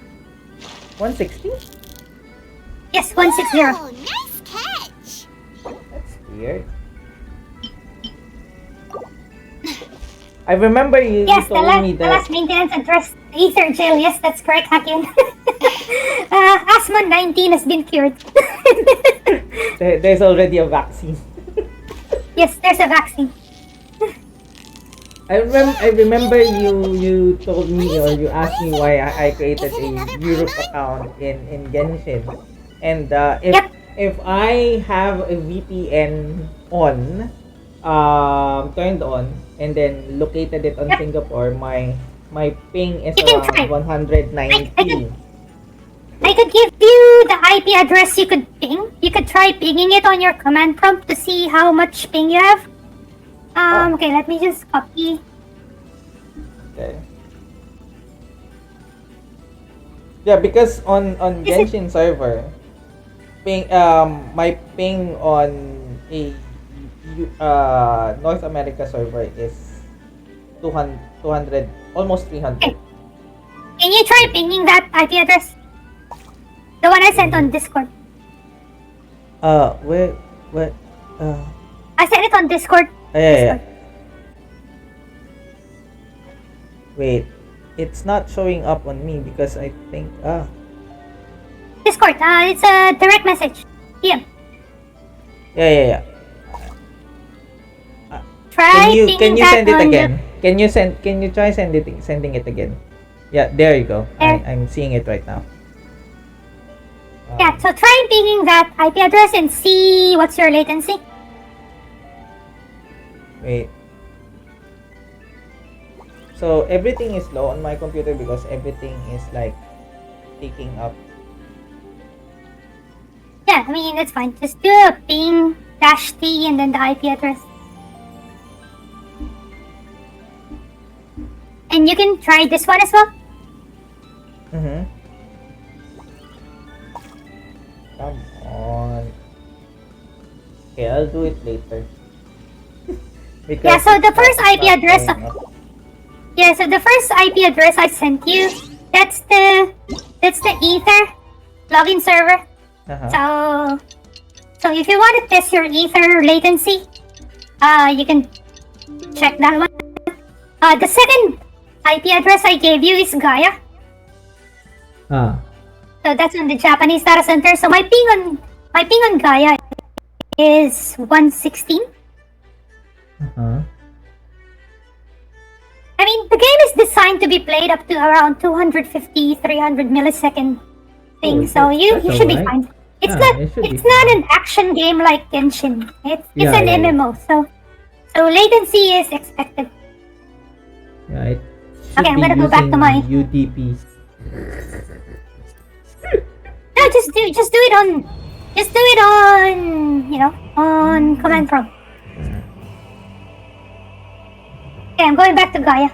160? Yes, 160. Oh, nice catch. That's weird. I remember you Yes, the told me last that maintenance address Ether jail. Yes, that's correct, Hakim. Asthma 19 has been cured. there's already a vaccine. Yes, there's a vaccine. I remember you told me or you asked me why I created a Europe account in Genshin, and Yep. if I have a VPN on, turned on, and then located it on Yep. Singapore, my ping is You can around try. 190. I could give you the IP address you could ping. You could try pinging it on your command prompt to see how much ping you have. Okay, let me just copy. Okay. Yeah, because on Is it- Genshin server, ping my ping on a North America server is 200 almost 300. Can you try pinging that IP address? The one I sent on Discord. Where I sent it on Discord. yeah. Wait, it's not showing up on me because I think Discord. It's a direct message. Yeah. yeah. Try Can pinging you that send it on again? Can you try sending it again? Yeah, there you go. There. I'm seeing it right now. Yeah, so try pinging that IP address and see what's your latency. Wait. So everything is low on my computer because everything is like taking up. Yeah, I mean, it's fine. Just do a ping -t and then the IP address. And you can try this one as well. Mm-hmm. Come on. Okay, I'll do it later. Because Yeah, so the it's first not IP address- showing up. Yeah, so the first IP address I sent you, that's the Ether login server. Uh-huh. So if you want to test your Ether latency, you can check that one. The second IP address I gave you is Gaia. So that's on the Japanese data center. So my ping on Gaia is 116. Uh-huh. I mean, the game is designed to be played up to around 250, 300 millisecond thing. So you should be alright. fine. It's Yeah, it should be not an action game like Genshin. It's Yeah, an yeah, yeah. MMO. So latency is expected. Yeah, it should Okay, I'm be gonna go back to using my- UDPs. No, just do it on on command prompt. Okay, I'm going back to Gaia.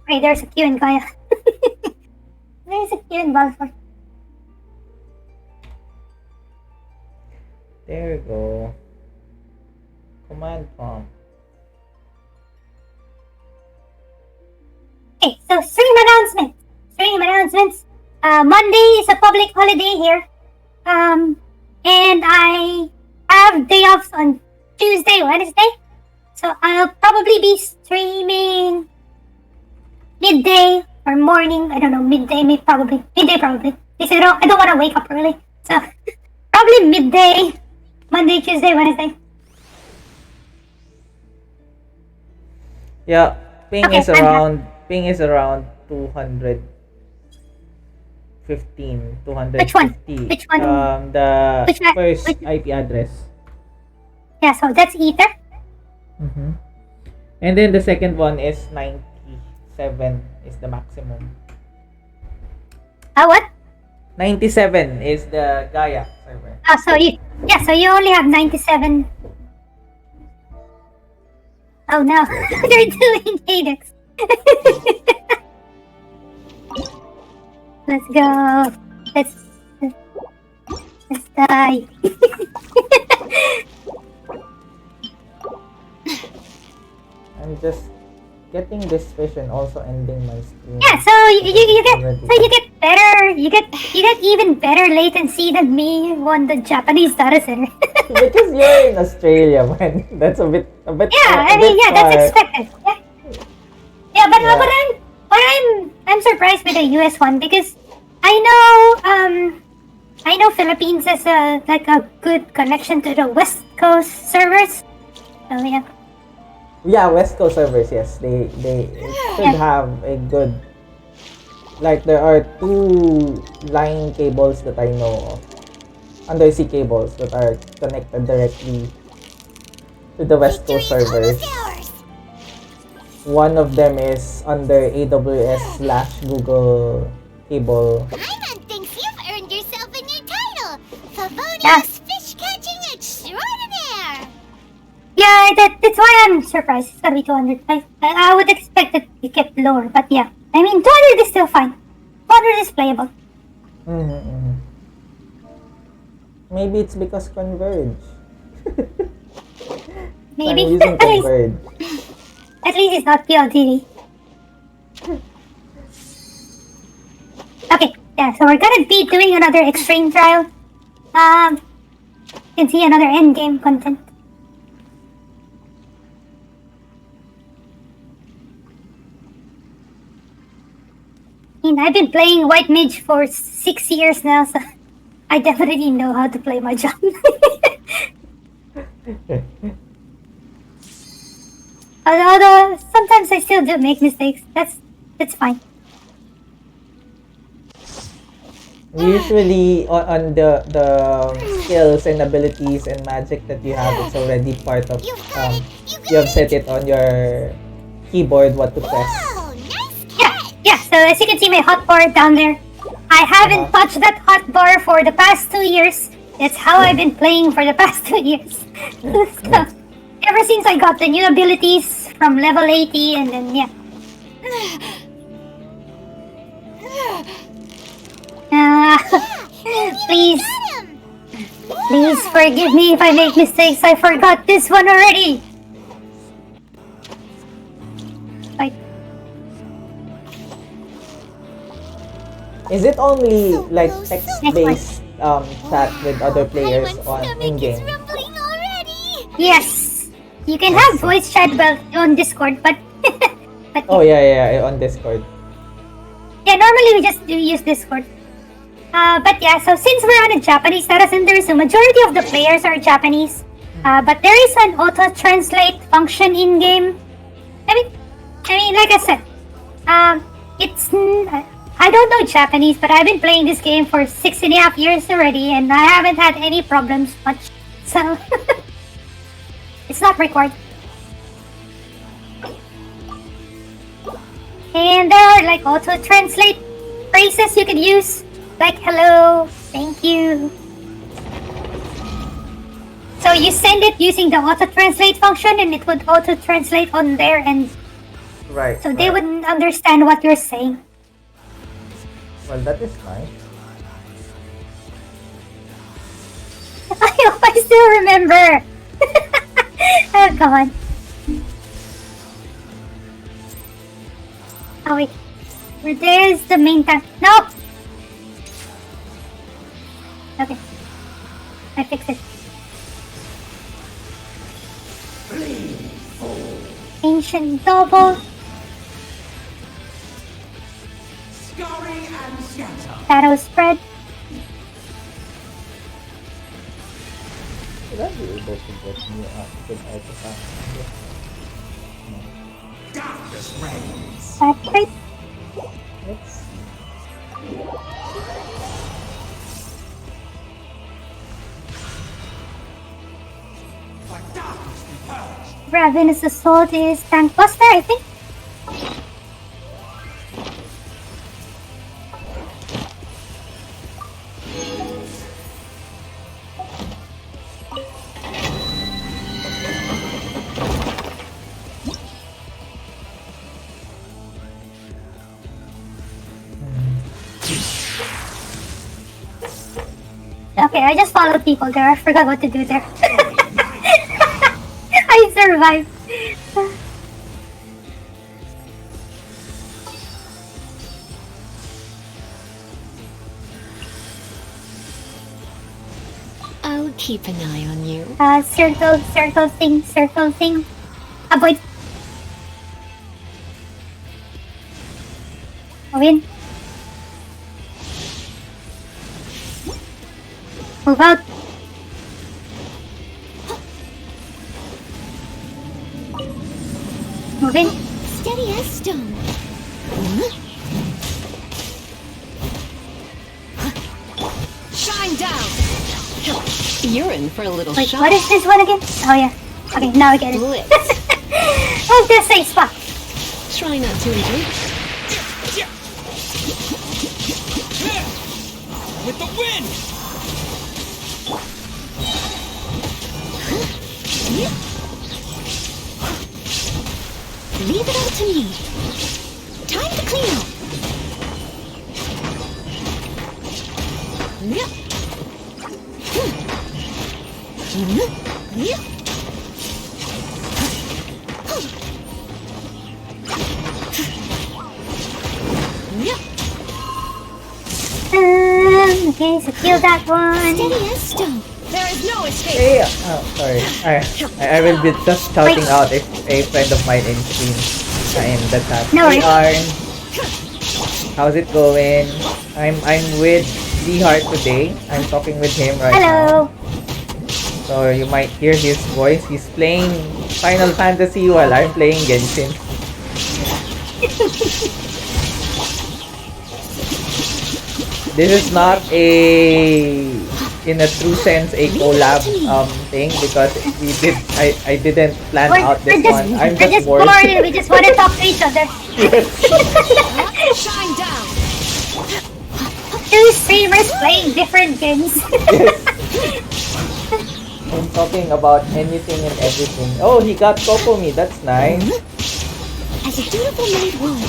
Wait, there's a queue in Gaia. There's a queue in Balfour. There you go. Command prompt. Okay, so stream announcements. Monday is a public holiday here. And I have day offs on Tuesday, Wednesday. So I'll probably be streaming midday or morning. I don't know, midday, midday probably. Because I don't want to wake up early. So probably midday, Monday, Tuesday, Wednesday. Yeah, ping Okay, is I'm around 215, 250. Which one? The Which one? first Which- IP address. Yeah, so that's Ether. Mm-hmm. And then the second one is 97 is the maximum. What? 97 is the Gaia server. So you only have 97. Oh no, they're doing Adex. Let's go. Let's die. I'm just getting this fish and also ending my stream. Yeah, so you get better. You get even better latency than me on the Japanese data center. Because you're in Australia, man. That's a bit. Yeah, I mean, yeah, that's expected. Yeah, yeah, but I'm surprised with the US one because I know Philippines has a good connection to the West Coast servers. So yeah. Yeah, West Coast servers. Yes, they should have a good. Like there are 2 line cables that I know of, undersea cables that are connected directly to the West Coast servers. One of them is under AWS/Google cable. Paimon thinks you've earned yourself a new title, Favonius Fish Catching Extraordinaire. Yeah, that's why I'm surprised. It's gonna be 200. I would expect it to be kept lower, but yeah. I mean, 200 is still fine. 200 is playable. Maybe it's because Converge. Maybe. I'm using Converge. At least it's not PLTV. Okay, yeah, so we're gonna be doing another extreme trial. You can see another end game content. I've been playing White Mage for 6 years now, so I definitely know how to play my job. Although sometimes I still do make mistakes. That's fine. Usually on the skills and abilities and magic that you have, it's already part of you have set it on your keyboard what to press. Yeah, so as you can see my hotbar down there, I haven't touched that hotbar for the past 2 years. That's how I've been playing for the past 2 years. So, ever since I got the new abilities from level 80 and then yeah. Please forgive me if I make mistakes. I forgot this one already. Right. Is it only like text-based chat with other players on in-game? Yes. You can have voice chat on Discord, but Oh yeah, on Discord. yeah, normally we just use Discord. But yeah, so since we're on a Japanese data center, so majority of the players are Japanese. But there is an auto-translate function in-game. I mean, like I said, I don't know Japanese, but I've been playing this game for 6.5 years already, and I haven't had any problems much. So, it's not required. And there are like auto-translate phrases you can use. Like hello, thank you. So you send it using the auto-translate function and it would auto-translate on their end. Right. So they wouldn't understand what you're saying. Well, that is nice. I still remember. Oh, come on. Oh wait. There's the main tank. No! Okay. I fixed it. Ancient double. Shadow spread. Should I be able to get new good artifacts? That's right. Let's see. Ravenous Assault is Tank Buster, I think. Okay, I just followed people there. I forgot what to do there. I survived. I'll keep an eye on you. Circle thing. Avoid. Win. Move out. Move in. Steady as stone. Shine down. You're in for a little Wait, shock. what is this one again? Oh yeah. Okay, now I get it. Blitz. Oh, this safe spot. Try not to injure. With the wind! Leave it all to me. Time to clean up. Okay, so kill that one. Steady as stone. There is no escape. Hey, oh, sorry. I will be just shouting out if a friend of mine in stream in the chat. No Hey, worries. Arn. How's it going? I'm with Lee Heart today. I'm talking with him right Hello. now. So you might hear his voice. He's playing Final Fantasy while I'm playing Genshin. This is not in a true sense a collab thing because I didn't plan out this one. I'm we're just bored. We just want to talk to each other. Shine down. Two streamers playing different games. I'm talking about anything and everything. Oh, he got Kokomi. That's nice. As a dutiful maid would.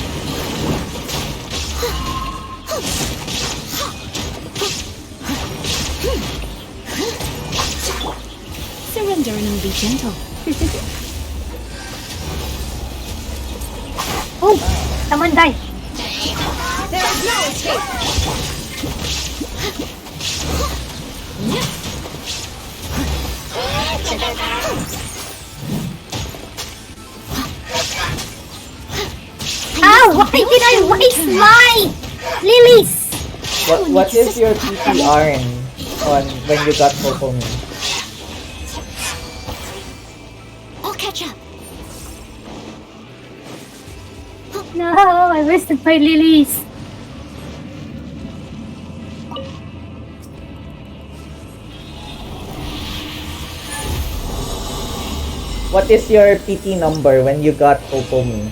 Surrender and I'll be gentle. Oh, someone died. There is no escape. Why did I waste my lilies? What is your PTR on when you got Kokomi? I'll catch up. No, I wasted my lilies. What is your PT number when you got Kokomi?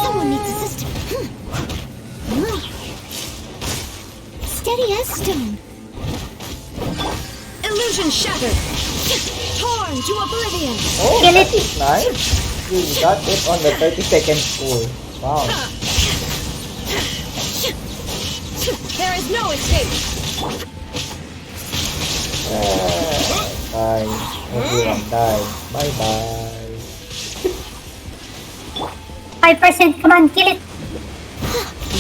Someone needs assistance. Steady as stone. Illusion shattered. Torn to oblivion. Oh, that is nice. You got it on the 30-second score. Wow. There is no escape. Die. Everyone die. Bye-bye. 5%, come on, kill it.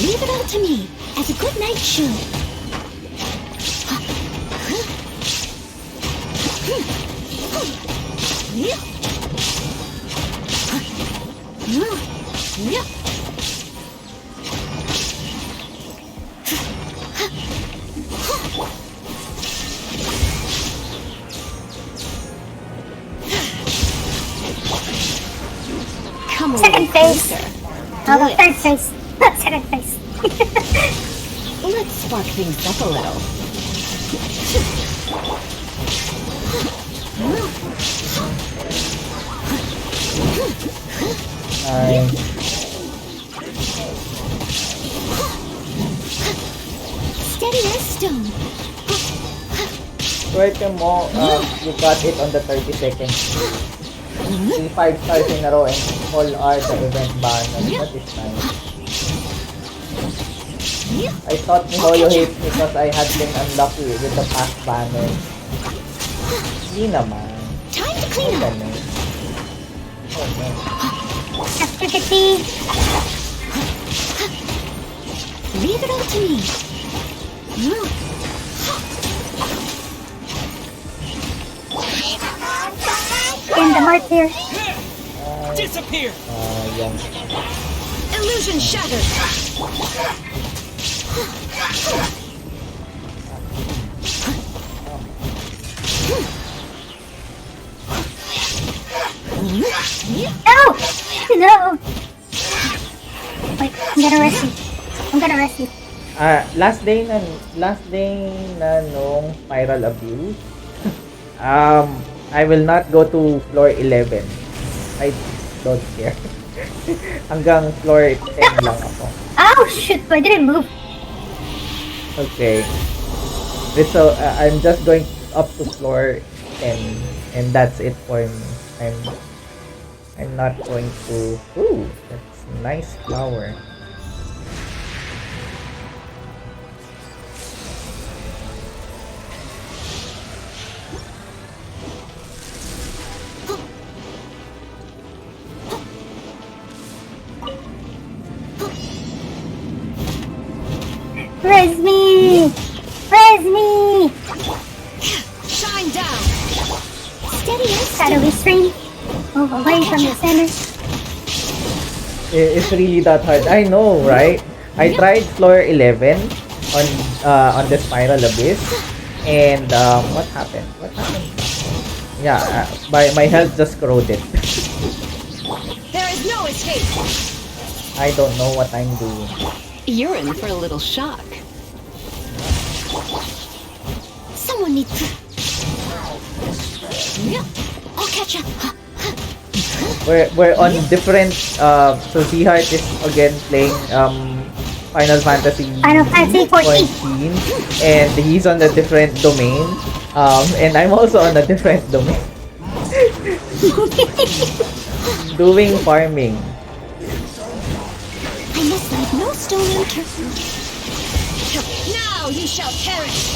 Leave it all to me, as a good knight should. phase. closer. Third phase. Not second phase. Let's spark things up a little. Nice. Steady as stone. Swerte mo, you got it on the 30 seconds. 5 stars in a row and all are the event banners. That is nice. I thought Mihoyo hates me because I had been unlucky with the past banners. Hindi naman. Time to clean up. Ganun. Okay. Activity. Leave it all to me. And the martyr. Disappear! Yan. Illusion shattered. No! No! Wait, I'm gonna rest you. I'm gonna rest you. Last day na nung spiral abuse. I will not go to floor 11. I don't care. Hanggang floor 10 lang ako. Oh shoot! I didn't move. Okay. So I'm just going up to floor 10 and that's it for me. I'm not going to. Ooh, that's a nice flower. Raise me! Raise me! Shine down. Steady as Shadowy stream. Move away from the center. It's really that hard. I know, right? I tried floor 11 on the spiral abyss, and what happened? What happened? Yeah, my health just corroded. There is no escape. I don't know what I'm doing. You're in for a little shock. Someone needs to. Yeah, I'll catch up. We're on different. So Heart is again playing Final Fantasy Final Fantasy 14. 14, and he's on a different domain. And I'm also on a different domain. Doing farming. I must leave no stone unturned. Now you shall perish.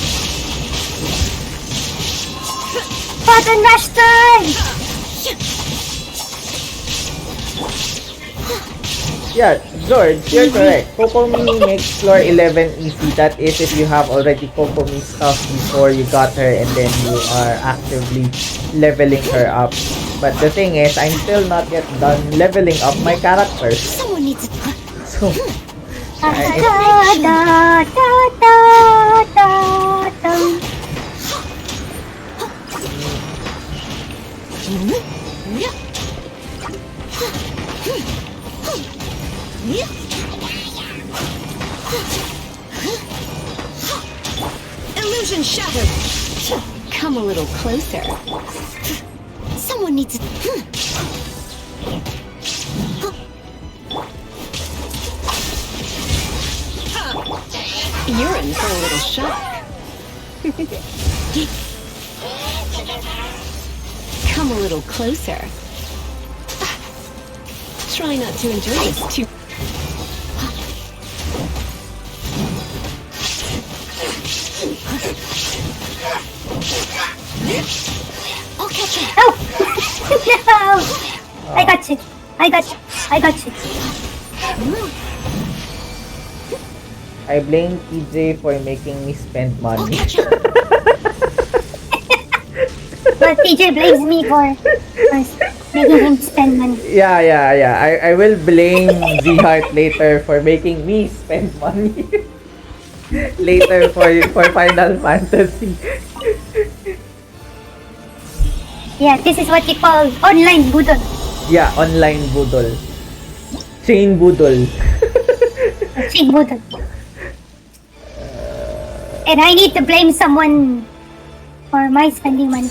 Button mash time! Yeah, George, you're correct. Kokomi makes floor 11 easy. That is if you have already Kokomi stuff before you got her and then you are actively leveling her up. But the thing is, I'm still not yet done leveling up my characters. Someone needs to. So, Da da da da da da. Illusion shattered. Come a little closer. Someone needs to. You're in for a little shock. Come a little closer. Try not to enjoy this too. I'll catch you. Oh! No! I got you. I got you. I got you. I blame TJ for making me spend I'll money. catch you. But TJ blames me for making him spend money. Yeah. I will blame Heart later for making me spend money. Later for Final Fantasy. Yeah, this is what you call online budol. Yeah, online budol. Chain Boodle. Big Buddha. And I need to blame someone for my spending money.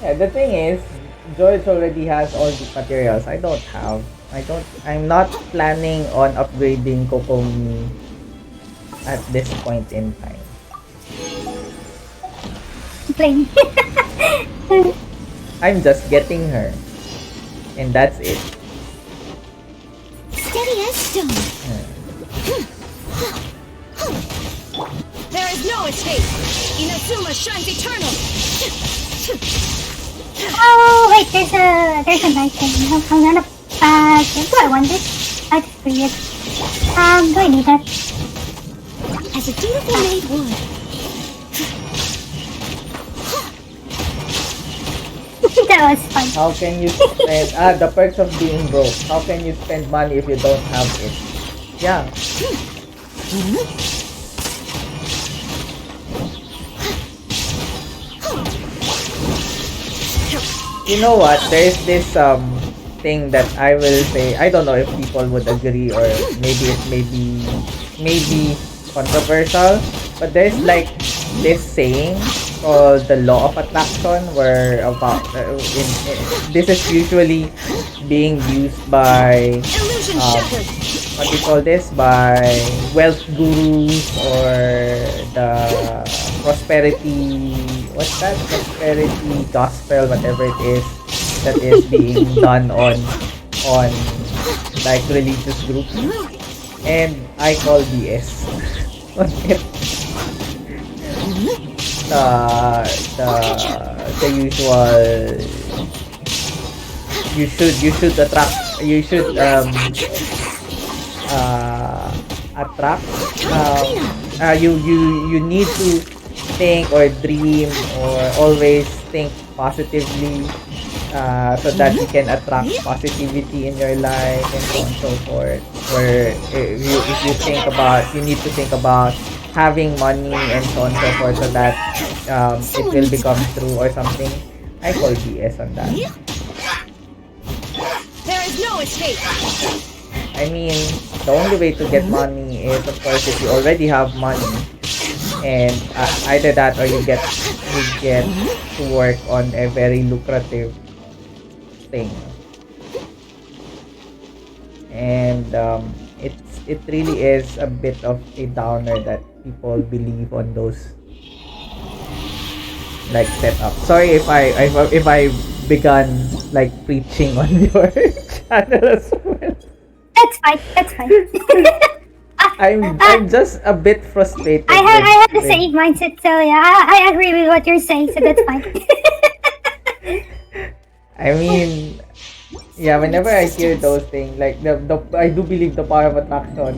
Yeah, the thing is, George already has all the materials. I don't have. I'm not planning on upgrading Kokomi at this point in time. Blame. I'm just getting her. And that's it. Steady as stone. There is no escape. Inazuma shines eternal. Oh wait, there's a nice thing. I'm gonna do I want this? I just read it. Do I need that? As a dutiful maid would. That was fun. How can you spend the perks of being broke? How can you spend money if you don't have it? Yeah. You know what? There's this thing that I will say. I don't know if people would agree or maybe it may be controversial, but there's like this saying called the law of attraction, where about this is usually being used by Illusion shattered. what do you call this, by wealth gurus or the prosperity, what's that, prosperity gospel, whatever it is that is being done on like religious groups, and I call BS on it. The usual, you should attract you need to think or dream or always think positively, so that you can attract positivity in your life and so on and so forth. Where if you think about, you need to think about having money and so on and so forth, so that it will become true or something. I call BS on that. There is no escape. I mean, the only way to get money is, of course, if you already have money, and either that or you get to work on a very lucrative thing. And it really is a bit of a downer that people believe on those like setup. Sorry if I began like preaching on your channel as well. That's fine. That's fine. I'm just a bit frustrated. I had the same mindset, so yeah, I agree with what you're saying, so that's fine. I mean, yeah, whenever I hear those things, like the I do believe the power of attraction.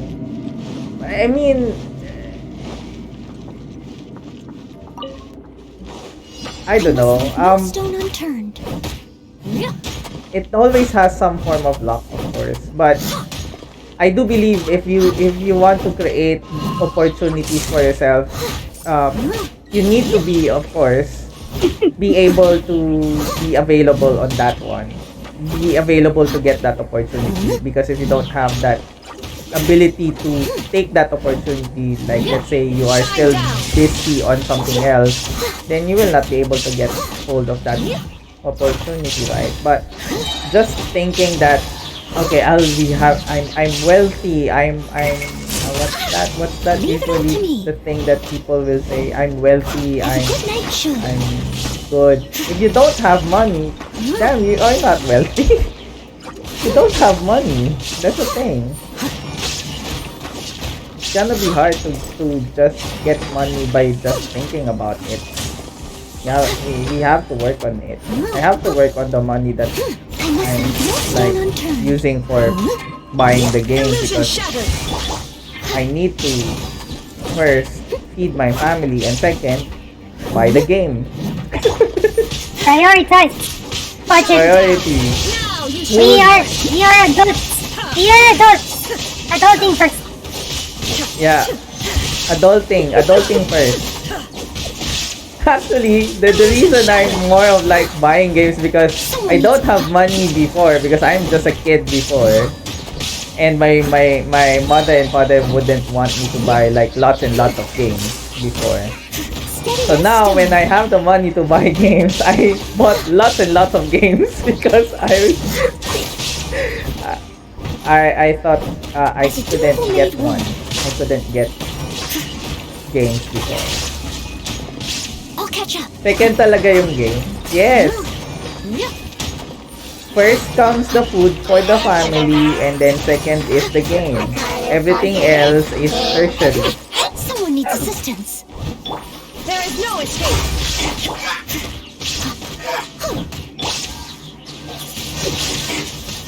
I mean, I don't know. Stone unturned. It always has some form of luck, of course, but I do believe if you want to create opportunities for yourself, you need to be, of course, be able to be available on that one, be available to get that opportunity. Because if you don't have that ability to take that opportunity, like let's say you are still busy on something else, then you will not be able to get hold of that opportunity, right? But just thinking that, okay, I'm wealthy, I'm what's that Leave it all to usually me. the thing that people will say, I'm wealthy, As a good night should. I'm good. If you don't have money, damn, you are not wealthy. You don't have money. That's the thing. It's gonna be hard to just get money by just thinking about it. Yeah, we have to work on it. I have to work on the money that I must I'm leave no stone like unturned. using for buying the game, Illusion because shattered. I need to first feed my family and second buy the game. Prioritize. Budget. Priority. Now you We shall. are adults. We are adults. Adulting first. Yeah. Adulting first. Actually, the reason I'm more of like buying games because I don't have money before because I'm just a kid before. And my mother and father wouldn't want me to buy like lots and lots of games before. So now when I have the money to buy games, I bought lots and lots of games because I thought I couldn't get one. I couldn't get games before. I'll catch up. Second talaga yung game. Yes. First comes the food for the family and then second is the game. Everything else is tertiary. Someone needs assistance. There is no escape.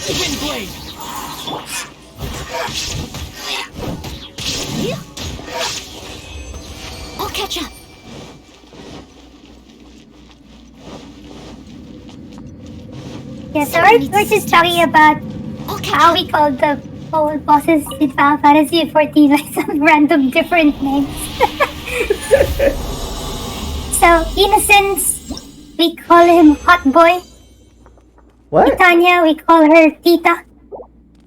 Twin blade. I'll catch up. Yeah, so we're just talking about how we call the old bosses in Final Fantasy 14 like some random different names. So, Innocence, we call him Hot Boy. What? Tanya, we call her Tita.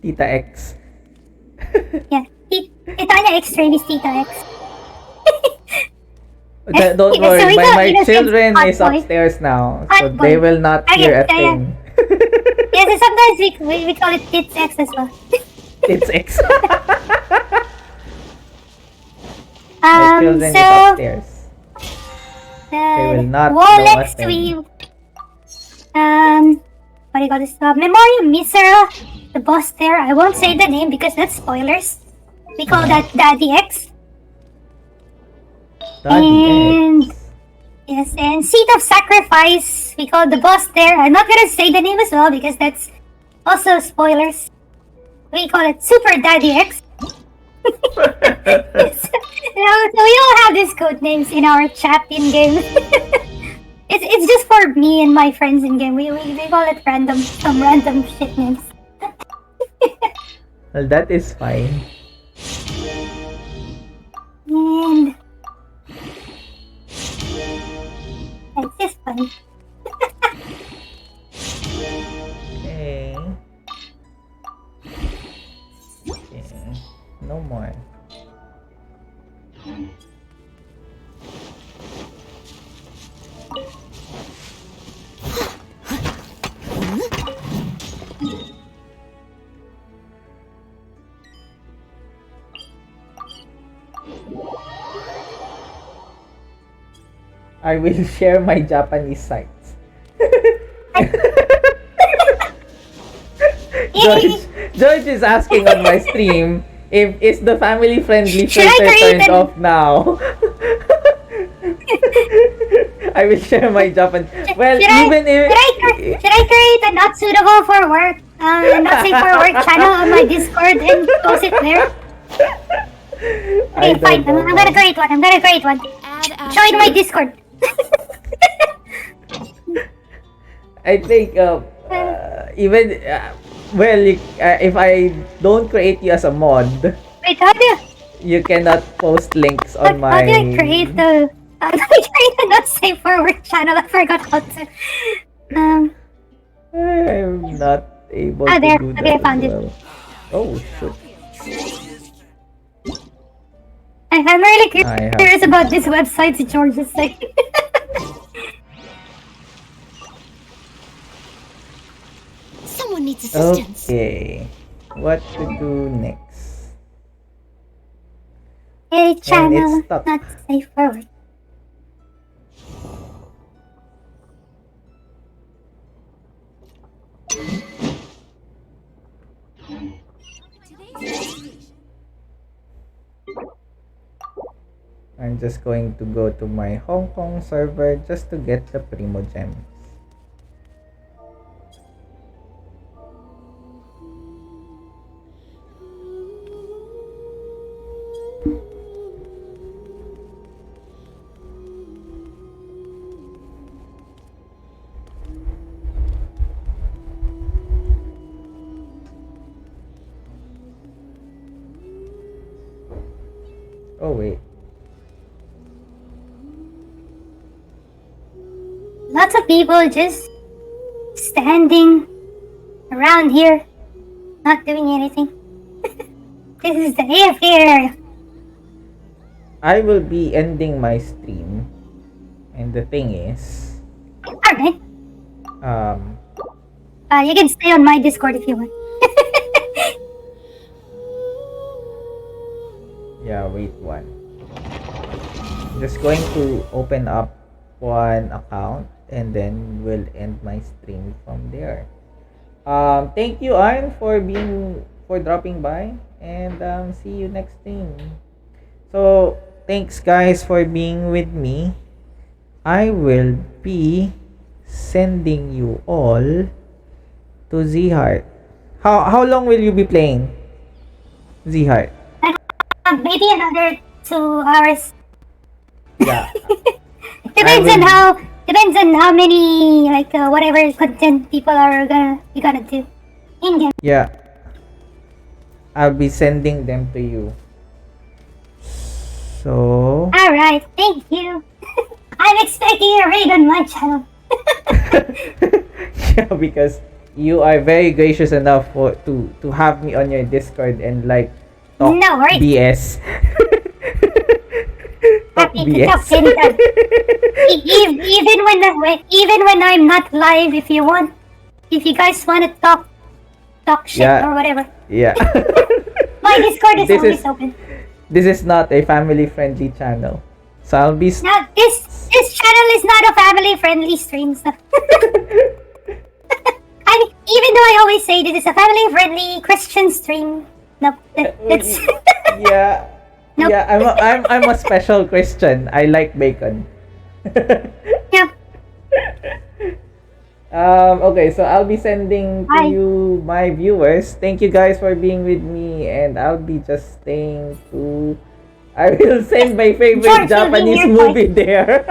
Tita X. Yeah, Tanya X-Ray is Tita X. Don't Yeah, so worry, we got my Innocence children Hot is Boy. upstairs now, Hot so Boy. they will not Okay, hear a yeah, yeah. thing. Yeah, so sometimes we call it Tits X as well. It's X. My children is So upstairs. They will not know a Wolex, thing. what do you call this? Memoriam Misera, the boss there. I won't say the name because that's spoilers. We call that Daddy X. Daddy X. Yes, and Seat of Sacrifice, we call the boss there. I'm not gonna say the name as well because that's also spoilers. We call it Super Daddy X. So we all have these code names in our chat in game. It's just for me and my friends in game. We call it some random shit names. Well, that is fine. And it's just fun. Okay. Okay. No more. I will share my Japanese sites. George is asking on my stream if is the family friendly Should I filter create turned an- off now. I will share my Japan. Well, even if Should I create a not suitable for work, not safe for work channel on my Discord and post it there? I Okay, fine. don't I'm know. gonna create one. Show it in my Discord. I think even well, if I don't create you as a mod, Wait, how do you cannot post links on my. how do I create the? How do I create a not safe for work channel? I forgot how to. I'm not able Ah, to there. do that. Okay, I found as it. well. Oh shoot! I'm really I have- curious about this website George is saying. Someone needs assistance. Okay, what to do next? A channel stuck. not safe for work. I'm just going to go to my Hong Kong server just to get the Primo Gems. Oh wait. lots of people just standing around here, not doing anything. This is the AF area. I will be ending my stream, and the thing is, Alright. um, You can stay on my Discord if you want. yeah, wait one. Just going to open up one account, and then we'll end my stream from there. Thank you, Arn, for dropping by, and see you next stream. So thanks guys for being with me. I will be sending you all to Z-Heart. How long will you be playing Z-Heart? Maybe another 2 hours. Yeah. Depends on how many whatever content people are gonna do in game. Yeah. I'll be sending them to you. So Alright, thank you. I'm expecting a raid on my channel. yeah, because you are very gracious enough to have me on your Discord and talk No worries. BS. Talk Happy to talk BS. anytime. Even when I'm not live, if you guys want to talk shit Yeah. or whatever, Yeah. my Discord is This always is- open. This is not a family friendly channel. So I'll be Now this channel is not a family friendly stream. So. I mean, even though I always say this is a family friendly Christian stream, no, it's yeah. Nope. Yeah, I'm a special Christian. I like bacon. yeah. Okay, so I'll be sending to Hi. you my viewers. Thank you guys for being with me, and I'll be just staying to. I will send my favorite George, Japanese you'll be here movie there.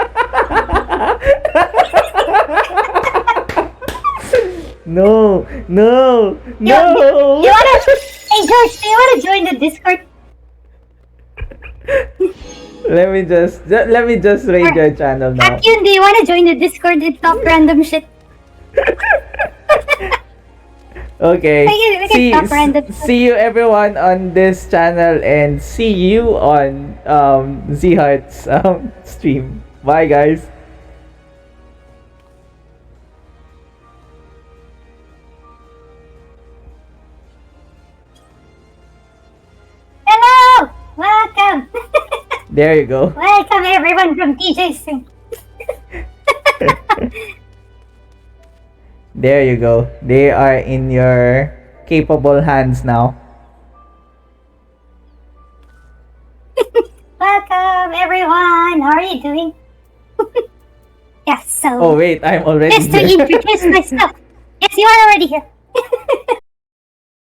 No, no, no. You wanna? Hey George, do you wanna join the Discord? Let me just raid your channel now. Akyun, do you wanna join the Discord and talk random shit? Okay. We can talk random stuff. See you everyone on this channel, and see you on Z-Heart's stream. Bye guys. Hello, welcome, There you go. welcome everyone from TJ stream. There you go. They are in your capable hands now. Welcome everyone. How are you doing? Yes. So Oh wait, I'm already just to here. introduce myself. Yes, you are already here.